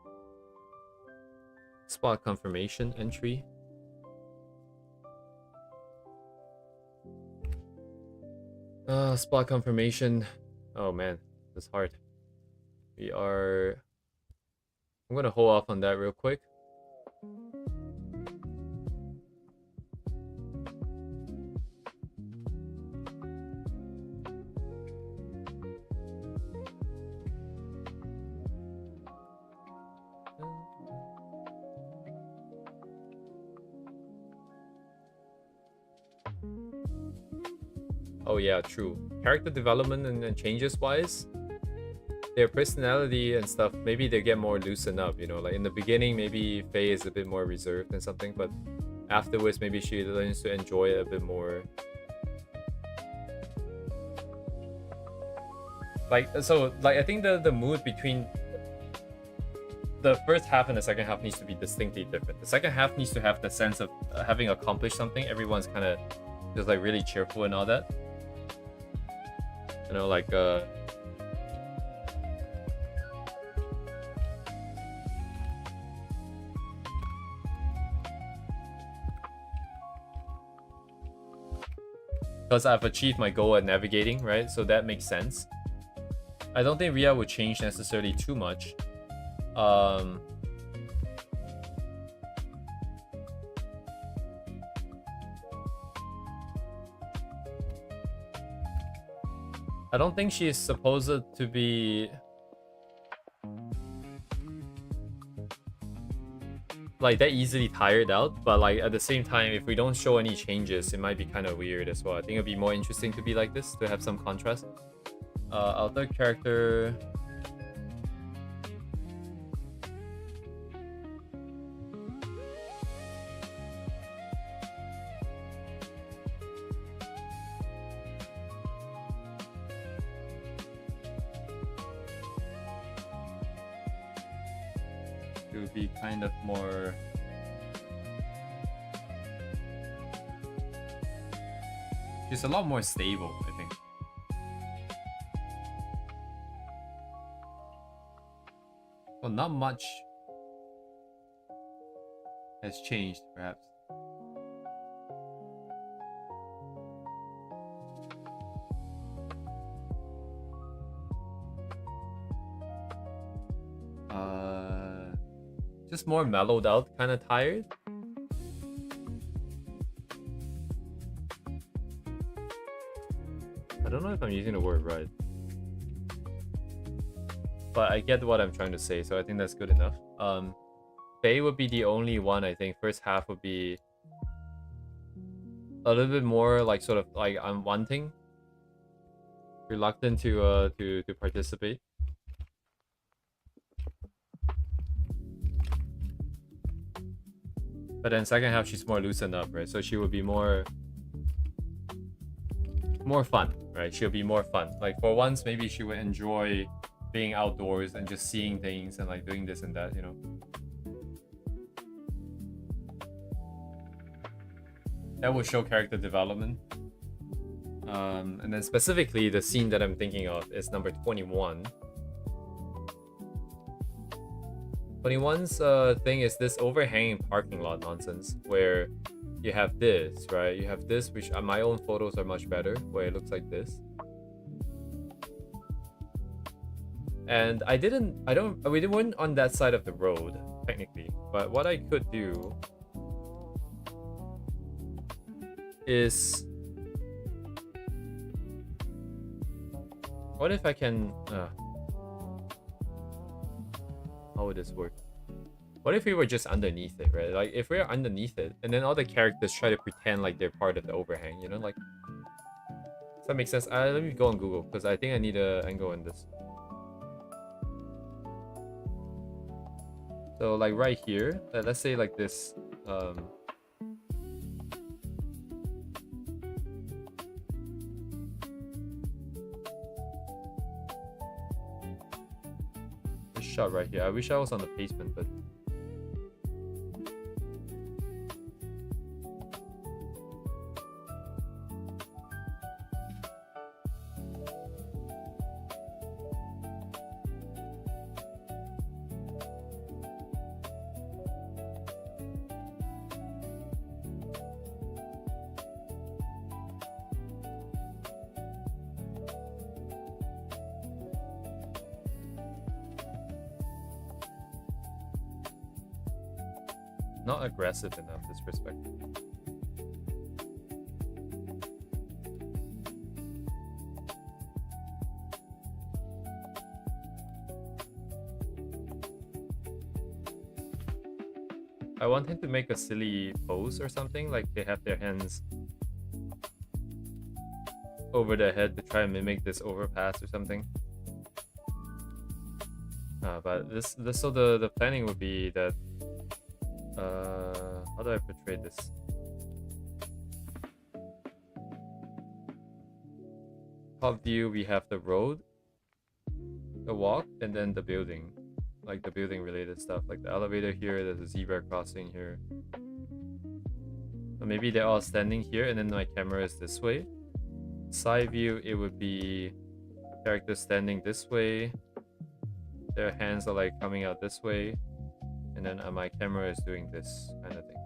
spot confirmation entry. Spot confirmation. Oh man, that's hard. I'm gonna hold off on that real quick. Oh yeah, true. Character development and changes wise, their personality and stuff, maybe they get more loosened up, you know, like in the beginning maybe Faye is a bit more reserved and something, but afterwards maybe she learns to enjoy it a bit more. Like, so like I think the mood between the first half and the second half needs to be distinctly different. The second half needs to have the sense of having accomplished something. Everyone's kind of just like really cheerful and all that. You know, like because I've achieved my goal at navigating, right? So that makes sense. I don't think Ria would change necessarily too much. I don't think she is supposed to be like that easily tired out, but like at the same time, if we don't show any changes, it might be kind of weird as well. I think it'd be more interesting to be like this, to have some contrast. Our third character. It would be kind of more. She's a lot more stable, I think. Well, not much has changed, perhaps. Just more mellowed out, kind of tired. I don't know if I'm using the word right, but I get what I'm trying to say, so I think that's good enough. Faye would be the only one, I think. First half would be a little bit more like sort of like unwanting, reluctant to participate. But then second half she's more loosened up, right? So she will be more fun, right? She'll be more fun. Like for once, maybe she would enjoy being outdoors and just seeing things and like doing this and that, you know. That will show character development. And then specifically the scene that I'm thinking of is number 21. 21's thing is this overhanging parking lot nonsense where you have this, right? You have this, which my own photos are much better, where it looks like this. And we weren't on that side of the road, technically. But what I could do is... What if I can... how would this work? What if we were just underneath it, right? Like, if we're underneath it, and then all the characters try to pretend like they're part of the overhang, you know? Like, does that make sense? Let me go on Google, because I think I need an angle in this. So, like, right here, let's say like this, shot right here. I wish I was on the pavement, but not aggressive enough, this perspective. I want him to make a silly pose or something, like they have their hands over their head to try and mimic this overpass or something. But so the planning would be that how do I portray this? top view, we have the road, the walk, and then the building. Like the building related stuff, like the elevator here, there's a zebra crossing here. So maybe they're all standing here, and then my camera is this way. Side view, it would be characters standing this way. Their hands are like coming out this way. And then my camera is doing this kind of thing.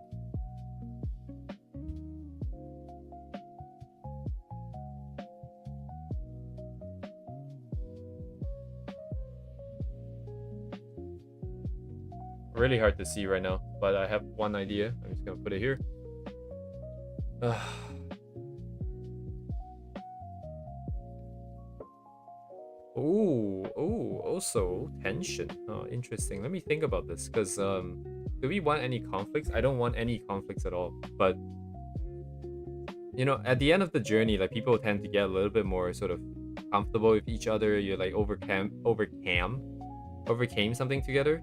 Really hard to see right now, but I have one idea. I'm just gonna put it here. Also tension. Oh, interesting. Let me think about this, because do we want any conflicts? I don't want any conflicts at all. But you know, at the end of the journey, like people tend to get a little bit more sort of comfortable with each other. You like overcame something together.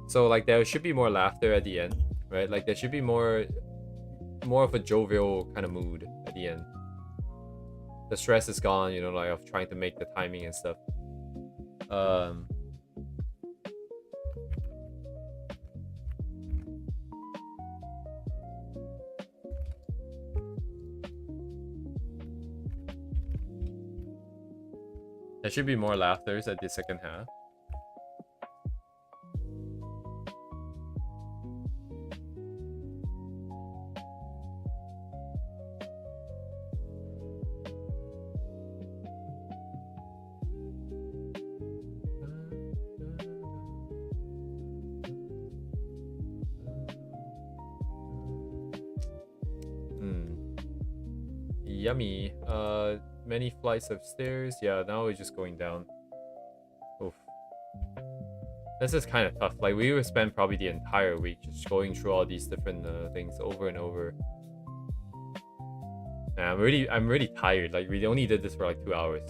So like there should be more laughter at the end, right? Like there should be more of a jovial kind of mood at the end. The stress is gone, you know, like of trying to make the timing and stuff. There should be more laughters at the second half. Yummy. Many flights of stairs. Yeah, now we're just going down. Oof. This is kind of tough. Like we would spend probably the entire week just going through all these different things over and over. Nah, I'm really tired. Like we only did this for like 2 hours.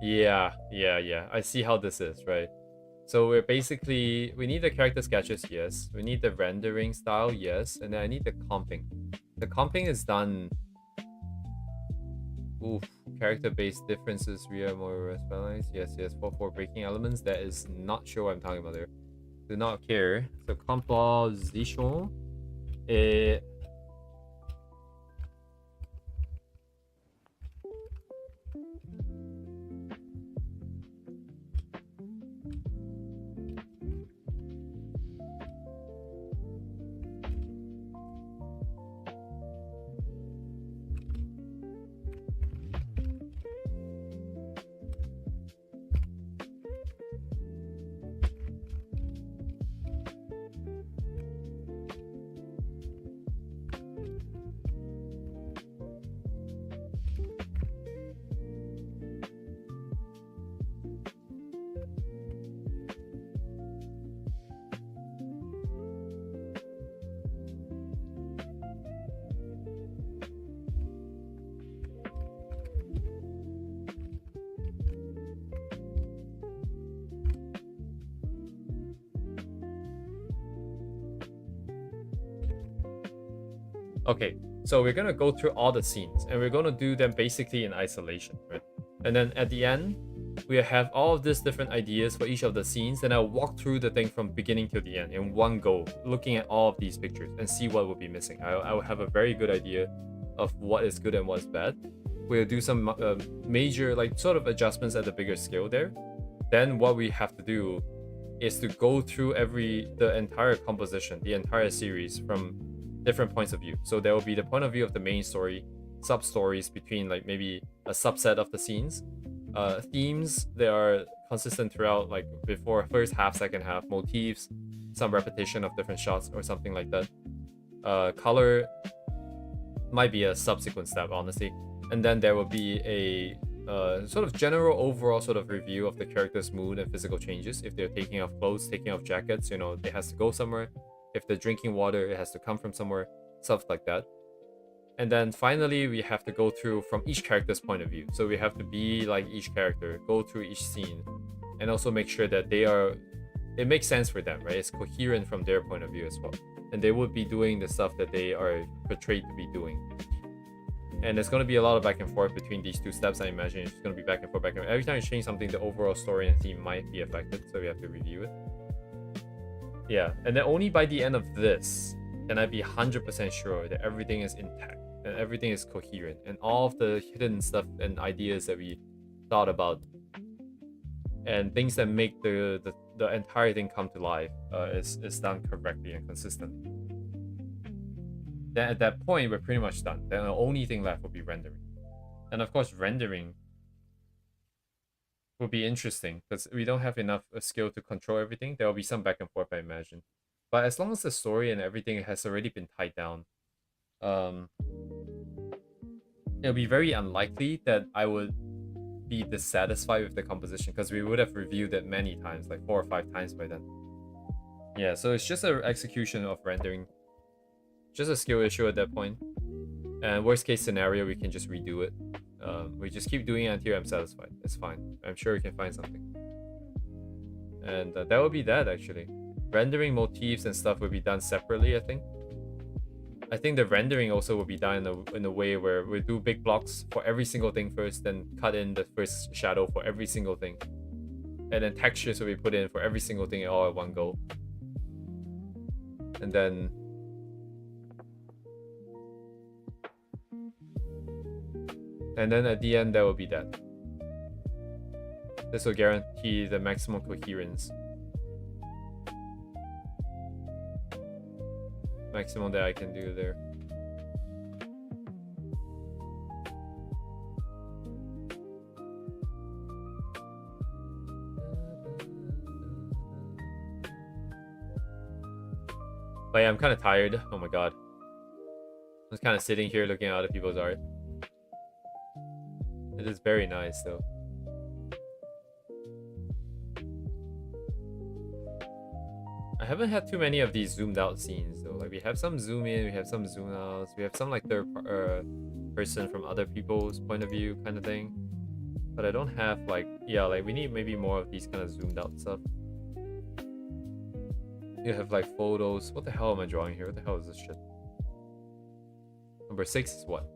Yeah. I see how this is, right? So we need the character sketches, yes. We need the rendering style, yes. And then I need the comping. The comping is done. Oof. Character-based differences, real more balanced. Yes. For breaking elements. That is not sure what I'm talking about there. Do not care. So composition. Okay, so we're gonna go through all the scenes and we're gonna do them basically in isolation, right? And then at the end, we have all of these different ideas for each of the scenes. Then I'll walk through the thing from beginning to the end in one go, looking at all of these pictures and see what will be missing. I will have a very good idea of what is good and what is bad. We'll do some major like sort of adjustments at the bigger scale there. Then what we have to do is to go through the entire composition, the entire series from different points of view. So there will be the point of view of the main story, sub stories between like maybe a subset of the scenes, themes that are consistent throughout, like before first half, second half, motifs, some repetition of different shots or something like that. Color might be a subsequent step, honestly. And then there will be a sort of general overall sort of review of the character's mood and physical changes. If they're taking off clothes, taking off jackets, you know, it has to go somewhere. If they're drinking water, it has to come from somewhere, stuff like that. And then finally, we have to go through from each character's point of view. So we have to be like each character, go through each scene, and also make sure that it makes sense for them, right? It's coherent from their point of view as well, and they would be doing the stuff that they are portrayed to be doing. And there's going to be a lot of back and forth between these two steps. I imagine it's going to be back and forth, back and forth. Every time you change something, the overall story and theme might be affected, so we have to review it. Yeah, and then only by the end of this can I be 100% sure that everything is intact and everything is coherent, and all of the hidden stuff and ideas that we thought about and things that make the entire thing come to life is done correctly and consistently. Then at that point, we're pretty much done. Then the only thing left will be rendering. And of course, rendering will be interesting because we don't have enough skill to control everything. There will be some back and forth, I imagine. But as long as the story and everything has already been tied down, it'll be very unlikely that I would be dissatisfied with the composition, because we would have reviewed it many times, like 4 or 5 times by then. Yeah, so it's just an execution of rendering. Just a skill issue at that point. And worst case scenario, we can just redo it. We just keep doing it until I'm satisfied. It's fine. I'm sure we can find something. And that would be that, actually. Rendering motifs and stuff will be done separately, I think. I think the rendering also will be done in a way where we do big blocks for every single thing first, then cut in the first shadow for every single thing. And then textures will be put in for every single thing all at one go. And then at the end, that will be that. This will guarantee the maximum coherence. Maximum that I can do there. But yeah, I'm kind of tired. Oh my god. I'm just kind of sitting here looking at other people's art. It is very nice though. I haven't had too many of these zoomed out scenes though. Like we have some zoom in, we have some zoom outs, we have some like third person from other people's point of view kind of thing. But I don't have like, yeah, like we need maybe more of these kind of zoomed out stuff. You have like photos. What the hell am I drawing here? What the hell is this shit? Number 6 is what?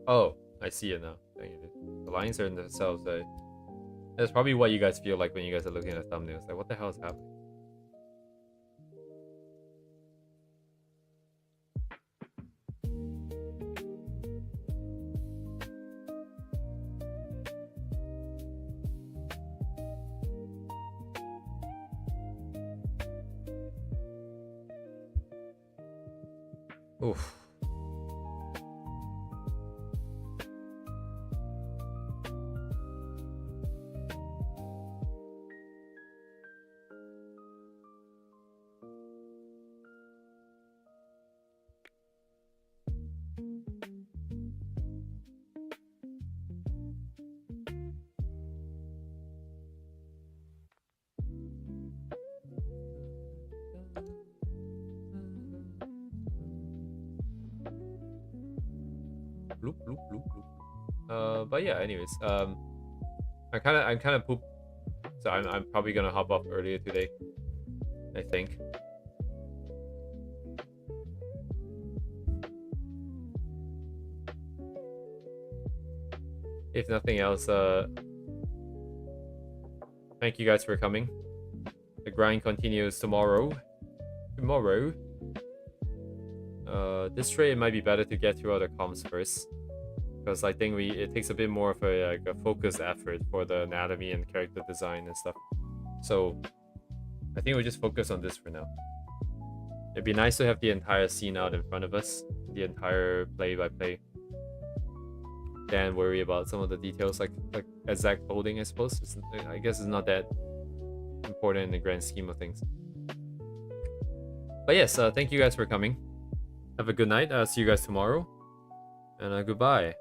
Oh, I see it now. Thank you. The lines are in themselves. That's probably what you guys feel like when you guys are looking at thumbnails. Like, what the hell is happening? Oof. Bloop, bloop, bloop, bloop. But yeah, anyways, I'm kind of pooped, so I'm probably gonna hop off earlier today, I think. If nothing else, thank you guys for coming. The grind continues tomorrow. This trade, it might be better to get through other comms first, because I think it takes a bit more of a focused effort for the anatomy and character design and stuff. So I think we'll just focus on this for now. It'd be nice to have the entire scene out in front of us, the entire play-by-play. Then worry about some of the details like exact folding, I suppose. I guess it's not that important in the grand scheme of things. But yes, thank you guys for coming. Have a good night. See you guys tomorrow. And goodbye.